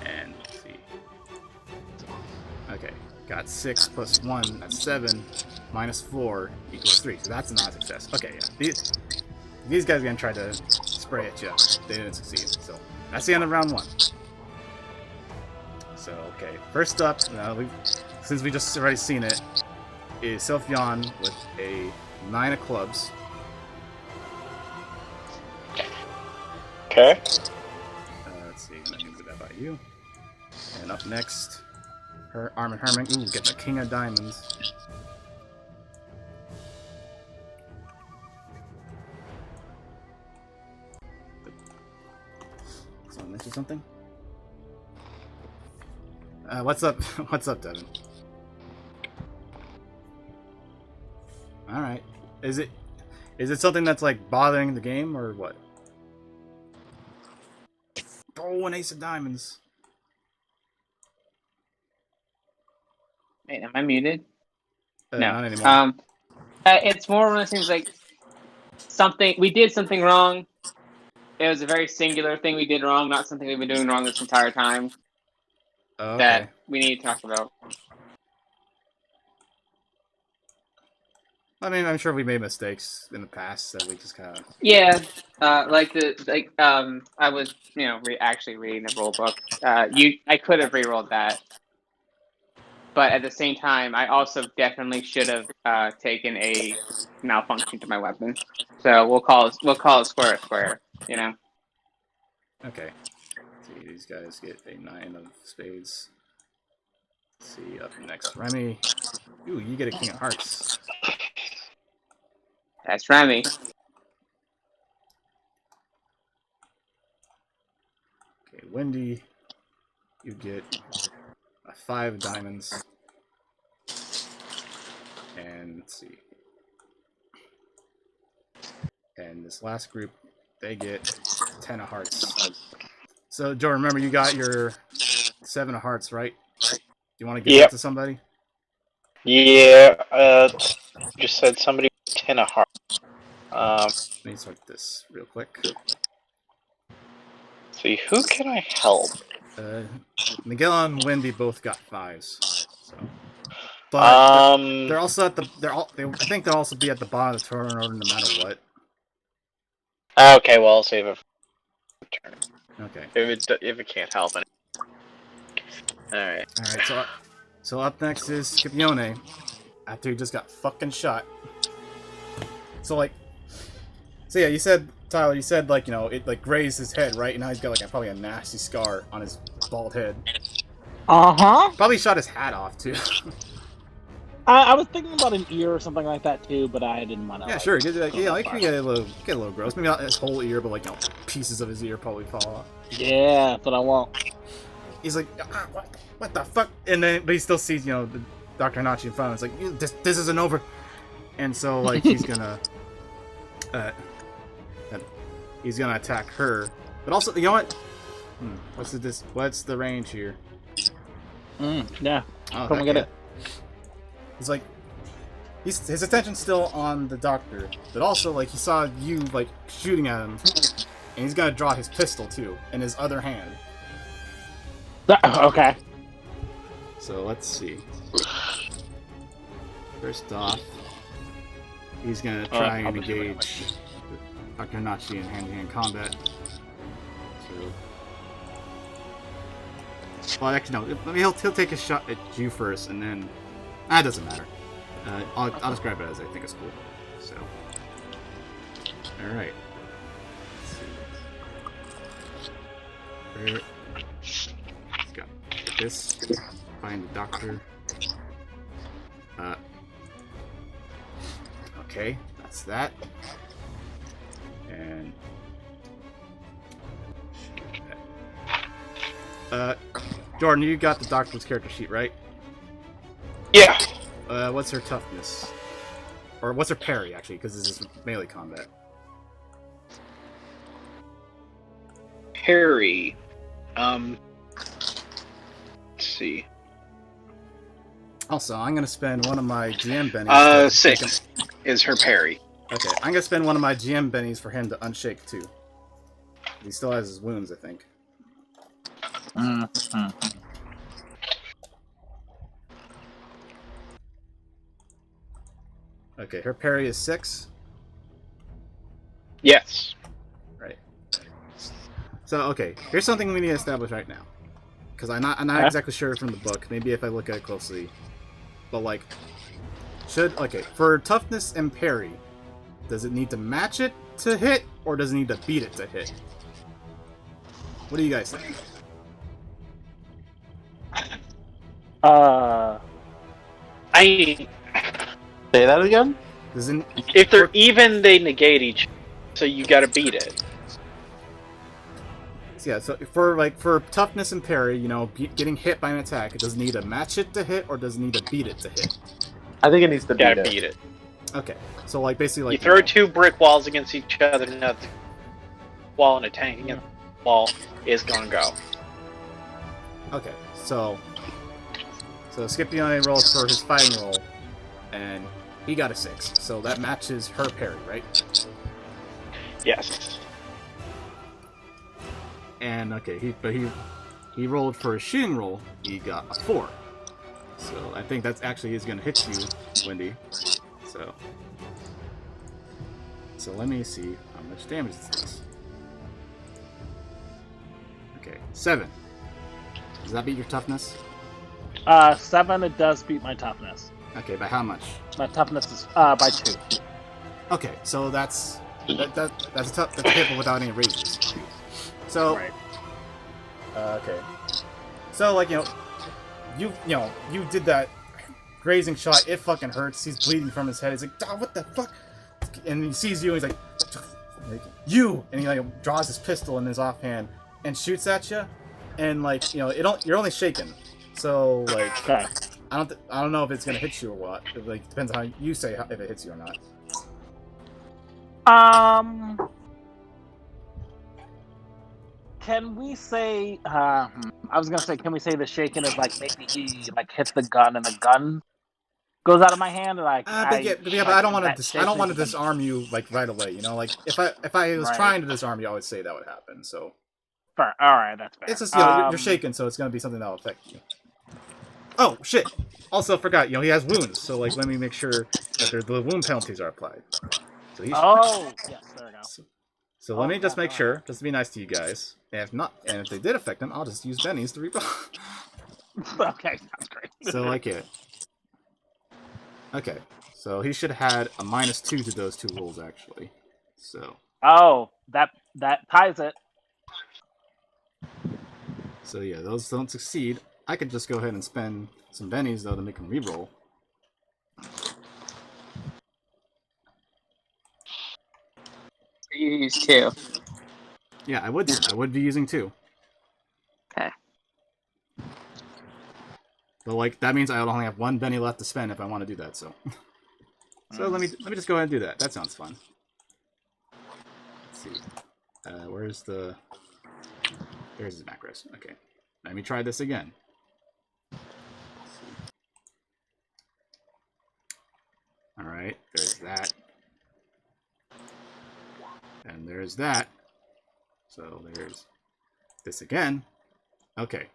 And let's see. Okay, got 6 plus 1, that's 7. Minus 4 equals 3. So that's not a success. Okay, yeah. These guys are gonna try to spray at you. They didn't succeed. So that's the end of round 1. So, okay. First up, since we just already seen it, is Sylphion with a 9 of clubs. Okay. Let's see, let me move that by you. And up next, Armin Herman. Ooh, get the King of Diamonds. Someone mention something? What's up? What's up, Devin? All right. Is it something that's like bothering the game or what? Oh, an ace of diamonds. Wait, am I muted? No. Not anymore. It's more one of those things like we did something wrong. It was a very singular thing we did wrong, not something we've been doing wrong this entire time. Okay. That we need to talk about. I mean, I'm sure we made mistakes in the past that we just kind of. Yeah, I was actually reading the rule book. I could have re-rolled that, but at the same time, I also definitely should have taken a malfunction to my weapon. So we'll call it square a square. You know. Okay. Let's see, these guys get a 9 of spades. Let's see, up next, Remy. Ooh, you get a King of Hearts. That's Remy. Okay, Wendy, you get a 5 of diamonds. And let's see. And this last group, they get 10 of hearts. So, Joe, remember you got your 7 of hearts, right? Do you want to give that to somebody? Yeah, just said somebody 10 of hearts. Let me sort this real quick. See, who can I help? Miguel and Wendy both got 5s. So. But they're also at the. I think they'll also be at the bottom of the turn order no matter what. Okay, well I'll save it for turn. Okay. If it can't help it. Alright. Alright, so up next is Scipione. After he just got fucking shot. So yeah, you said, Tyler, it like grazed his head, right? And now he's got like probably a nasty scar on his bald head. Uh-huh. Probably shot his hat off too. I was thinking about an ear or something like that too, but I didn't want to. Yeah, sure. It could get a little gross. Maybe not his whole ear, but pieces of his ear probably fall off. Yeah, but I won't. He's like, what the fuck? But he still sees, the Dr. Hanachi in front of him. It's like, this isn't over. And so, he's gonna, attack her. But also, you know what? What's the range here? Yeah. Oh, come and get it. He's like, his attention's still on the doctor, but also he saw you shooting at him, and he's gonna draw his pistol too in his other hand. Okay. So let's see. First off, he's gonna try and engage Dr. Hanachi in hand-to-hand combat. Well, actually, no. He'll take a shot at you first, and then it doesn't matter. I'll describe it as I think it's cool. So, all right. Let's go. Get this. Find the doctor. Okay, that's that. And Jordan, you got the doctor's character sheet, right? Yeah. What's her toughness? Or what's her parry, actually, because this is melee combat. parry. Let's see. Also, I'm gonna spend one of my GM bennies. to make 6 is her parry. Okay, I'm gonna spend one of my GM bennies for him to unshake too. He still has his wounds, I think. Okay, her parry is 6. Yes. Right. So, okay, here's something we need to establish right now. Because I'm not exactly sure from the book. Maybe if I look at it closely. But, like, for toughness and parry, does it need to match it to hit, or does it need to beat it to hit? What do you guys think? I Say that again? Doesn't if they're even, they negate each. So you got to beat it. yeah. So for toughness and parry, you know, getting hit by an attack, it does need to match it to hit, or does it need to beat it to hit? I think it needs to beat Gotta it. beat it. Okay, so like basically like You throw 2 brick walls against each other, and that wall and a tank against the wall is gonna go. Okay, so Scipione rolls for his fighting roll, and he got a 6. So that matches her parry, right? Yes. And okay, he rolled for his shooting roll. He got a 4. So I think that's actually is gonna hit you, Wendy. So let me see how much damage this does. Okay, 7. Does that beat your toughness? 7, it does beat my toughness. Okay, by how much? My toughness is by 2. Okay, so that's a hit but without any raises. So Right. okay, so like you did that grazing shot. It fucking hurts. He's bleeding from his head. He's like, "Oh, what the fuck?" And he sees you. And he's like, "You!" And he like draws his pistol in his offhand and shoots at you. And like you're only shaken. So like Okay. I don't know if it's gonna hit you or what. It like depends on how you say if it hits you or not. Can we say? I was gonna say, can we say the shaking is like maybe he like hits the gun and the gun goes out of my hand, or like? But I don't want to. I don't want to that disarm you like right away. You know, like if I was Right. trying to disarm you, I would say that would happen. So Fair. All right, that's fair. it's just you're shaken, so it's gonna be something that will affect you. Oh shit! Also forgot. He has wounds, so like let me make sure that the wound penalties are applied. So he's. Oh, yes, there we go. So let me just make sure, just to be nice to you guys. And if not, and if they did affect them, I'll just use Benny's to reroll. Okay, sounds great. So like it. Okay, so he should have had a -2 to those 2 rolls actually. So that ties it. So yeah, those don't succeed. I could just go ahead and spend some bennies though to make him reroll. You use 2. Yeah, I would be using 2. Okay. But like that means I only have 1 benny left to spend if I want to do that. So, let me just go ahead and do that. That sounds fun. Let's see, there's the macros. Okay, let me try this again. All right, there's that, and there's that. So there's this again. Okay.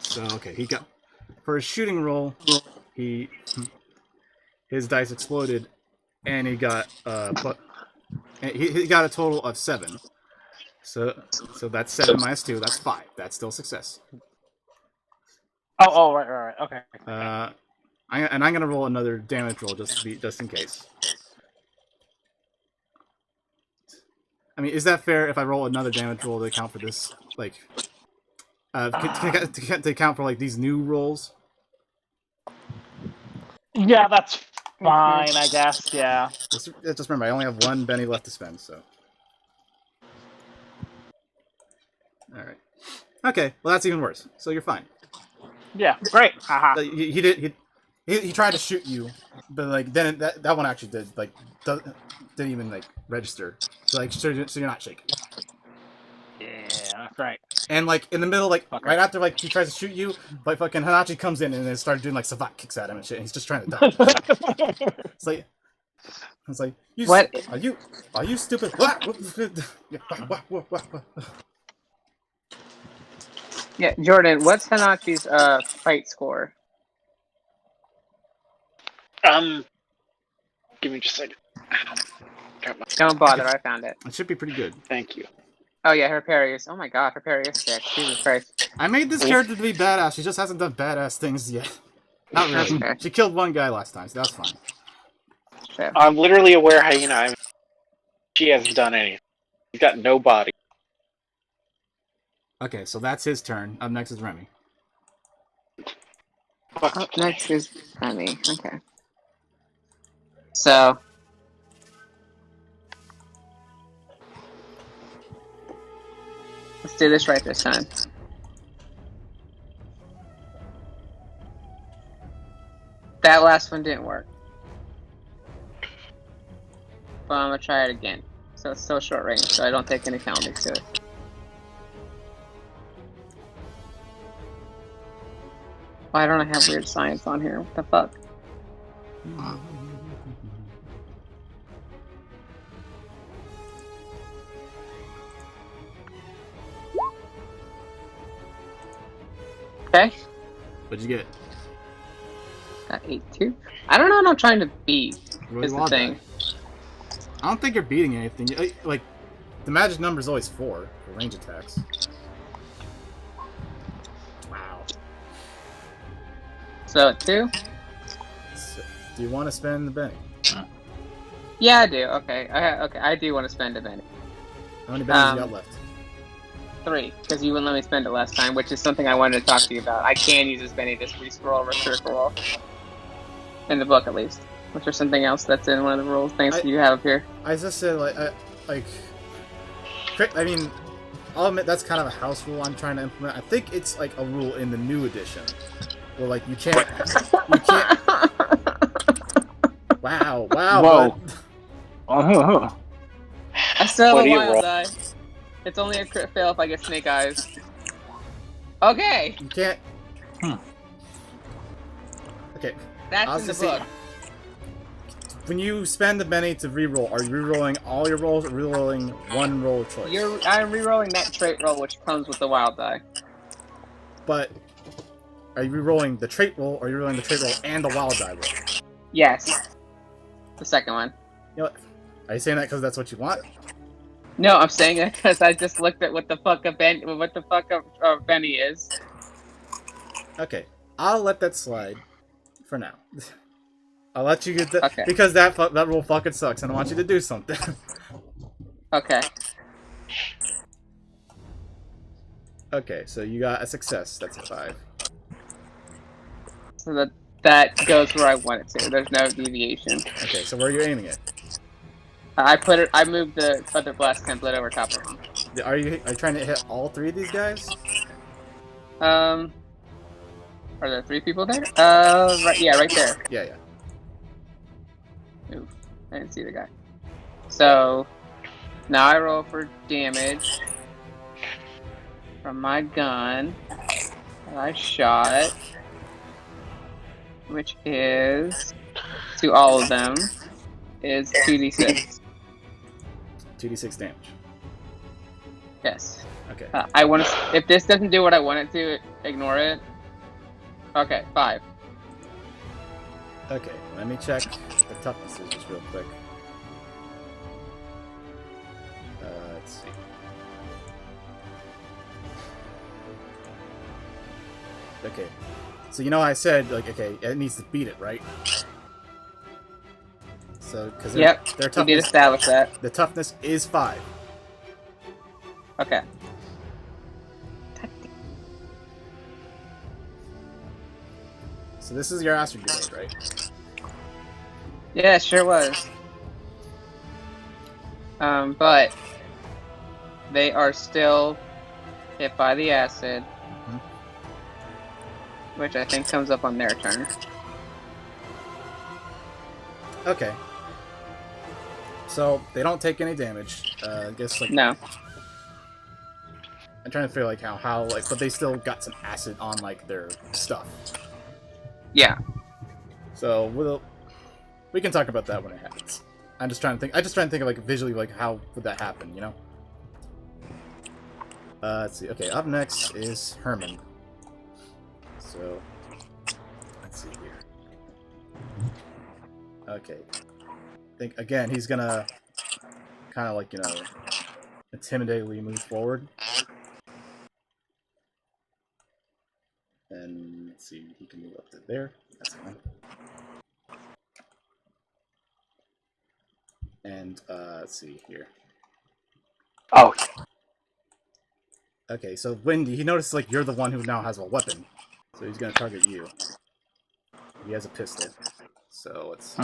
So okay, he got for his shooting roll, his dice exploded, and he got he got a total of 7. So that's 7 minus 2. That's 5. That's still success. Oh, right. Okay. I'm gonna roll another damage roll just in case. I mean, is that fair if I roll another damage roll to account for this? Like, to account for like these new rolls? Yeah, that's fine, I guess. Yeah. Just remember, I only have 1 benny left to spend, so. All right. Okay. Well, that's even worse. So you're fine. Yeah. Great. Haha. He tried to shoot you, but like then that one actually didn't even like register. So like so you're not shaking. that's right. And like in the middle, like Fucker. right after like he tries to shoot you, like fucking Hanachi comes in and then starts doing like savate kicks at him and shit. And he's just trying to dodge. It's like you. What? Are you stupid? What? Yeah, Jordan, what's Hanachi's fight score? Give me just a second. Got my- Don't bother, I found it. It should be pretty good. Thank you. Oh yeah, her parry is. Oh my god, her parry is sick. Jesus Christ. I made this character to be badass. She just hasn't done badass things yet. Not really. Okay. She killed one guy last time, so that's fine. Fair. I'm literally aware, Hyena. She hasn't done anything. She's got no body. Okay, so that's his turn. Up next is Remy. Up next is Remy. Okay. So. Let's do this right this time. That last one didn't work. But I'm gonna try it again. So it's still short range, so I don't take any penalties to it. Why don't I have weird science on here? What the fuck? Okay, What'd you get? got 8-2. I don't know what I'm trying to beat. Really Is the wild thing. guy. I don't think you're beating anything. Like, the magic number is always 4 for range attacks. Wow. So 2? So, do you want to spend the Benny? Yeah, I do. Okay, okay. I do want to spend a Benny. How many Bennies you got left? 3, because you wouldn't let me spend it last time, which is something I wanted to talk to you about. I can use this Benny to re-scroll over Critical Role. In the book, at least. Which is something else that's in one of the rules things you have up here. I just said, I mean, I'll admit that's kind of a house rule I'm trying to implement. I think it's like a rule in the new edition. Where, like, you can't... Wow, Whoa. But, I still What have do a you wild roll? die. It's only a crit fail if I get snake eyes. Okay! you can't... Okay, That's I was in the just saying- book. when you spend the Benny to reroll, are you rerolling all your rolls or rerolling one roll of choice? I'm rerolling that trait roll, which comes with the wild die. But are you rerolling the trait roll or are you rerolling the trait roll and the wild die roll? Yes. The second one. You know what? Are you saying that because that's what you want? No, I'm saying it because I just looked at what the fuck a Benny is. Okay, I'll let that slide for now. I'll let you get that Okay. because that rule fucking sucks, and I want you to do something. Okay. Okay, so you got a success. That's a 5. So that goes where I want it to. There's no deviation. Okay, so where are you aiming it? I moved the Feather Blast template over top of them. Are you trying to hit all 3 of these guys? Are there 3 people there? Right, yeah, right there. Yeah. Oof, I didn't see the guy. So, now I roll for damage from my gun that I shot, which is, to all of them, is 2d6. 2d6 damage. Yes. Okay. I want to. If this doesn't do what I want it to, ignore it. Okay, 5. Okay, let me check the toughnesses just real quick. Let's see. Okay, so you know I said, like, okay, it needs to beat it, right? So, because Yep. their We did toughness, establish that. the toughness is 5. Okay. So this is your acid grenade, right? Yeah, it sure was. But they are still hit by the acid, which I think comes up on their turn. Okay. So they don't take any damage. I guess like No. I'm trying to figure like how like, but they still got some acid on like their stuff. Yeah. So we can talk about that when it happens. I'm just trying to think. I just trying to think of like visually like how would that happen, you know? Let's see. Okay, up next is Herman. So let's see here. Okay, I think again he's gonna kind of like intimidately move forward. And let's see, he can move up to there. That's fine. And let's see here. Oh, Okay, so Wendy, he notices like you're the one who now has a weapon, so he's gonna target you. He has a pistol, so let's.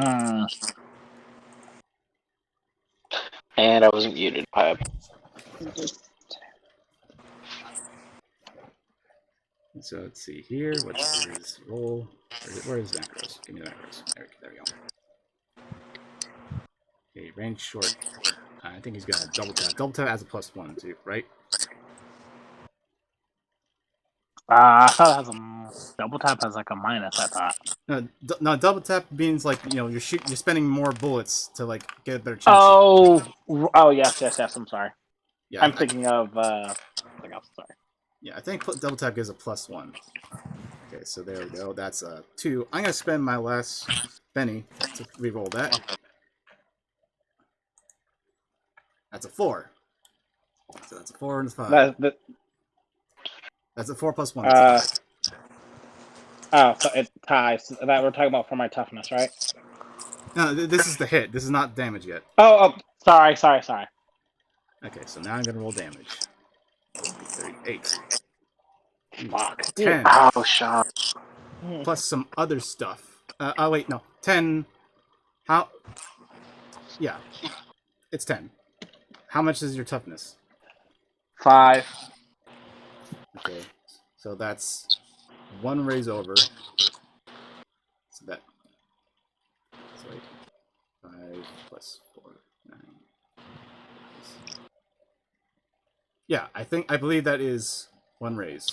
and I wasn't muted. So let's see here. What's his roll? Where is macros? Give me the macros. There we go. Okay, range short. I think he's gonna double tap. Double tap has a +1 too, right? I thought it has a double tap has like a minus. I thought. No, double tap means like you're spending more bullets to like get a better chance. Oh, yes. I'm sorry. Yeah, I'm thinking of something else. Sorry. Yeah, I think double tap gives a +1. Okay, so there we go. That's a 2. I'm gonna spend my last penny to reroll that. That's a 4. So that's a 4 and a 5. That's a 4 + 1. So it ties. That we're talking about for my toughness, right? No, this is the hit. This is not damage yet. Oh, sorry. Okay, so now I'm gonna roll damage. 38. Fuck. 10. Oh, Sean. Plus some other stuff. Oh wait, no. 10. How? Yeah. It's 10. How much is your toughness? 5. Okay. So that's 1 raise over. So that. So wait. 5 plus 4. 9. Yeah, I believe that is 1 raise.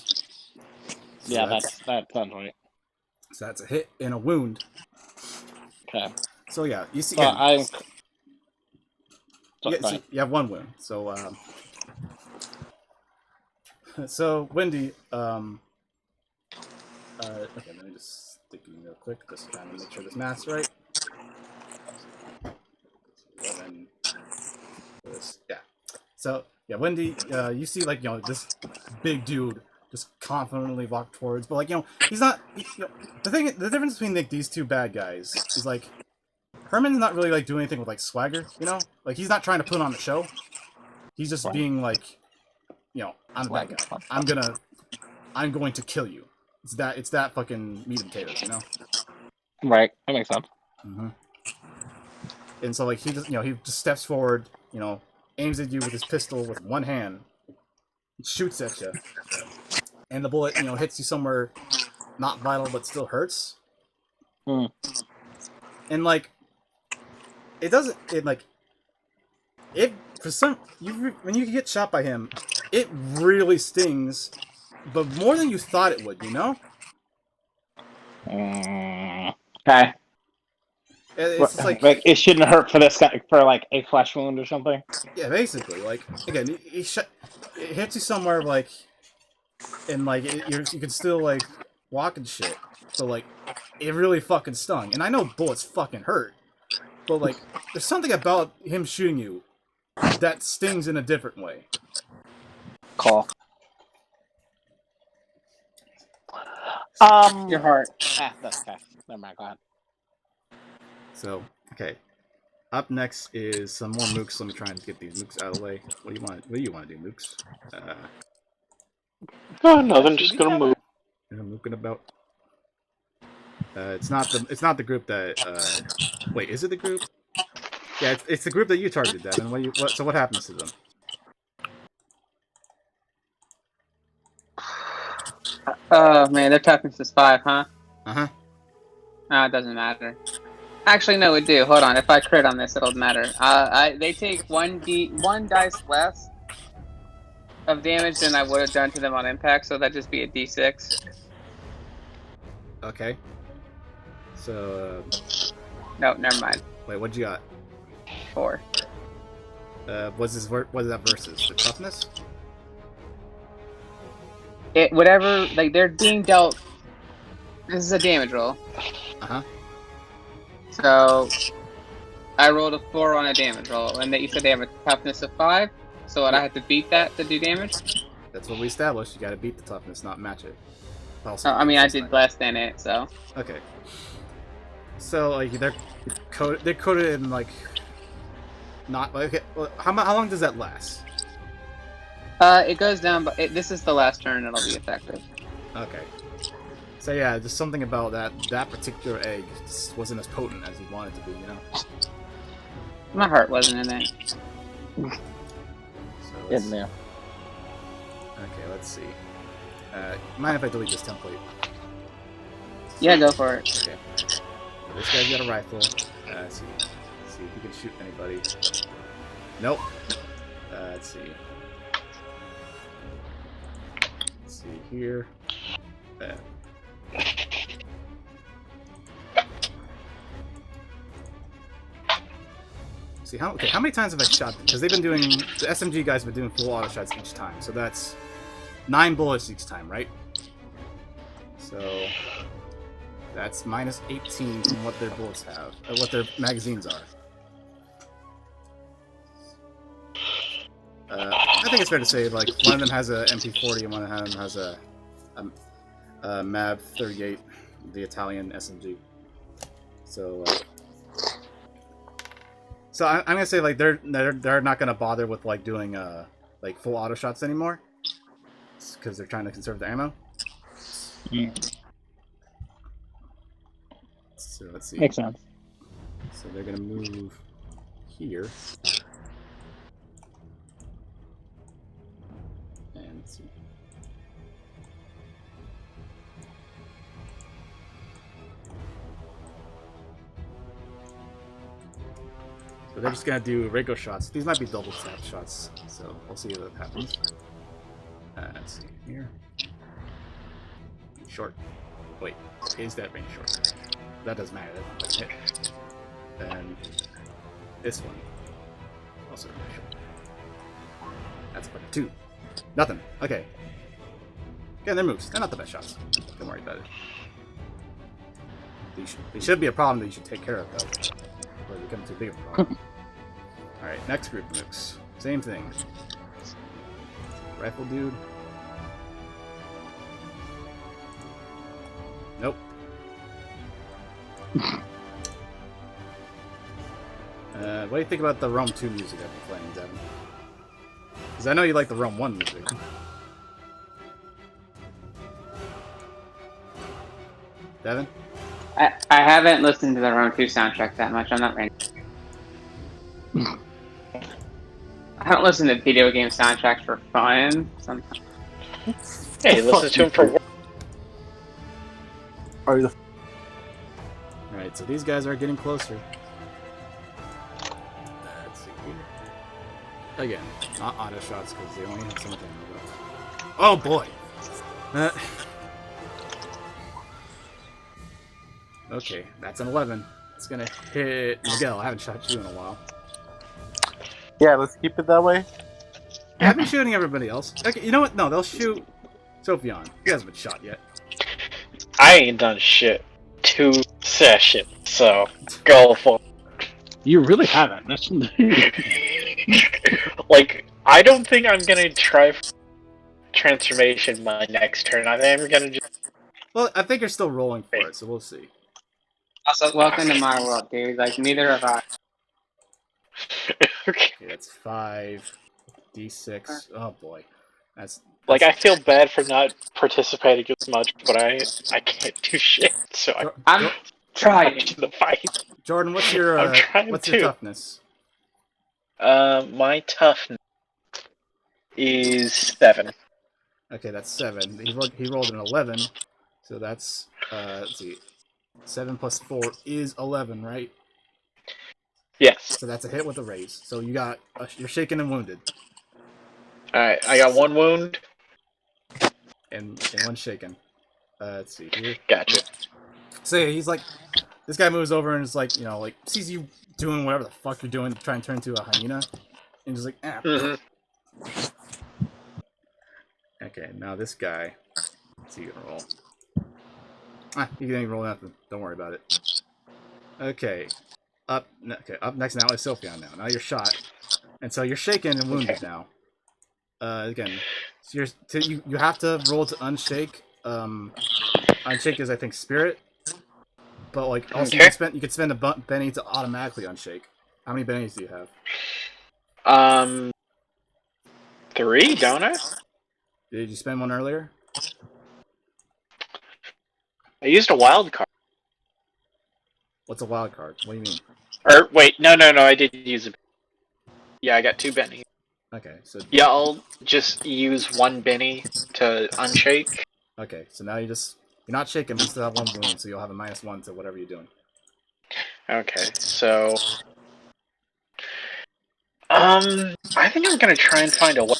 So Yeah, that sounds right. So that's a hit and a wound. Okay. So yeah, you see. Well, so you have 1 wound. So so Wendy, okay, let me just stick you real quick, just trying to make sure this math's right. 11. Yeah. So yeah, Wendy, you see like this big dude just confidently walk towards, but like he's not. The difference between like these two bad guys is like Herman's not really like doing anything with like swagger, like he's not trying to put on a show. He's just being like, I'm the bad guy. I'm going to kill you. It's that fucking meat and potatoes, Right, that makes sense. Mm-hmm. And so like he just he just steps forward, aims at you with his pistol with one hand, shoots at you, and the bullet hits you somewhere not vital but still hurts. Mm. And like it doesn't for some when you get shot by him, it really stings, but more than you thought it would, Okay. It's just like it shouldn't hurt for this guy for like a flesh wound or something. Yeah, basically, like again, it hits you somewhere like, and like you can still like walk and shit, but like it really fucking stung. And I know bullets fucking hurt, but like there's something about him shooting you that stings in a different way. Cool. Your heart. That's okay. Never mind. Go ahead. So okay, up next is some more mooks. Let me try and get these mooks out of the way. What do you want to do, mooks? Oh, nothing. Just gonna move. I'm mooking about. It's not the group that. Wait, is it the group? Yeah, it's the group that you targeted, Devin. So what happens to them? Oh man, their toughness is 5, huh? Uh-huh. It doesn't matter. Actually, no, it do. Hold on. If I crit on this, it'll matter. They take one dice less of damage than I would have done to them on impact, so that'd just be a D6. Okay. So, No, never mind. wait, what'd you got? 4. What is that versus? The toughness? Whatever, like, they're being dealt. This is a damage roll. Uh-huh. So, I rolled a 4 on a damage roll, and that you said they have a toughness of 5, so I have to beat that to do damage? That's what we established. You gotta beat the toughness, not match it. Also, I mean, I did less than it, so. Okay. So, like, they're coded in, like, not, okay, well, how long does that last? It goes down, but this is the last turn it'll be effective. Okay. So yeah, just something about that particular egg just wasn't as potent as you wanted it to be, you know? My heart wasn't in it. So let's, In there. okay, let's see. Mind if I delete this template? Yeah, go for it. Okay. So this guy's got a rifle. Let's see. Let's see if he can shoot anybody. Nope. Let's see. Let's see here. See how many times have I shot? Because they've been doing the SMG guys have been doing full auto shots each time, so that's 9 bullets each time, right? So that's minus 18 from what their bullets have, what their magazines are. I think it's fair to say like one of them has a MP40 and one of them has a MAV 38, the Italian SMG. So. So I'm gonna say like they're not gonna bother with like doing like full auto shots anymore, because they're trying to conserve the ammo. Yeah. So let's see. Makes sense. So they're gonna move here. And let's see. So they're just gonna do regular shots. These might be double tap shots, so we'll see what happens. Let's see here. Short. Wait, is that range short? That doesn't matter. That's hit. And this one also range short. That's like a 2. Nothing. Okay. Again, their moves. They're not the best shots. Don't worry about it. They should be a problem that you should take care of, though. Or become too big of a problem. Alright, next group nukes. Same thing. Rifle dude. Nope. What do you think about the Rome 2 music I've been playing, Devin? Because I know you like the Rome 1 music. Devin? I haven't listened to the Rome 2 soundtrack that much. I'm not ready. I don't listen to video game soundtracks for fun. Sometimes. Hey, listen to him for work. Are you Alright, so these guys are getting closer. Let's see here. Again, not auto shots because they only have so much ammo. Oh boy! Okay, that's an 11. It's gonna hit Miguel. I haven't shot you in a while. Yeah, let's keep it that way. I've been shooting everybody else. Okay, you know what? No, they'll shoot Sophion. He hasn't been shot yet. I ain't done shit. 2 sessions, so go for You really haven't. That's Like, I don't think I'm gonna try transformation my next turn. I think I'm gonna just. Well, I think you're still rolling for it, so we'll see. Also, welcome to my world, dude. Like, neither have I. Okay. Okay, that's 5 D6. Oh boy, that's Like, I feel bad for not participating as much, but I can't do shit, so I'm I'm trying. in the fight. Jordan. What's your I'm trying what's to. your toughness? My toughness is 7. Okay, that's 7. He rolled an 11, so that's let's see, 7 plus 4 is 11, right? Yes. So that's a hit with a raise. So you got you're shaken and wounded. Alright, I got 1 wound. and one shaken. Let's see here. Gotcha. So yeah, he's like, this guy moves over and is like, like sees you doing whatever the fuck you're doing to try and turn into a hyena, and just like, ah. Mm-hmm. Okay, now this guy. Let's see, you can roll. You can roll nothing. Don't worry about it. Okay, up next now is Sylphion. Now you're shot, and so you're shaken and wounded now. Again, so you have to roll to unshake. Unshake is, I think, spirit, but like also you can spend a Benny to automatically unshake. How many Bennies do you have? 3, don't I? Did you spend one earlier? I used a wild card. What's a wild card? What do you mean? Or wait, no, I did use it. Yeah, I got 2 Bennies. Okay, so Yeah, I'll just use 1 Benny to unshake. okay, so now you're not shaken, but you still have 1 wound, so you'll have a -1 to whatever you're doing. Okay, so I think I'm gonna try and find a way.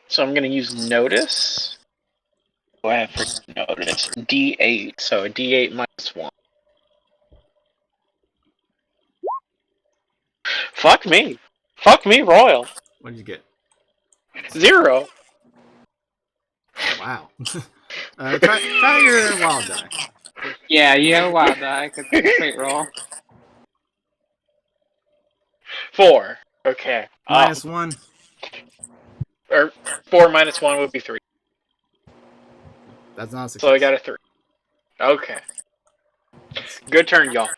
So I'm gonna use notice. What do I have for notice? D8, so a D8 -1. Fuck me, Royal. What did you get? 0. Wow. Try your wild die. Yeah, you have a wild die because it's a straight roll. 4. Okay. -1. Or 4 -1 would be 3. That's not a success. So I got a 3. Okay. Good turn, y'all.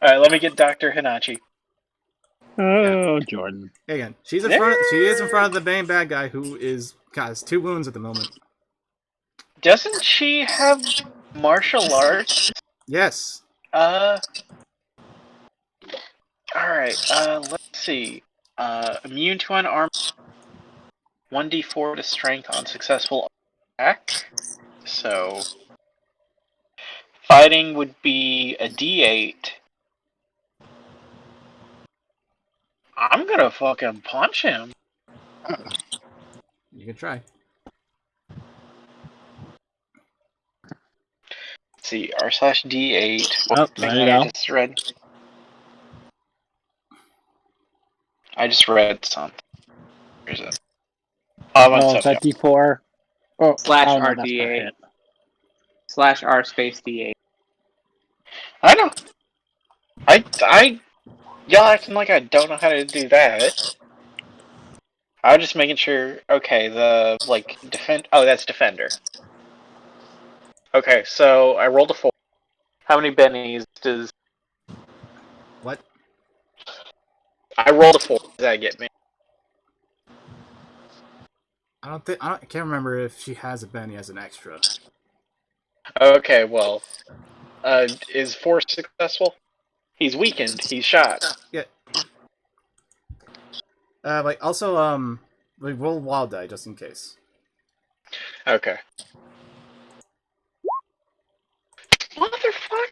Alright, let me get Dr. Hinachi. Oh, Jordan. Again, she is in front of the main bad guy who has 2 wounds at the moment. Doesn't she have martial arts? Yes. Alright, let's see. Immune to an arm. 1d4 to strength on successful attack. So fighting would be a d8. I'm gonna fucking punch him. You can try. Let's see, r/d8. Oh, there you go. I just read something. Here's it. Oh, Is that D4? Oh, Slash oh, no, R that's D gonna 8. hit. Slash R space D8. I know. Y'all acting like I don't know how to do that. I was just making sure. Okay, defend. Oh, that's defender. Okay, so I rolled a 4. How many bennies does? What? I rolled a 4. Does that get me? I can't remember if she has a Benny as an extra. Okay, well, is 4 successful? He's weakened. He's shot. Yeah. Also, roll wild die just in case. Okay. Motherfucker.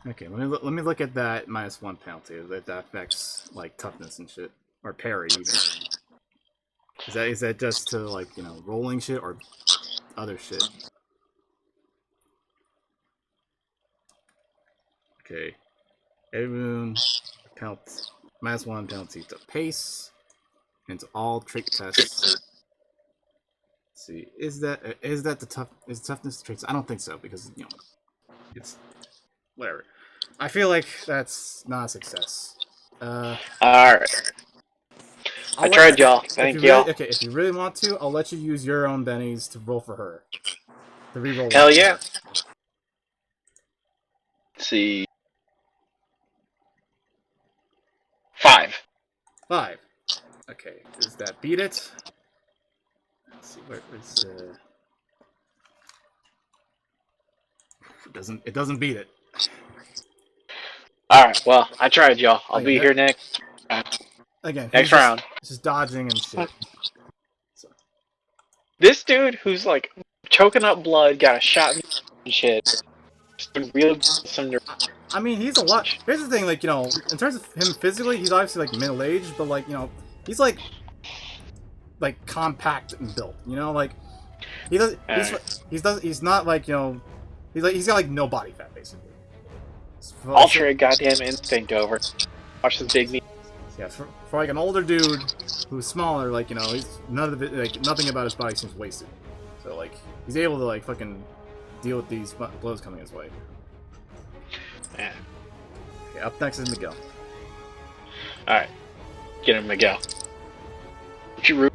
Okay, let me look at that -1 penalty. That affects like toughness and shit, or parry even. Is that just to rolling shit or other shit? Okay, everyone penalty -1 penalty to pace and to all trick tests. Let's see, is that is toughness traits? I don't think so because it's whatever. I feel like that's not a success. Alright. I tried, y'all. Thank y'all. Okay, if you really want to, I'll let you use your own bennies to roll for her. To reroll. Hell yeah. Let's see. 5. 5. Okay, does that beat it? Let's see, where is It doesn't beat it. Alright, well, I tried, y'all. I'll be here next round. It's just dodging and shit. So. This dude who's choking up blood, got a shot and shit. Some I mean, he's a lot. Here's the thing, like, in terms of him physically, he's obviously like middle-aged, but like, he's like compact and built. Like he does. He's not like he's got like no body fat basically. Ultra goddamn instinct over. Watch this big knee. Yeah, for like an older dude who's smaller, like he's none of it, like nothing about his body seems wasted. So like he's able to like fucking deal with these blows coming his way. Yeah. Okay, up next is Miguel. Alright. Get him, Miguel. Get your root.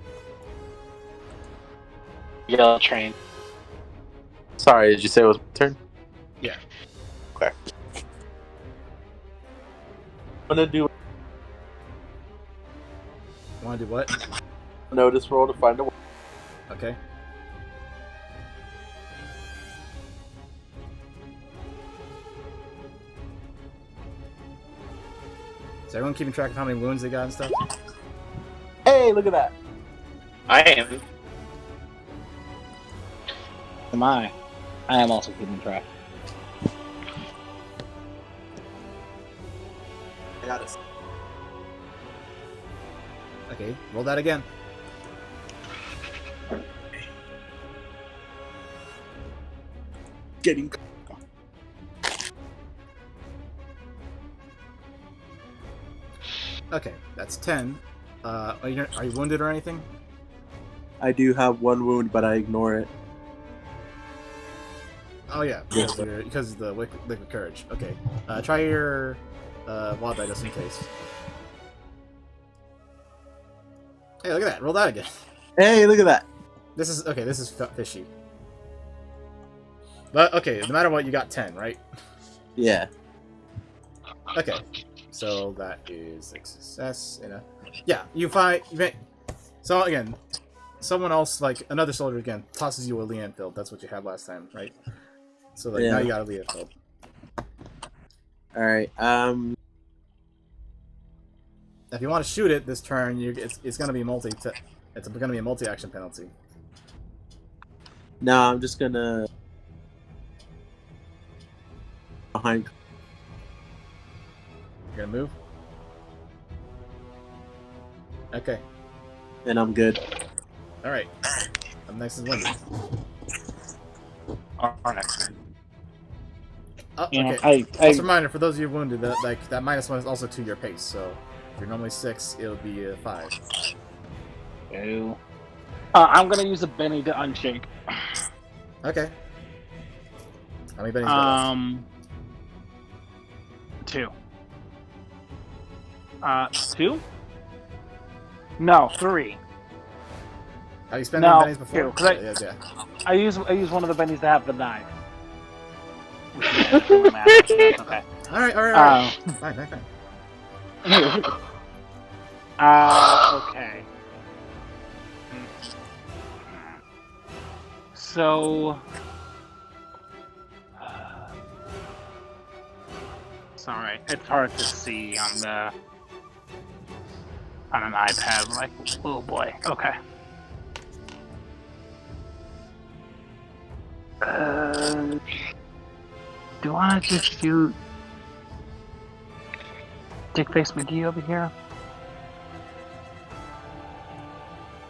Miguel train. Sorry, did you say it was my turn? Yeah. Okay. I'm gonna do Want to do what? a notice roll to find a. Okay. Is everyone keeping track of how many wounds they got and stuff? Hey, look at that! I am. Am I? I am also keeping track. I got it. Okay, roll that again. Getting. Okay, that's 10. Are you wounded or anything? I do have one wound, but I ignore it. Oh yeah, because of the liquid courage. Okay, try your wild die just in case. Hey, look at that! Roll that again. Hey, look at that! This is fishy. But okay, no matter what, you got 10, right? Yeah. Okay, so that is a success. Yeah, you find. So again, someone else, like another soldier, again tosses you a Lian field. That's what you had last time, right? So like now you got a Lian field. All right. If you want to shoot it this turn, it's gonna be it's gonna be a multi-action penalty. No, I'm just gonna behind. You're gonna move. Okay. And I'm good. All right. Up next is Wendy. Next. Oh, Yeah, okay. Just I a reminder for those of you wounded that that -1 is also to your pace. So if you're normally 6, it'll be 5. Ew. I'm gonna use a Benny to unshake. Okay. How many bennies got left? 2. 2? No, 3. Have you spent No, any bennies before? 2, 'cause Yeah. I use one of the bennies to have the knife. Which is really mad. That's okay. All right. Fine. Okay. So, sorry, it's hard to see on an iPad. Like, oh boy. Okay. Do I just shoot Dickface McGee over here?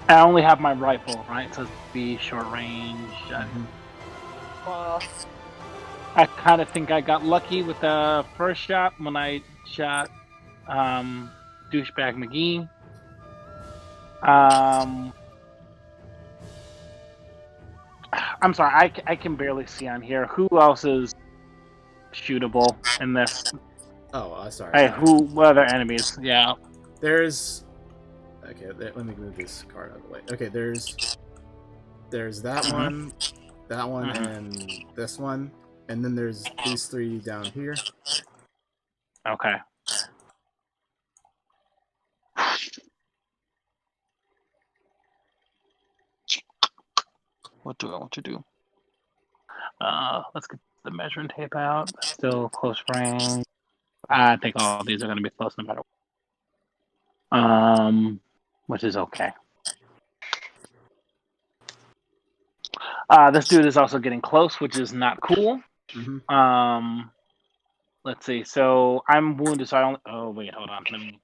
I only have my rifle, right? So it's be short range. I kind of think I got lucky with the first shot when I shot douchebag McGee. I'm sorry, I can barely see on here. Who else is shootable in this? Oh, sorry. Hey, what other enemies? Yeah. There's. Okay, let me move this card out of the way. Okay, there's that one, and this one, and then there's these 3 down here. Okay. What do I want to do? Let's get the measuring tape out. Still close range. I think all these are going to be close no matter what. Which is okay. This dude is also getting close, which is not cool. Mm-hmm. let's see. So I'm wounded, so I don't. Oh wait, hold on. Let me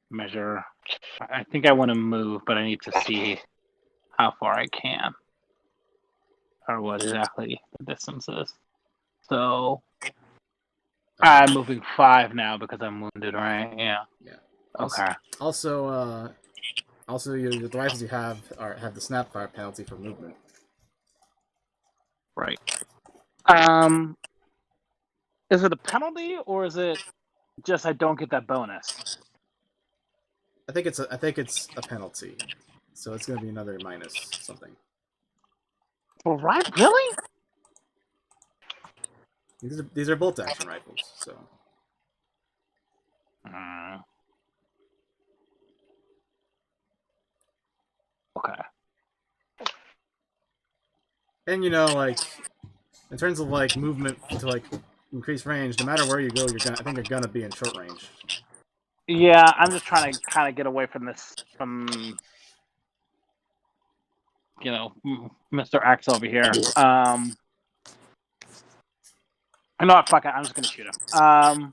measure. I think I want to move, but I need to see how far I can, or what exactly the distance is. So I'm moving 5 now because I'm wounded, right? Yeah. Yeah. Okay. Also, the rifles you have have the snapfire penalty for movement. Right. Is it a penalty or is it just I don't get that bonus? I think it's a penalty, so it's gonna be another minus something. Well, right? Really? These are bolt action rifles, so. Okay. And like, in terms of like movement to like increase range, no matter where you go, I think you're gonna be in short range. Yeah, I'm just trying to kind of get away from this, from Mr. X over here. No, fuck it. I'm just gonna shoot him.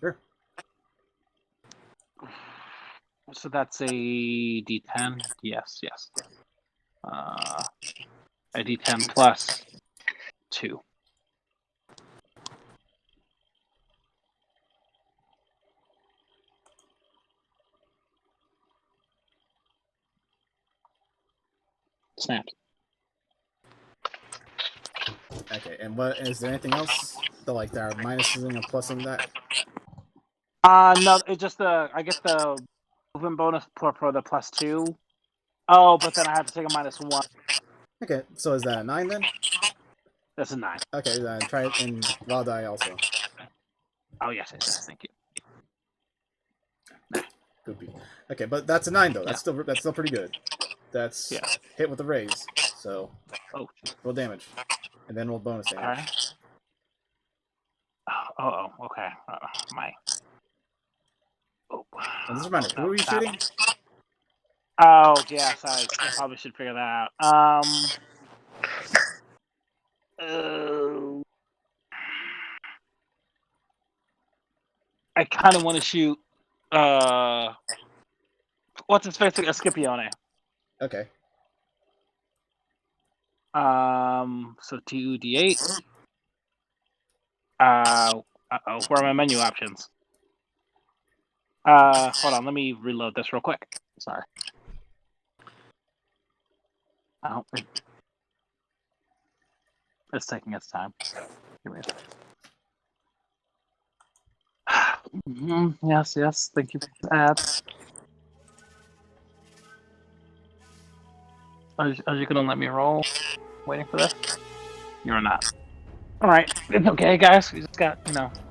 Sure. So that's a D10. Yes. A D10 plus 2. Snaps. Okay, and what is there anything else that like that are minusing or plussing that? No, it's just I get the movement bonus for the plus 2. Oh, but then I have to take a -1. Okay, so is that a 9 then? That's a 9. Okay, then try it in wild die also. Oh yes, thank you. Goopy. Okay, but that's a 9 though. That's still pretty good. That's hit with a raise. So roll damage, and then roll bonus damage. Okay. Oh, okay. My. Oh. And just a reminder, who are you shooting? Oh yes, I probably should figure that out. I kind of want to shoot. What's his face? Scipione. Okay. So 2d8. Where are my menu options? Hold on, let me reload this real quick. Sorry. Oh, it's taking its time. Give me a second. Yes. Thank you for that. Are you gonna let me roll? Waiting for this? You're not. All right. It's okay, guys. We just got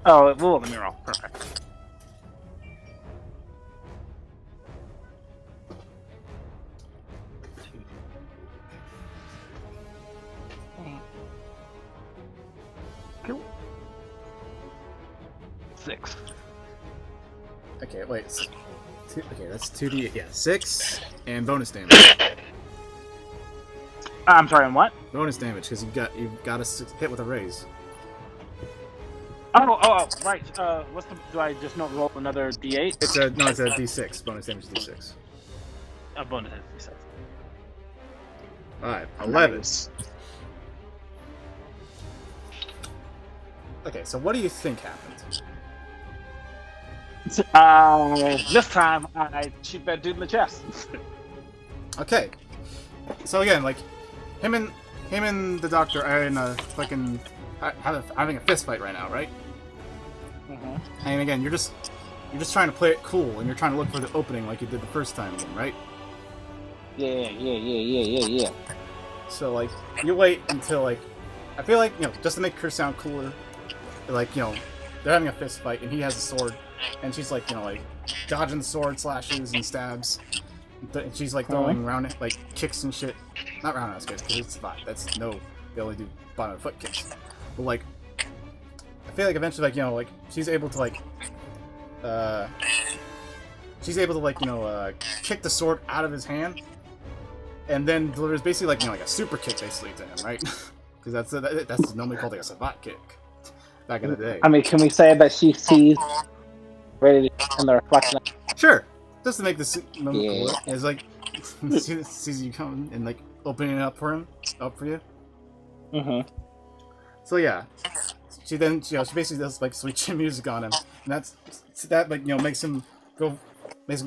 Oh, it will let me roll. Perfect. Cool. 6. Okay, wait. Okay, that's 2d8. Yeah, 6 and bonus damage. I'm sorry, and what? Bonus damage because you've got a hit with a raise. Oh, right. Do I just not roll another d8? It's a d6. Bonus damage is d6. A bonus d6. All right, 11. Nice. Okay, so what do you think happened? This time I shoot that dude in the chest. Okay, so again, like him and the doctor are in a fucking having a fist fight right now, right? Mm-hmm. And again, you're just trying to play it cool, and you're trying to look for the opening like you did the first time again, right? Yeah. So like, you wait until like, I feel like just to make her sound cooler, like they're having a fist fight, and he has a sword, and she's like like dodging the sword slashes and stabs, and she's like throwing round like kicks and shit. Not roundhouse kicks because it's not. That's no. They only do bottom foot kicks. But like, I feel like eventually like she's able to kick the sword out of his hand, and then delivers basically like a super kick basically to him, right? Because that's normally called like a savate kick. back in the day. I mean, can we say that she sees ready in the reflection? Sure, just to make this moment Yeah. cooler. It's like sees you coming and like opening it up for you. Mm-hmm. So yeah, she then she basically does like sweet chin music on him, and that like makes him go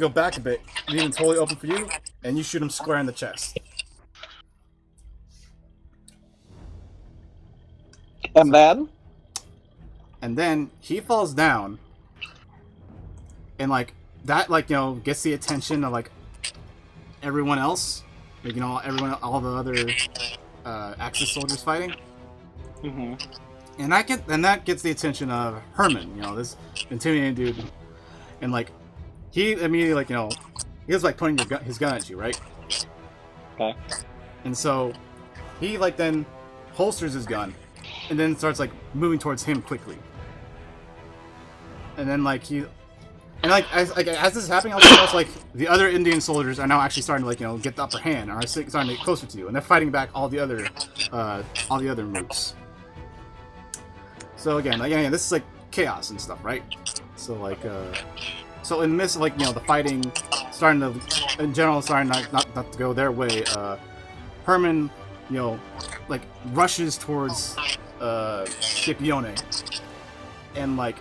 back a bit, leaving him totally open for you, and you shoot him square in the chest. And then And then he falls down, and like that gets the attention of like everyone else, like all the other Axis soldiers fighting. mm-hmm. And that gets the attention of Herman, this intimidating dude, and like he immediately he was like pointing his gun at you, right? Okay. And so he like then holsters his gun, and then starts like moving towards him quickly. And then like as this is happening, also like the other Indian soldiers are now actually starting to get the upper hand, are starting to get closer to you, and they're fighting back all the other mooks. So again, this is like chaos and stuff, right? So like, so in the midst of the fighting starting not to go their way, Herman, like rushes towards Scipione, and like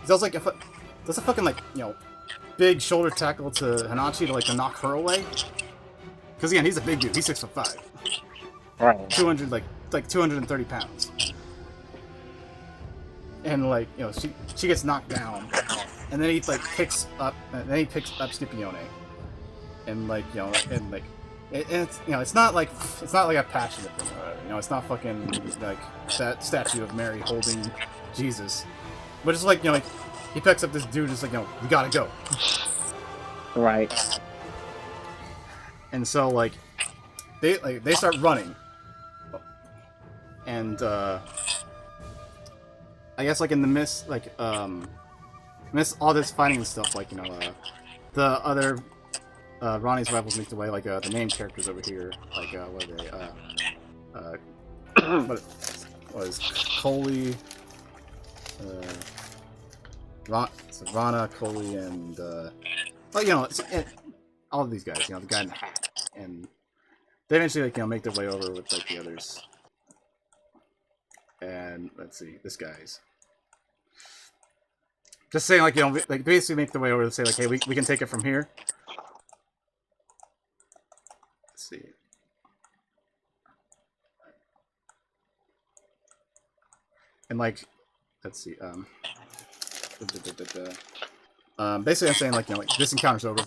does a fucking big shoulder tackle to Hanachi to knock her away. Because again, he's a big dude. He's 6'5", Right. 200 like 230 pounds. And she gets knocked down, and then he picks up Scipione, and it's not like a passionate thing, or whatever. It's not fucking like that statue of Mary holding Jesus, but it's he picks up this dude, just we gotta go. Right. And so they start running, and I guess in the midst all this fighting and stuff, the other Ronnie's rivals make their way, the main characters over here, what are they? What was Coley, Rana, Coley, and all of these guys, the guy in the hat, and they eventually make their way over with the others. And let's see, this guy's just saying basically make their way over to say hey, we can take it from here. Let's see. And let's see, basically I'm saying this encounter's over.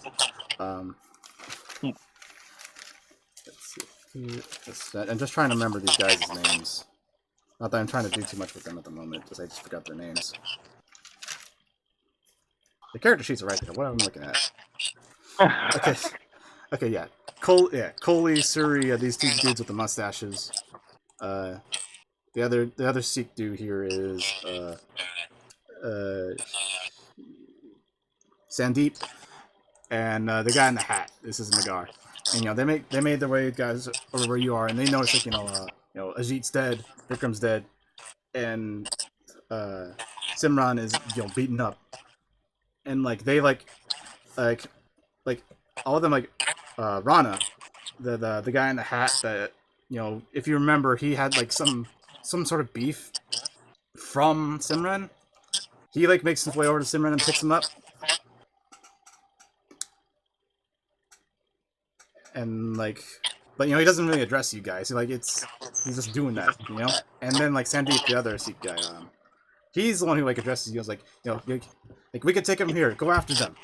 Let's see. I'm just trying to remember these guys' names. Not that I'm trying to do too much with them at the moment, because I just forgot their names. The character sheets are right there. What am I looking at? Okay. Okay, yeah. Coley, Suri, these two dudes with the mustaches. The other Sikh dude here is Sandeep, and the guy in the hat. This is Nagar. And they made their way, guys, over where you are, and they notice Ajit's dead, Vikram's dead, and Simran is beaten up, and they all of them Rana, the guy in the hat that if you remember, he had some sort of beef from Simran. He makes his way over to Simran and picks him up. And but he doesn't really address you guys. He's just doing that, And then Sandeep, the other Sikh guy, he's the one who addresses you. We could take him here. Go after them.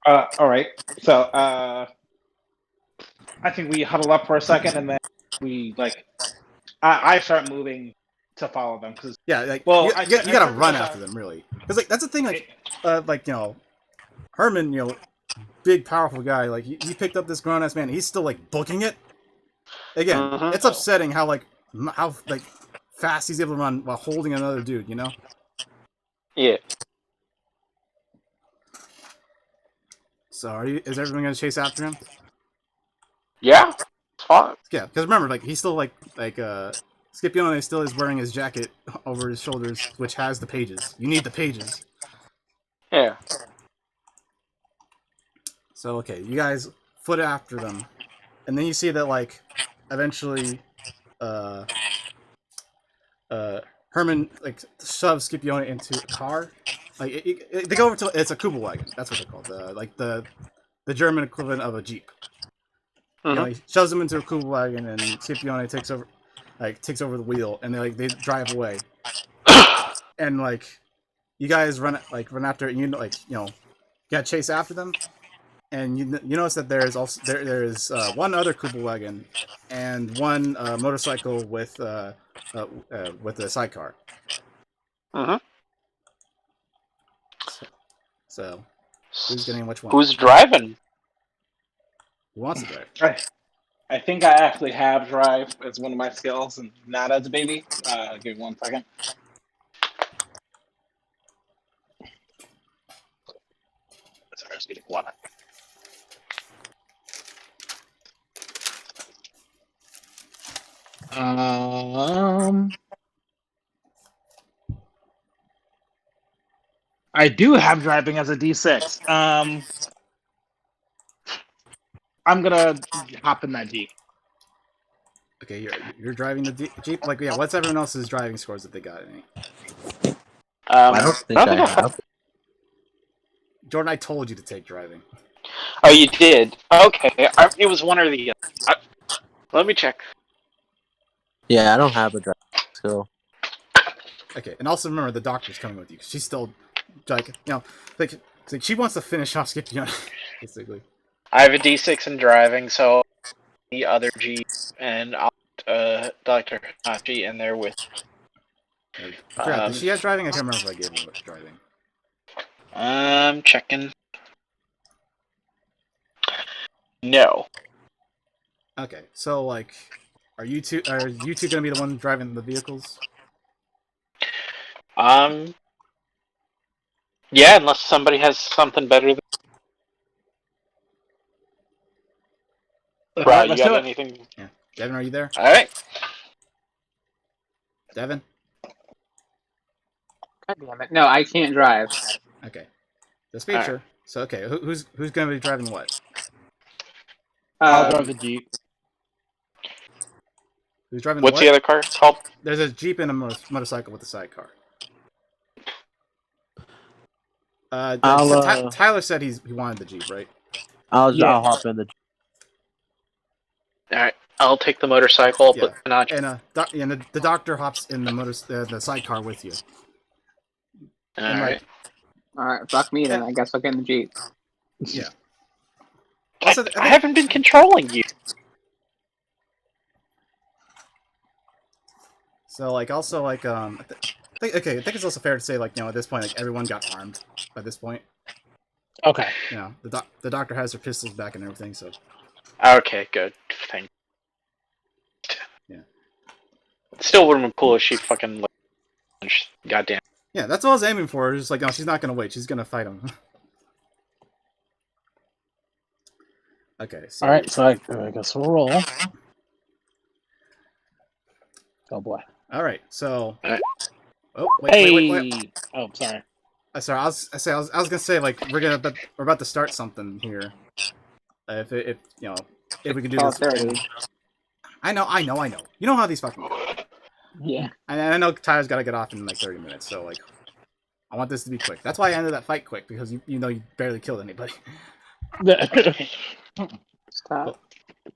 All right. So I think we huddle up for a second, and then we I start moving to follow them because you gotta run after them, really, because that's the thing. Herman, big powerful guy. He picked up this grown ass man. He's still booking it. Again, it's upsetting how fast he's able to run while holding another dude. Yeah. So is everyone gonna chase after him? Yeah. fuck. Yeah, because remember, like he's still like Scipione still is wearing his jacket over his shoulders, which has the pages. You need the pages. Yeah. So okay, you guys foot after them, and then you see that like eventually, Herman like shoves Scipione into a car. Like they go over to it's a Kubelwagen. That's what they're called. The German equivalent of a Jeep. You know, he shoves him into a Kubelwagen, and Scipione takes over the wheel, and they drive away. And like you guys run after it, and you gotta chase after them. And you notice that there is one other Kubelwagen and one motorcycle with a sidecar. So who's getting which one? Who's driving? Who wants to drive? I think I actually have drive as one of my skills, and not as a baby. Give me 1 second. Sorry, I was getting water. I do have driving as a D6. I'm gonna hop in that Jeep. Okay, you're driving the Jeep. Like, yeah, what's everyone else's driving scores that they got? Any? I don't think I have. Jordan, I told you to take driving. Oh, you did? Okay, it was one or the other. Let me check. Yeah, I don't have a driving skill. Okay, and also remember the doctor's coming with you. She's still like she wants to finish off Scipione, basically. I have a D6 in driving, so the other G and Dr. Hanachi in there with. I forgot, did she have driving? I can't remember if I gave her driving. I'm checking. No. Okay, so like, are you two gonna be the one driving the vehicles? Yeah, unless somebody has something better than. Right, you got anything? Yeah, Devin, are you there? All right. Devin? God damn it. No, I can't drive. Okay. Just make sure. So okay, who's gonna be driving what? I'll drive the Jeep. Who's driving What's what? the other car called? There's a Jeep and a motorcycle with a sidecar. Tyler said he wanted the Jeep, right? I'll hop in the Jeep. All right, I'll take the motorcycle. Put Hanachi. And the doctor hops in the sidecar with you. All right. Alright, fuck me then. I guess I'll get in the Jeep. Yeah. I haven't been controlling you. So like also like I think it's also fair to say like at this point like everyone got armed by this point. Okay. The doctor has her pistols back and everything. So. Okay, good. Thank. Yeah. Still would have been cool if she fucking. Goddamn. Yeah, that's what I was aiming for. Just like, no, she's not gonna wait. She's gonna fight him. Okay. So... All right. So I guess we'll roll. Oh boy. All right. So. All right. Oh wait. Oh, sorry. Sorry. I was gonna say like we're about to start something here. If we can do this. 30. I know. You know how these fucking go. Yeah. And I know Tyler's got to get off in like 30 minutes, so like, I want this to be quick. That's why I ended that fight quick, because you barely killed anybody. Stop.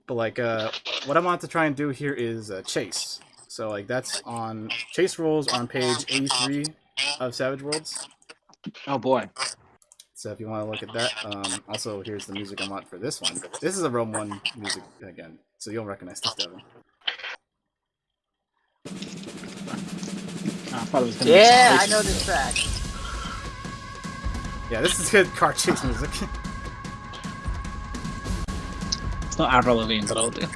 But like, what I want to try and do here is chase. So like, that's on chase rules on page 83 of Savage Worlds. Oh boy. So if you want to look at that, also here's the music I want for this one. This is a Rome 1 music again, so you'll recognize this, Devin. Yeah, I know this track. Yeah, this is good car chase music. It's not Avril Lavigne, but I'll do.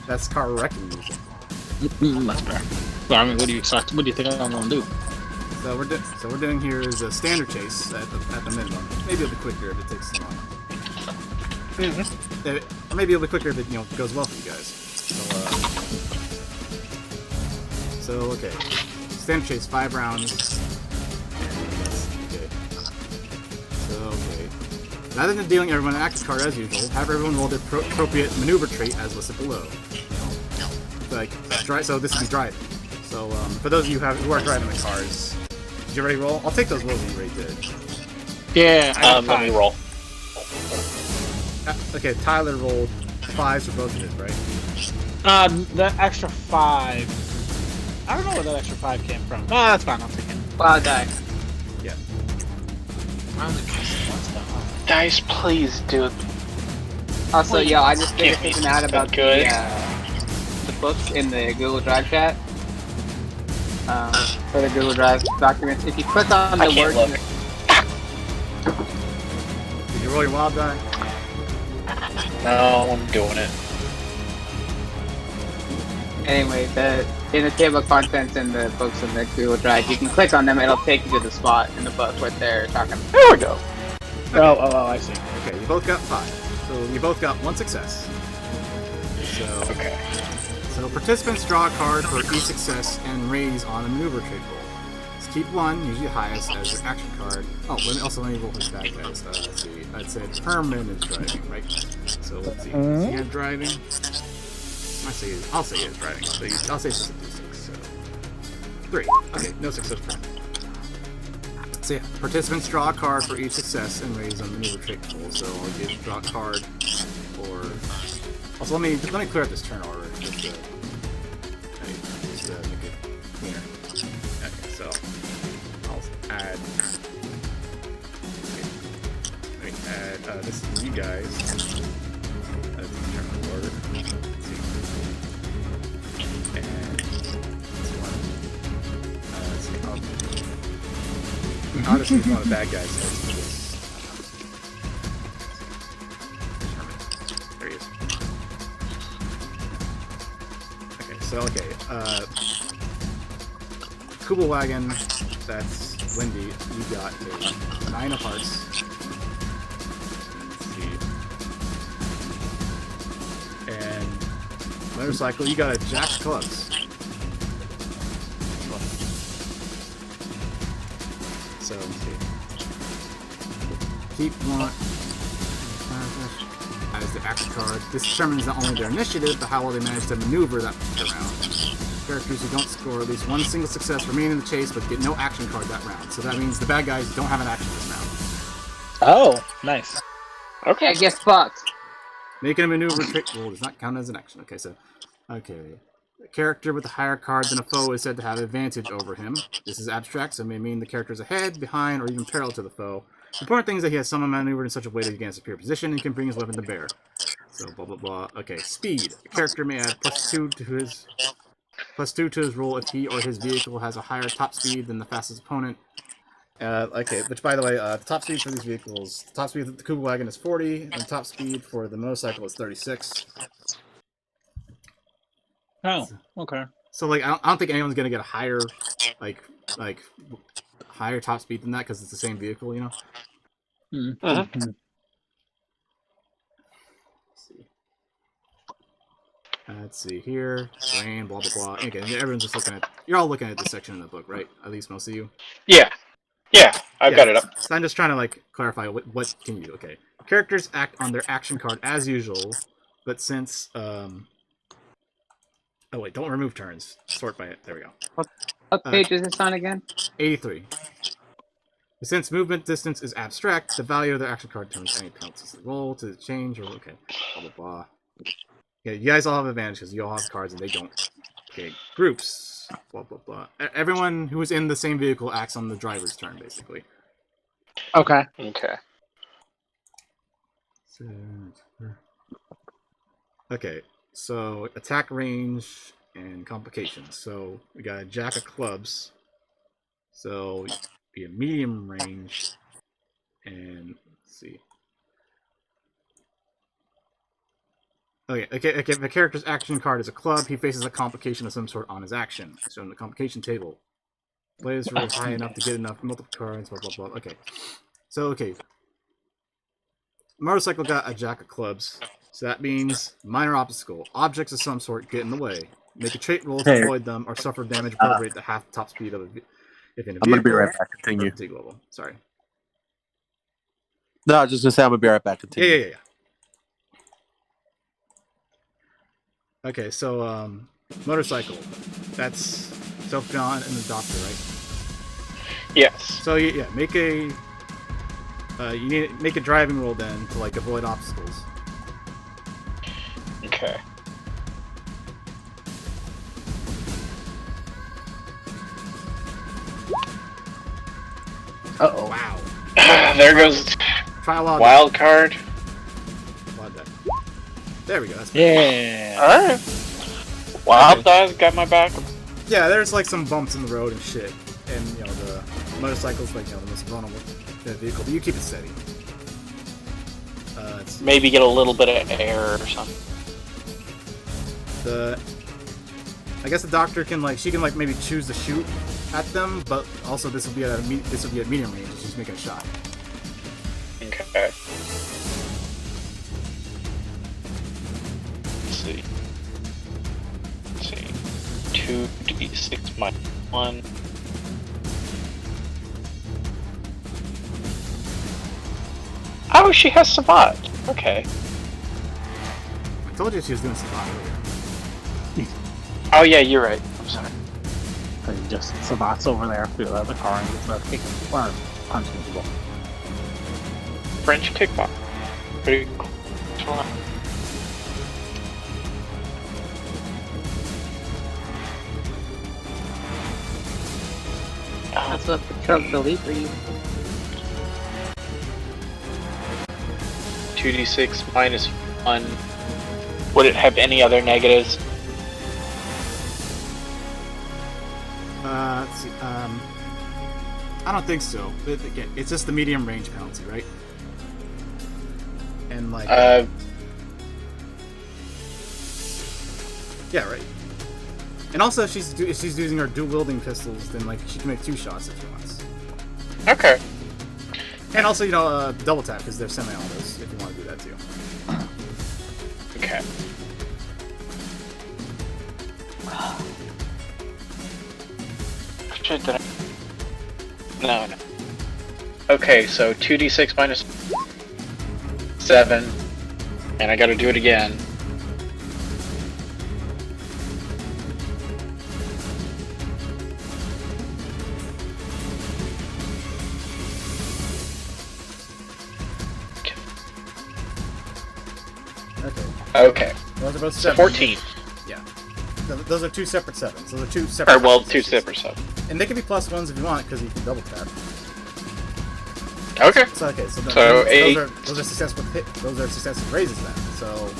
That's car wrecking music. Much better. Well, I mean, what do you expect? What do you think I'm gonna do? So we're doing here is a standard chase at the minimum. Maybe a bit quicker if it takes too long. Or maybe it'll be quicker if it goes well for you guys. Okay. Stand chase 5 rounds. Okay. Rather than dealing everyone an action card as usual, have everyone roll the appropriate maneuver trait as listed below. So this would be driving. So for those of you who are driving the cars, did you already roll? I'll take those rolls that you already did. Yeah, I got Let me 5. roll. Okay, Tyler rolled 5s for both of it, right? The extra 5. I don't know where that extra 5 came from. No, that's fine. I'll take it. Wow, die. Yeah. Guys, please, dude. Also, Please, yo, I just give figured me something out about something good. the books in the Google Drive chat. For the Google Drive documents, if you click on the I can't word, look. Did you roll your wild die? No, I'm doing it. anyway, in the table of contents in the books in the Google Drive, you can click on them. It'll take you to the spot in the book where they're talking. There we go. Oh, I see. Okay, you both got 5. So you both got 1 success. Okay. So participants draw a card for each success and raise on a maneuver trait roll. Just keep 1, usually the highest, as your action card. Oh, let me roll his bad guys. Let's see. I said Herman is driving, right? So let's see. Is he had driving? I'll say he's driving. So I'll say it's a 6. So 3. Okay, no success for him. So yeah, participants draw a card for each success and raise on maneuver trait roll. So I'll give draw a card for. Also, let me clear up this turn order just to make it cleaner. Okay, so I'll add. Let me add this to you guys. That's the turn order. Let's see. And this one. Let's see. I'll just use one of the bad guys. So there he is. Okay, Kuba Wagon, that's Wendy, you got a 9 of hearts. Let's see. And motorcycle, you got a jack of clubs. So, let's see. Keep 1 as the action card. This determines not only their initiative, but how well they manage to maneuver that round. Characters who don't score at least 1 single success remain in the chase, but get no action card that round. So that means the bad guys don't have an action this round. Oh, nice. Okay. I get fucked. Making a maneuver trait roll does not count as an action. Okay. A character with a higher card than a foe is said to have advantage over him. This is abstract, so it may mean the character is ahead, behind, or even parallel to the foe. The important thing is that he has someone maneuvered in such a way that he gains a superior position and can bring his weapon to bear. So, blah, blah, blah. Okay, speed. A character may add +2 to his roll if he or his vehicle has a higher top speed than the fastest opponent. Okay, which, by the way, the top speed for these vehicles, the top speed of the Kuba Wagon is 40, and the top speed for the motorcycle is 36. Oh, okay. So, like, I don't think anyone's gonna get a higher, higher top speed than that because it's the same vehicle, you know. Mm-hmm. Let's see here, rain, blah blah blah. Again, everyone's just you're all looking at this section in the book, right? At least most of you. Yeah, I've got it up. So I'm just trying to clarify what can you do. Okay, characters act on their action card as usual, but since oh wait, don't remove turns. Sort by it. There we go. What page is this on again? 83. Since movement distance is abstract, the value of their action card turns any penalties. Roll to change or okay, blah blah blah. Yeah, you guys all have advantage because you all have cards and they don't. Okay, groups. Blah blah blah. Everyone who is in the same vehicle acts on the driver's turn, basically. Okay. Okay. Okay, so attack range and complications. So we got a jack of clubs. So be a medium range, and let's see. Okay. If a character's action card is a club, he faces a complication of some sort on his action. So in the complication table, players roll high enough to get enough multiple cards. Blah blah blah. Okay. So Motorcycle got a jack of clubs, so that means minor obstacle. Objects of some sort get in the way. Make a trait roll to Hey. avoid them, or suffer damage appropriate to half the top speed of a if in a vehicle. I'm gonna be right back. or Continue. fatigue level. Sorry. No, I was just gonna say I'm gonna be right back. Continue. Yeah. Okay, so motorcycle. That's Self-John and the doctor, right? Yes. So yeah, make a you need to make a driving roll then to like avoid obstacles. Okay. Uh-oh. Wow. There goes Try a lot. wild card. There we go. That's Yeah. Alright. Wild Dive got my back. Yeah, there's like some bumps in the road and shit, and you know the motorcycle's like the most vulnerable vehicle, but you keep it steady. Maybe get a little bit of air or something. I guess the doctor can she can maybe choose to shoot at them, but also this will be at medium range. She's making a shot. Okay. Let's see. 2d6 minus 1. Oh, she has survived. Okay. I told you she was doing some hot earlier. Oh yeah, you're right. I'm sorry. Just Sabat's over there through the other car and just kicking or punching people. French kickbox. Pretty cool. That's what the truck delete for you. 2d6 minus 1. Would it have any other negatives? Let's see. I don't think so. But again, it's just the medium range penalty, right? And yeah, right. And also, if she's using her dual wielding pistols, then she can make 2 shots if she wants. Okay. And also, double tap because they're semi-autos if you want to do that too. Okay. Shit, did I... No. Okay, so 2d6 minus 7, and I gotta do it again. Okay. Those are both So 7. 14. Yeah. Those are 2 separate 7s. Those are 2 separate. Or, well, 2 successes. separate stuff. And they can be +1s if you want, because you can double tap. Okay. So okay, so, So, 8. those are successful hit. Those are successive raises then. So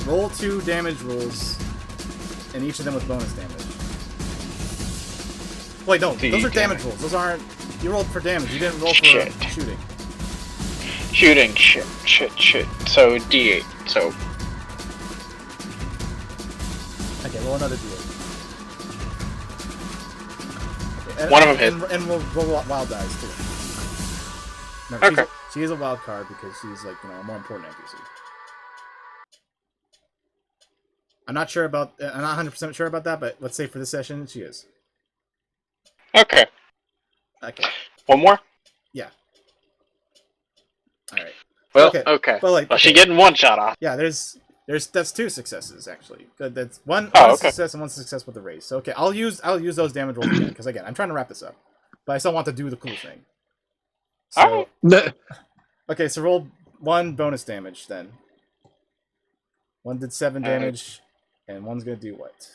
roll 2 damage rolls, and each of them with bonus damage. Wait, no, those are damage rolls. Those aren't. You rolled for damage. You didn't roll for Shit. shooting. Shooting, shit. So, d8. So, Okay, roll another d8. Okay, One of them hit. And we'll roll wild dice too. No, Okay. she is a wild card because she's a more important NPC. I'm not 100% sure about that, but let's say for this session, she is. okay. Okay. One more? Yeah. Alright. Well, Okay. okay. Well, Well, she getting one shot off. Yeah, that's 2 successes actually. Good. That's one Oh, okay. success and 1 success with the raise. So okay, I'll use those damage rolls again because again, I'm trying to wrap this up, but I still want to do the cool thing. So Alright. okay, so roll 1 bonus damage then. 1 did 7 damage, and 1's gonna do what?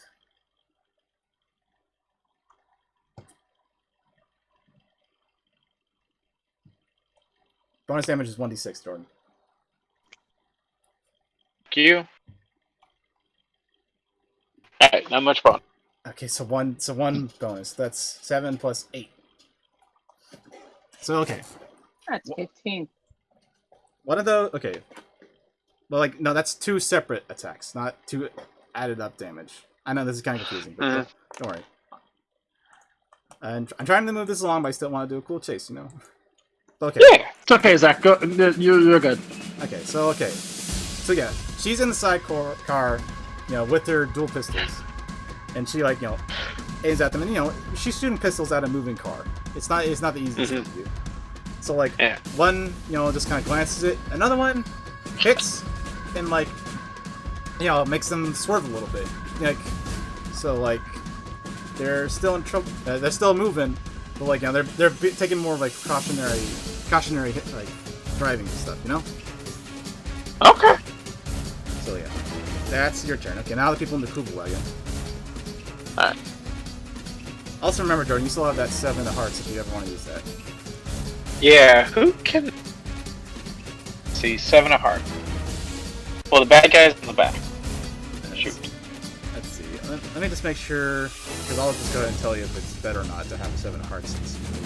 Bonus damage is 1d6, Jordan. Thank you. Alright, not much fun. Okay, so one bonus. That's 7 plus 8. So okay, That's 15. one of those. Okay, well, no, that's 2 separate attacks, not 2 added up damage. I know this is kind of confusing, but don't worry. And I'm trying to move this along, but I still want to do a cool chase, Okay. Yeah. It's okay, Zach. Go, you're good. Okay. So yeah, she's in the side car, with her dual pistols, and she aims at them, and she's shooting pistols at a moving car. It's not the easiest thing to do. So Yeah. one just kind of glances it, another one hits, and makes them swerve a little bit. So they're still in trouble. They're still moving, but they're taking more of cautionary hit, driving and stuff. Okay. So yeah, that's your turn. Okay, now the people in the Kuba wagon. Alright. Also remember, Jordan, you still have that 7 of hearts if you ever want to use that. Yeah, who can... see, 7 of hearts. Well, the bad guy's in the back. Shoot. Let's see. Let me just make sure, because I'll just go ahead and tell you if it's better or not to have 7 of hearts in this situation.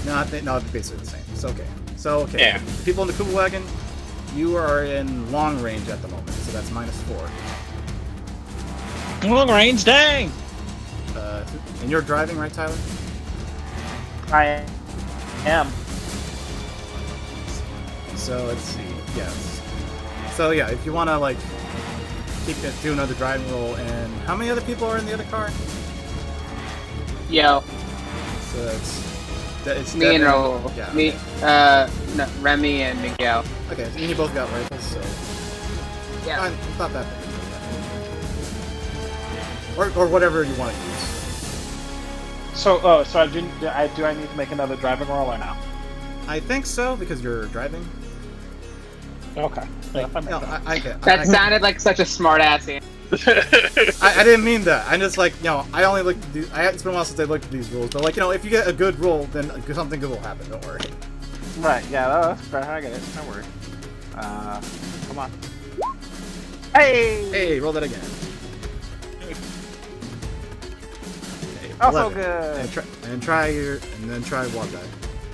No, it's basically the same. So okay. Yeah. People in the Kuba wagon, you are in long range at the moment, so that's -4. Long range, dang! And you're driving, right, Tyler? I am. So let's see. Yes. So yeah, if you want to do another driving roll, and how many other people are in the other car? Yo, So it's me and Devin- Raul. Yeah. Me, no, Remy and Miguel. Okay, and you both got rifles, so Yeah. it's not that big. Or whatever you want to use. So do I need to make another driving roll or no? I think so because you're driving. Okay. I get. That sounded like such a smart ass answer. I didn't mean that. I just I only looked at these. It's been a while since I looked at these rules, but if you get a good roll, then something good will happen. Don't worry. Right. Yeah. That's fair. I get it. Don't worry. Come on. Hey. Hey, roll that again. Okay, Also 11. good. And then try one die.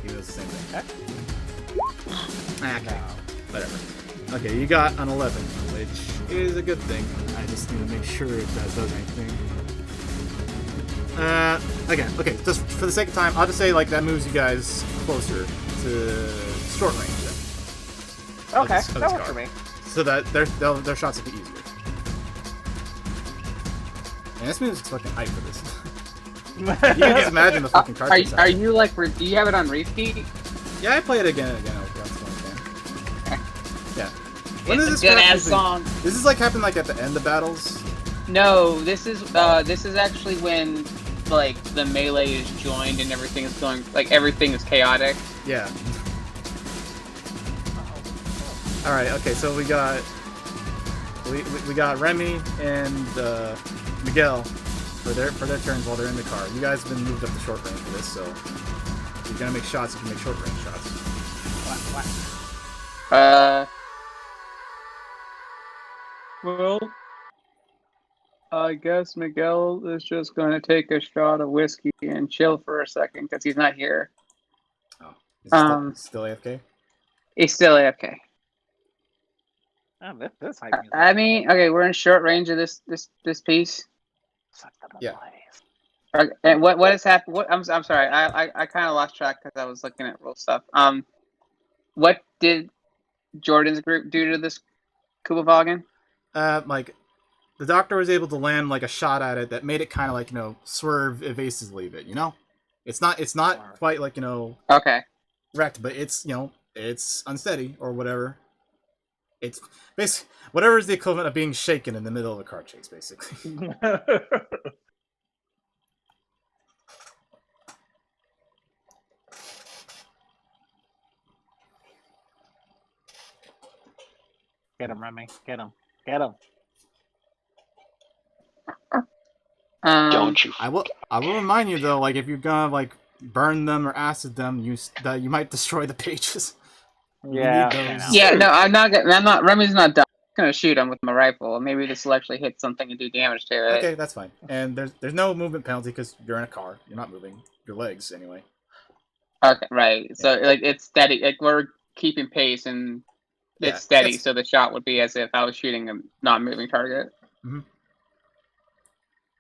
He does the same thing. Okay. Whatever. Okay, you got an 11, which is a good thing. I just need to make sure if that does anything. Again, okay, just for the sake of time, I'll just say that moves you guys closer to short range then. Okay. Of this That works car. for me. So that their shots will be easier. And this music's fucking hype for this. You can just imagine the fucking Are, cartridge. are you do you have it on repeat? Yeah, I play it again and again. Once in a while. Yeah. When It's does a this good crap ass usually- song. Does this happen at the end of battles? No, this is actually when the melee is joined and everything is going everything is chaotic. Yeah. All right. Okay. So we got Remy and Miguel for their turns while they're in the car. You guys have been moved up to short range for this, so if you're gonna make shots, you can make short range shots. Well, I guess Miguel is just going to take a shot of whiskey and chill for a second because he's not here. Oh. Is he still AFK? He's still AFK. Oh, this hype music. I mean, okay, we're in short range of this piece. Yeah. And what has happened? I'm sorry, I kind of lost track because I was looking at rule stuff. What did Jordan's group do to this Kuba Vagan? The doctor was able to land a shot at it that made it kind of swerve evasively a bit. It's not quite Okay. wrecked, but it's it's unsteady or whatever. It's basically whatever is the equivalent of being shaken in the middle of a car chase, basically. Get him, Remy. Get him. Get him. Don't you? I will remind you though, if you're gonna burn them or acid them, you might destroy the pages. Yeah. need I those. know. Yeah, no, I'm not. Remy's not done. I'm gonna shoot him with my rifle. Maybe this will actually hit something and do damage to it. Okay, that's fine. And there's no movement penalty because you're in a car. You're not moving your legs anyway. Okay, right. So it's steady. We're keeping pace and Yeah, it's steady. it's- So the shot would be as if I was shooting a non-moving target.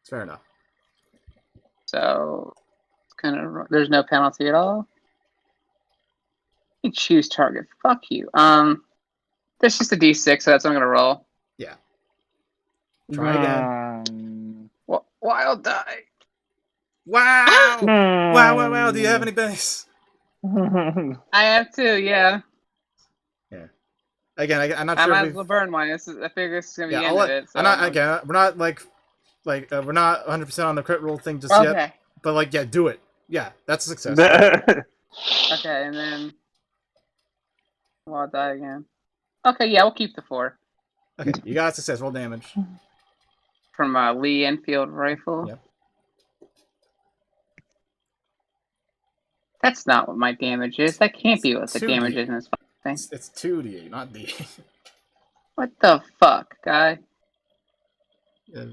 Fair enough. So, kind of, there's no penalty at all. You choose target. Fuck you. That's just a D6, so that's what I'm gonna roll. Yeah. Try again. Wild die. Wow! Wow! Do you have any base? I have to, yeah. Again, I'm not I sure. might as well burn one. I figure this is gonna be the end of it. So I'm not again. We're not we're not 100% on the crit roll thing just yet. Okay. But like, yeah, do it. Yeah, that's a success. Okay, and then I'll die again. Okay, yeah, we'll keep the 4 Okay, you got a success. Roll damage. from Lee Enfield rifle. Yep. That's not what my damage is. That can't be what the 2D. damage is in this fucking thing. It's 2d8, not d8. What the fuck, guy?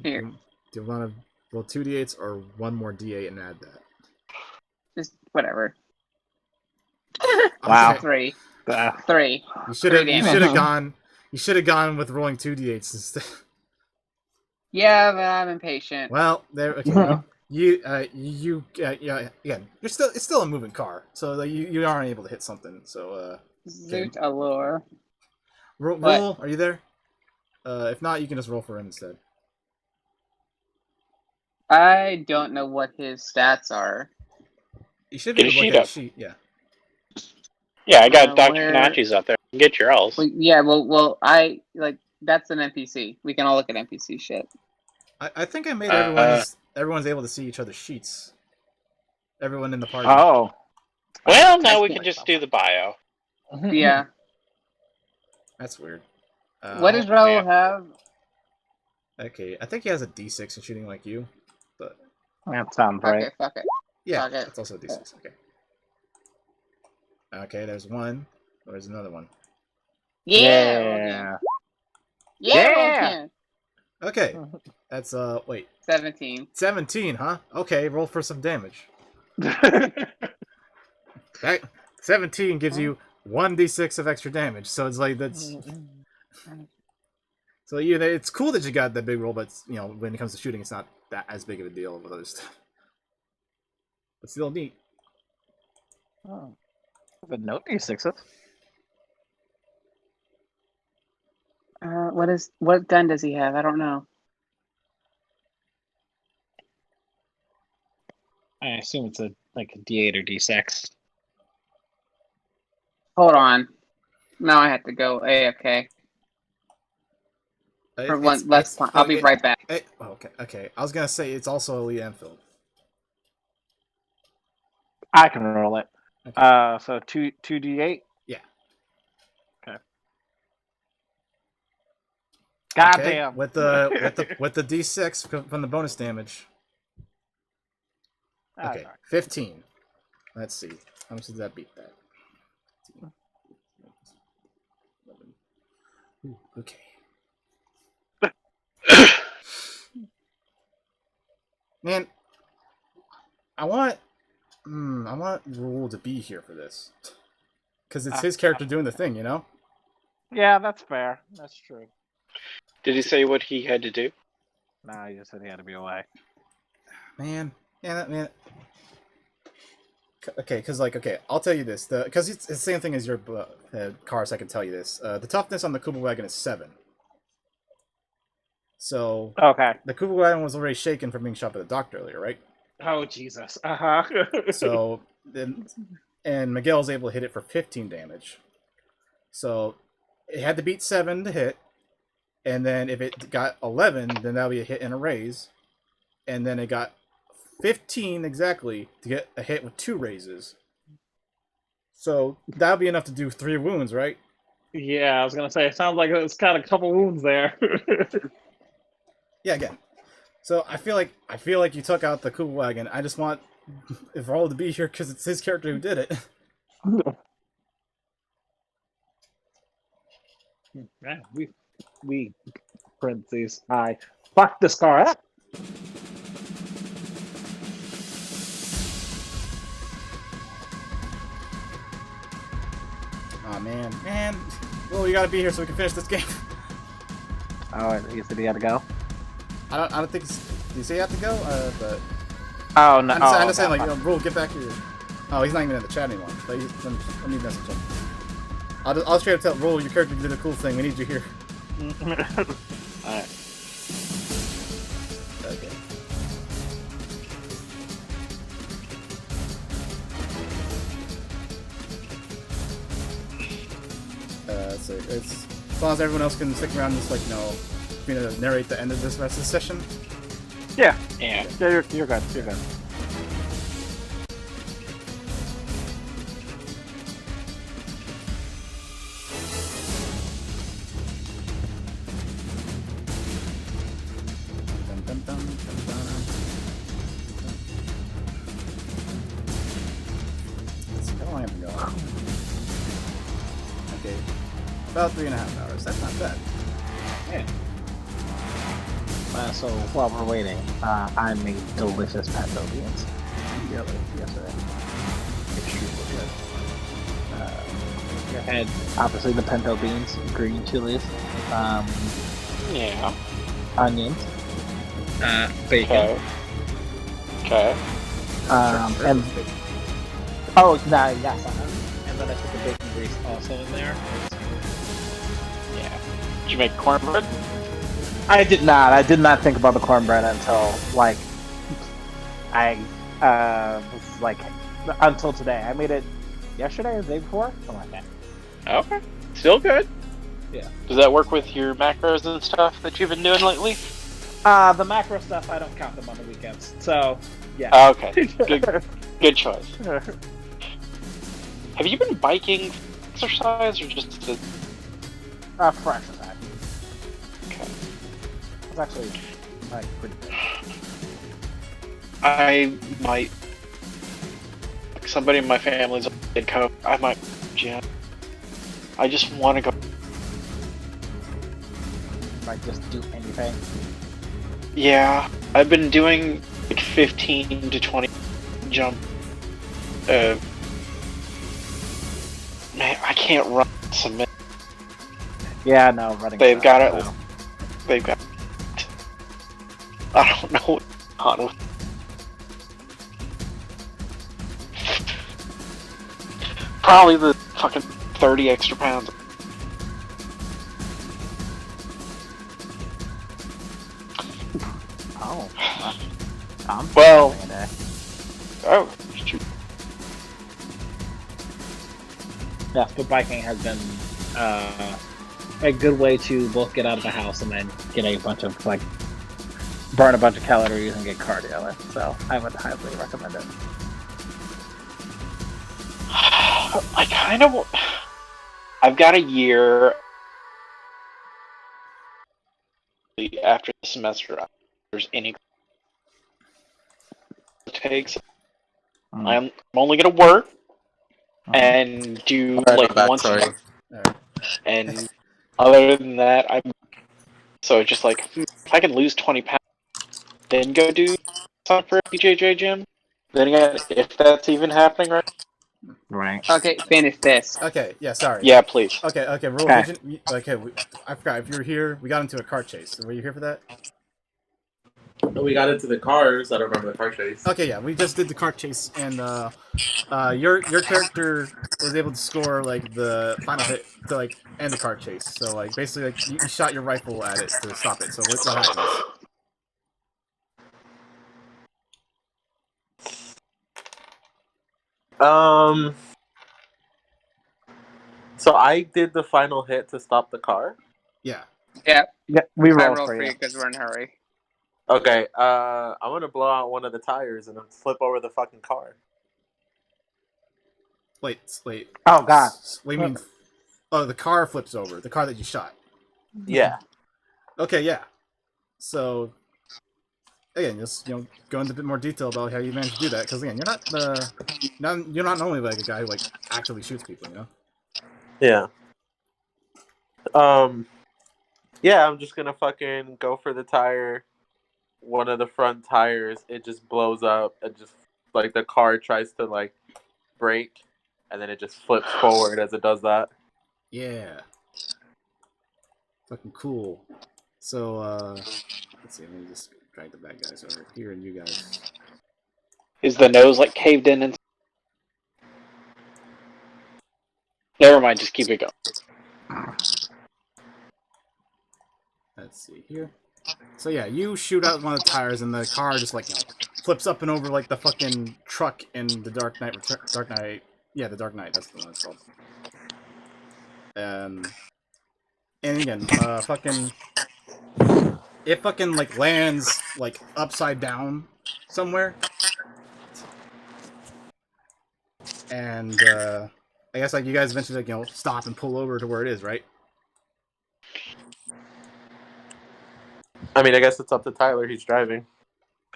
Here. Do you want to roll 2d8s or one more d8 and add that? Just whatever. Wow. 3. Ah. 3. You should have. Three You damage. should have gone. You should have gone with rolling 2d8s instead. Yeah, but I'm impatient. Well, there. Okay. Yeah. Again, it's still a moving car, so like, you aren't able to hit something. So Zoot allure. roll. What? Are you there? If not, you can just roll for him instead. I don't know what his stats are. You should be Get able a to sheet look at up. a sheet. Yeah. Yeah, I got Dr. where- Kanachi's out there. Get your L's. Well, yeah, well, I like that's an NPC. We can all look at NPC shit. I think I made Uh, everyone's able to see each other's sheets. Everyone in the party. Oh. Well, now we can just do the bio. Yeah. That's weird. What does Raul yeah. have? Okay, I think he has a D6 in shooting like you, but That sounds right. Okay, fuck it. yeah, Okay. it's also a D6. Okay. Okay, there's one. There's another one. Yeah. Yeah. Okay, that's wait, 17. 17, huh? Okay, roll for some damage. That 17 gives you 1d6 of extra damage, so it's like that's. So it's cool that you got that big roll, but when it comes to shooting, it's not that as big of a deal with other stuff. But still neat. Oh. But no D6s. What gun does he have? I don't know. I assume it's a D8 or D6. Hold on. Now I have to go AFK for one less time. I'll be right back. Okay. I was gonna say it's also a Lee Enfield. I can roll it. Okay. So 2D8. Yeah. Okay. God Okay, damn. with the D6 from the bonus damage. Okay, 15. Let's see. How much does that beat that? Ooh, okay. Man, I want Rule to be here for this, because it's his character doing the thing, Yeah, that's fair. That's true. Did he say what he had to do? No, he just said he had to be away. Man, man. Okay, because I'll tell you this, because it's the same thing as your cars. I can tell you this. The toughness on the Kuba wagon is 7. So Okay. the Kuba wagon was already shaken from being shot by the doctor earlier, right? Oh Jesus. Uh-huh. So then, and Miguel was able to hit it for 15 damage. So it had to beat 7 to hit, and then if it got 11, then that would be a hit and a raise, and then it got 15 exactly to get a hit with 2 raises. So that would be enough to do 3 wounds, right? Yeah, I was gonna say it sounds like it's got a couple wounds there. Yeah, again. So I feel like you took out the Kuba wagon. I just want Raul to be here because it's his character who did it. Yeah, we parentheses. I fucked this car up. Oh man. Well, you gotta be here so we can finish this game. Oh, you said he had to go? I don't think it's. you say you have to go? But Oh no! I'm just saying, like, Rule, get back here. Oh, he's not even in the chat anymore. Let me message him. I'll straight up tell Rule, your character did a cool thing. We need you here. Alright. Okay. So it's as long as everyone else can stick around, just like narrate the end of this rest of the session. Yeah. Yeah. Yeah, you're good. You're good. Dun, dun, dun, dun, dun. Let's see, how long have we gone? Okay, about 3.5 hours. That's not bad. So while we're waiting, I made delicious pinto beans yesterday. You had obviously the pinto beans, green chilies, Yeah. onions, bacon, Okay. and oh no, yes, and then I put the bacon grease also in there. Yeah. Did you make cornbread? I did not think about the cornbread until like I was like until today. I made it yesterday or the day before, something like that. Okay. Still good. Yeah. Does that work with your macros and stuff that you've been doing lately? The macro stuff, I don't count them on the weekends. So yeah. Okay. Good choice. Have you been biking for exercise or just to... For exercise. Okay. It's actually like pretty good. I might... Somebody in my family's did coke. I might gym. I just want to go. Might just do anything. Yeah, I've been doing like 15 to 20 jump. Man, I can't run cement. Yeah, no, running. They've got it. No. They've got. I don't know what's on with. Probably the fucking 30 extra pounds. Oh. Tom? Well. Oh, shoot. Yeah, but biking has been a good way to both get out of the house and then get a bunch of like burn a bunch of calories and get cardio in. So I would highly recommend it. I kind of. I've got a year after the semester. If there's any it takes. I'm only gonna work and do like once a month. And other than that, I'm so just like if I can lose 20 pounds, then go do something for a BJJ gym. Then again, if that's even happening, right? Right. Okay, finish this. Okay, yeah, sorry. Yeah, please. Okay, Rule. Okay. I forgot if you were here. We got into a car chase. Were you here for that? We got into the cars. I don't remember the car chase. Okay, yeah, we just did the car chase, and your character was able to score like the final hit to like end the car chase. So like basically, like you shot your rifle at it to stop it. So what happens? So I did the final hit to stop the car. Yeah. Yeah, Yeah, we I rolled rolled for you. because we're in a hurry. Okay. I'm gonna blow out one of the tires and then flip over the fucking car. Wait. Oh god. What do you mean? Oh, the car flips over. The car that you shot. Yeah. Okay, yeah. So again, just go into a bit more detail about how you managed to do that, because again, you're not normally like a guy who like actively shoots people, you know. Yeah. Yeah, I'm just gonna fucking go for the tire. One of the front tires, it just blows up, and just like the car tries to like brake, and then it just flips forward as it does that. Yeah. Fucking cool. So let's see. Let me just drag the bad guys over here and you guys. Is the nose like caved in? And never mind. Just keep it going. Let's see here. So yeah, you shoot out one of the tires, and the car just like flips up and over like the fucking truck in the Dark Knight. Dark Knight. Yeah, the Dark Knight. That's the one it's called. And again, it fucking like lands like upside down somewhere. And I guess like you guys eventually like stop and pull over to where it is, right? I mean, I guess it's up to Tyler. He's driving.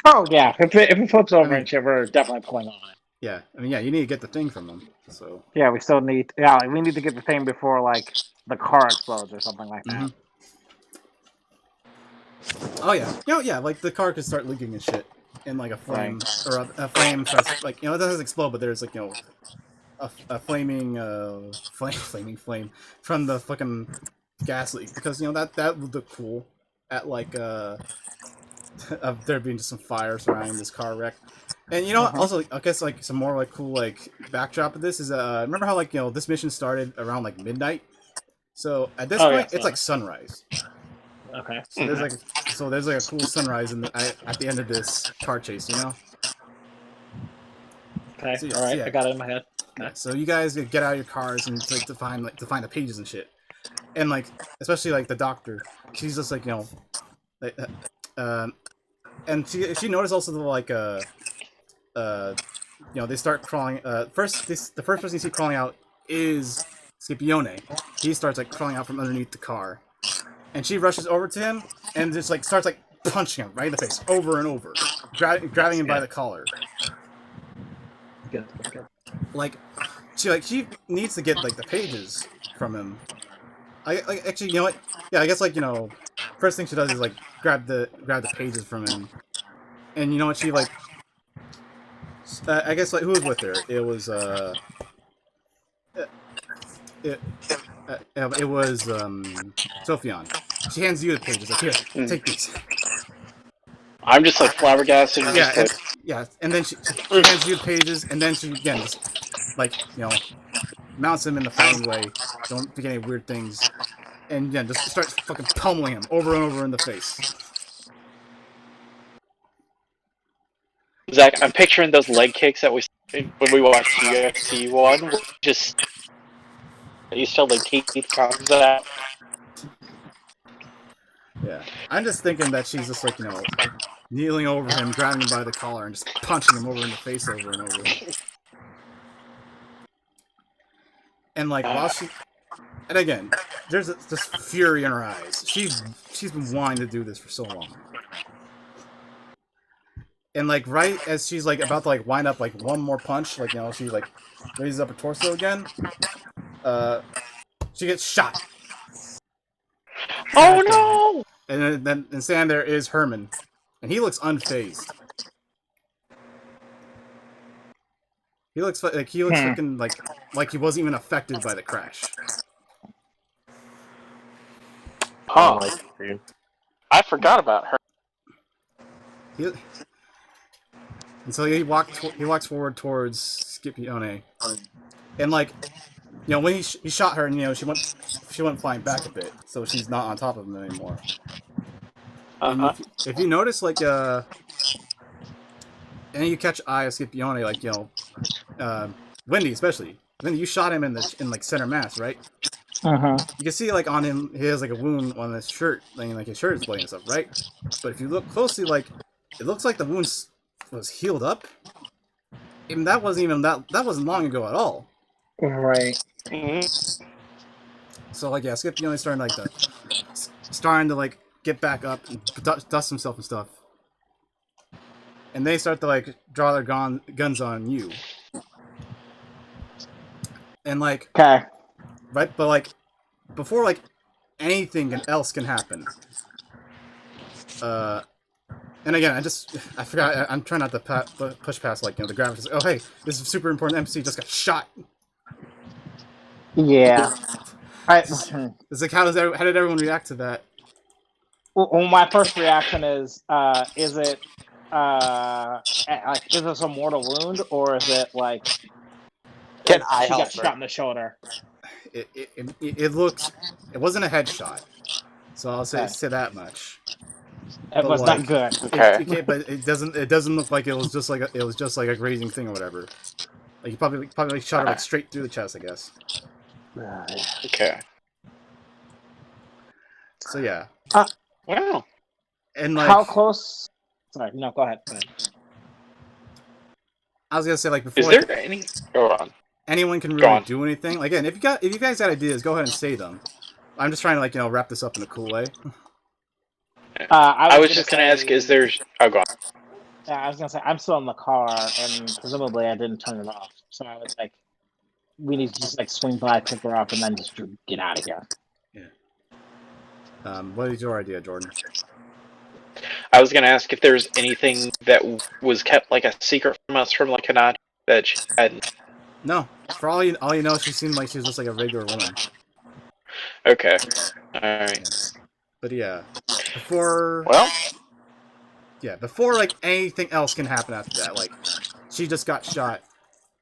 Oh yeah, if it flips over and shit, we're definitely pulling on it. Yeah, I mean, yeah, you need to get the thing from them. So Yeah, we still need. Yeah, like, we need to get the thing before like the car explodes or something like that. oh yeah, yeah, like the car could start leaking and shit, and like a flame or a flame starts like it doesn't explode, but there's like a flaming flaming flame from the fucking gas leak because that would look cool at like of there being just some fire surrounding this car wreck. And also I guess like some more like cool like backdrop of this is remember how like this mission started around like midnight, so at this point it's like sunrise. Okay. So there's like a cool sunrise at the end of this car chase, Okay. So, All right. yeah. I got it in my head. Yeah, so you guys get out of your cars and like to find the pages and shit, and like especially like the doctor, she's just like like, and she noticed also the like they start crawling. The first person you see crawling out is Scipione. He starts like crawling out from underneath the car, and she rushes over to him and just like starts like punching him right in the face over and over, grabbing him by the collar. Good. Like she needs to get like the pages from him. Actually, you know what? Yeah, I guess like first thing she does is like grab the pages from him, and you know what she like. I guess like who was with her? It was it was Sophion. She hands you the pages. Like here, take these. I'm just like flabbergasted. And Yeah, just, yeah, and then she hands you the pages, and then she again just like mounts him in the fighting way. Don't think any weird things, and yeah, just starts fucking pummeling him over and over in the face. Zach, I'm picturing those leg kicks that we when we watched UFC 1. Just you still like Keith comes out. Yeah, I'm just thinking that she's just like kneeling over him, grabbing him by the collar, and just punching him over in the face over and over. And like while she, and again, there's this fury in her eyes. She's been wanting to do this for so long. And like right as she's like about to like wind up like one more punch, like she like raises up her torso again, she gets shot. Oh no! And then standing there is Herman, and he looks unfazed. He looks fucking like he wasn't even affected by the crash. Oh, I forgot about her. And so he walks forward towards Scipione, and like when he shot her, and she went flying back a bit, so she's not on top of him anymore. And if you notice, like and you catch eye of Scipione, like Wendy especially. Wendy, you shot him in like center mass, right? You can see like on him, he has like a wound on his shirt, like his shirt is bleeding and stuff, right? But if you look closely, like it looks like the wound was healed up, and that wasn't long ago at all. Right. So like Scipione's starting to like get back up and dust himself and stuff, and they start to like draw their guns on you, and like Okay. right, but like before like anything else can happen, and again I forgot, I'm trying not to push past like the graphics. Oh hey, this is super important. MC just got shot. Yeah. It's like how did everyone react to that? Well, my first reaction is it like is this a mortal wound or is it like Can I she got help her? shot in the shoulder? It looked. It wasn't a headshot, so I'll say Okay. that much. It was like, not good. Okay. But it doesn't look like it was just like a grazing thing or whatever. Like you probably shot her like straight through the chest, I guess. Okay. So yeah, Wow. and like How close? Sorry, no, go ahead. I was gonna say, like Is before, there any? Go on. anyone can Go really on. do anything. Like, again, if you guys got ideas, go ahead and say them. I'm just trying to, like, wrap this up in a cool way. I was just gonna ask, is there? Oh, go on. I was gonna say I'm still in the car, and presumably I didn't turn it off. So I was like, we need to just like swing by, pick her up, and then just get out of here. What is your idea, Jordan? I was gonna ask if there's anything that was kept like a secret from us from like Hanad that she hadn't. No, for all you know, she seemed like she was just like a regular woman. Okay. All right. But yeah, before Well, like anything else can happen after that, like she just got shot.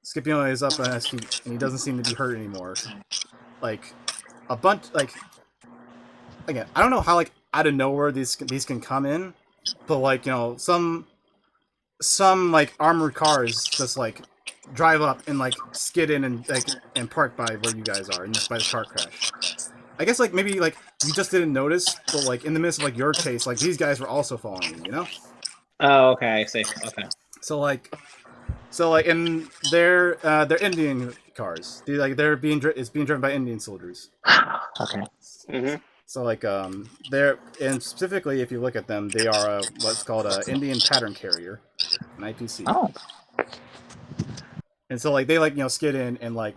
Scipione is up on his feet, and he doesn't seem to be hurt anymore. Like a bunch, like again, I don't know how like out of nowhere these can come in, but like some like armored cars just like drive up and like skid in and like and park by where you guys are, and just by the car crash. I guess like maybe like you just didn't notice, but like in the midst of like your chase, like these guys were also following you, Oh, okay, I see. Okay. So like in their Indian cars, they're being driven by Indian soldiers. Okay. mhm. So like they're, and specifically if you look at them, they are what's called a Indian pattern carrier, an IPC. Oh. And so like they like skid in and like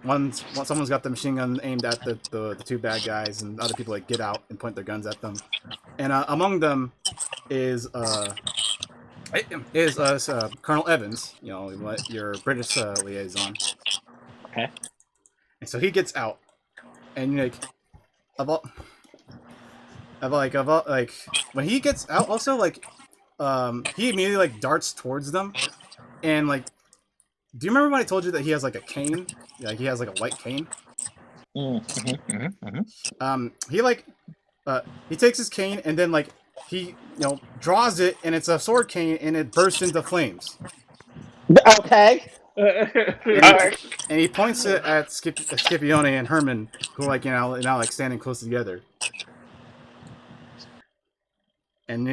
someone's got the machine gun aimed at the two bad guys, and other people like get out and point their guns at them. And among them is Colonel Evans, your British liaison. Okay. And so he gets out, and when he gets out, also like he immediately like darts towards them, and like, do you remember when I told you that he has like a cane? Like he has like a white cane. He like he takes his cane and then like he draws it, and it's a sword cane, and it bursts into flames. Okay. And he points it at Scipione and Herman, who are like now like standing close together. And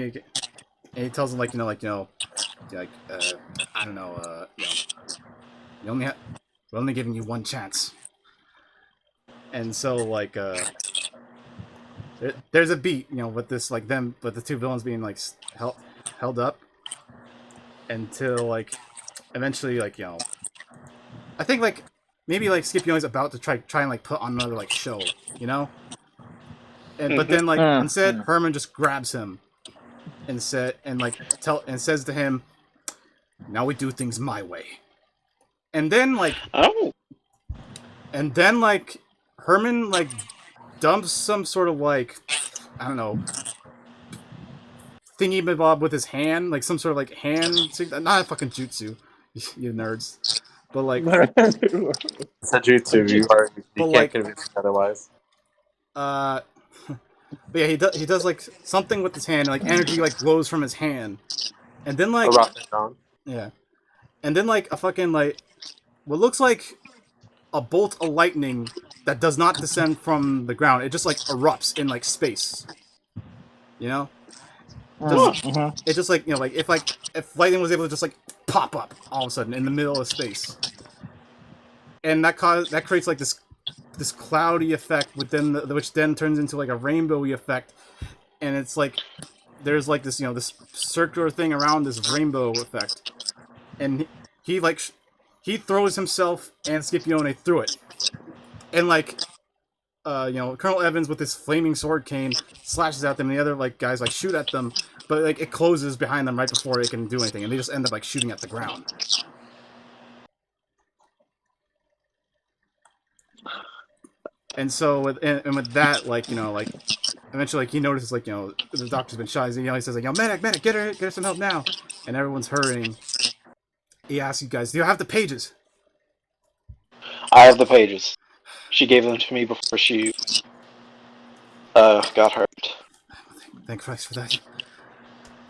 he tells them like I don't know, we're only giving you one chance. And so like there's a beat with this like them, with the two villains being like held up until like eventually like I think like maybe like Scipione's about to try and like put on another like show, and but then like instead Herman just grabs him and says to him, "Now we do things my way." And then like Herman like dumps some sort of like, I don't know, thingy bob with his hand, like some sort of like hand, not a fucking jutsu, you nerds, but like It's a jutsu. You can't convince me otherwise. But yeah, he does like something with his hand, and like energy like glows from his hand, and then like yeah, and then like a fucking like what looks like a bolt of lightning that does not descend from the ground. It just like erupts in like space. It just like like if lightning was able to just like pop up all of a sudden in the middle of space, and that creates like this cloudy effect within which then turns into like a rainbowy effect, and it's like there's like this this circular thing around this rainbow effect, and he throws himself and Scipione through it, and like Colonel Evans with his flaming sword cane slashes at them, and the other like guys like shoot at them, but like it closes behind them right before they can do anything, and they just end up like shooting at the ground. And so with that, like like eventually, like, he notices, like, the doctor's been shot. He says, like, medic, get her some help now. And everyone's hurrying. He asks you guys, do you have the pages? I have the pages. She gave them to me before she got hurt. Thank Christ for that.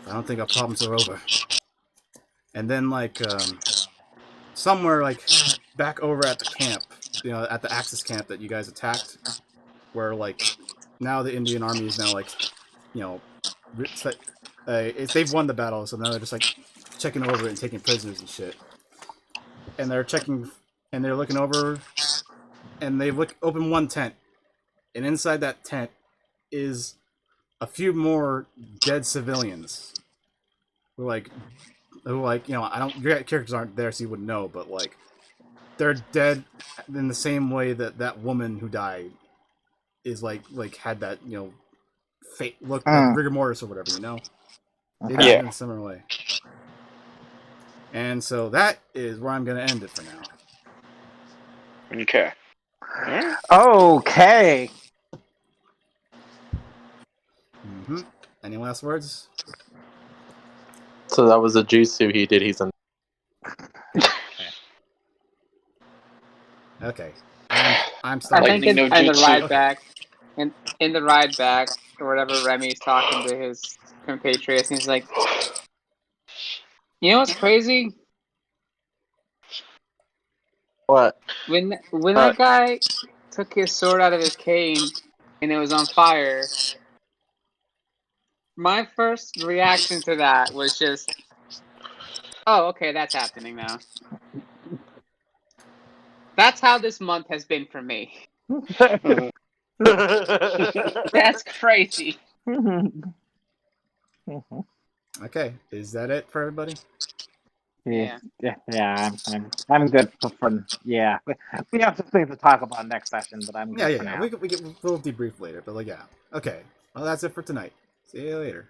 I don't think our problems are over. And then, like, somewhere, like, back over at the camp, at the Axis camp that you guys attacked, where, like, now the Indian army is now, like, they've won the battle, so now they're just, like, checking over it and taking prisoners and shit. And they're checking, and they're looking over, and they open one tent, and inside that tent is a few more dead civilians. Who I don't, your characters aren't there, so you wouldn't know, but, like, they're dead in the same way that woman who died is, like had that, fate look, like rigor mortis or whatever, They died in a similar way. And so that is where I'm going to end it for now. Okay. Okay. Mm-hmm. Any last words? So that was a jutsu he did. He's in. Okay. I I'm stopping. think Lightning in no the jutsu. ride back, in the ride back, or whatever, Remy's talking to his compatriots, and he's like, "You know what's crazy? What? When that guy took his sword out of his cane and it was on fire, my first reaction to that was just, oh, okay, that's happening now. That's how this month has been for me. That's crazy." Okay. Is that it for everybody? Yeah. I'm good for yeah. We have some things to talk about next session, but I'm good for Yeah. now. We'll debrief later, but, like, yeah. Okay. Well, that's it for tonight. See you later.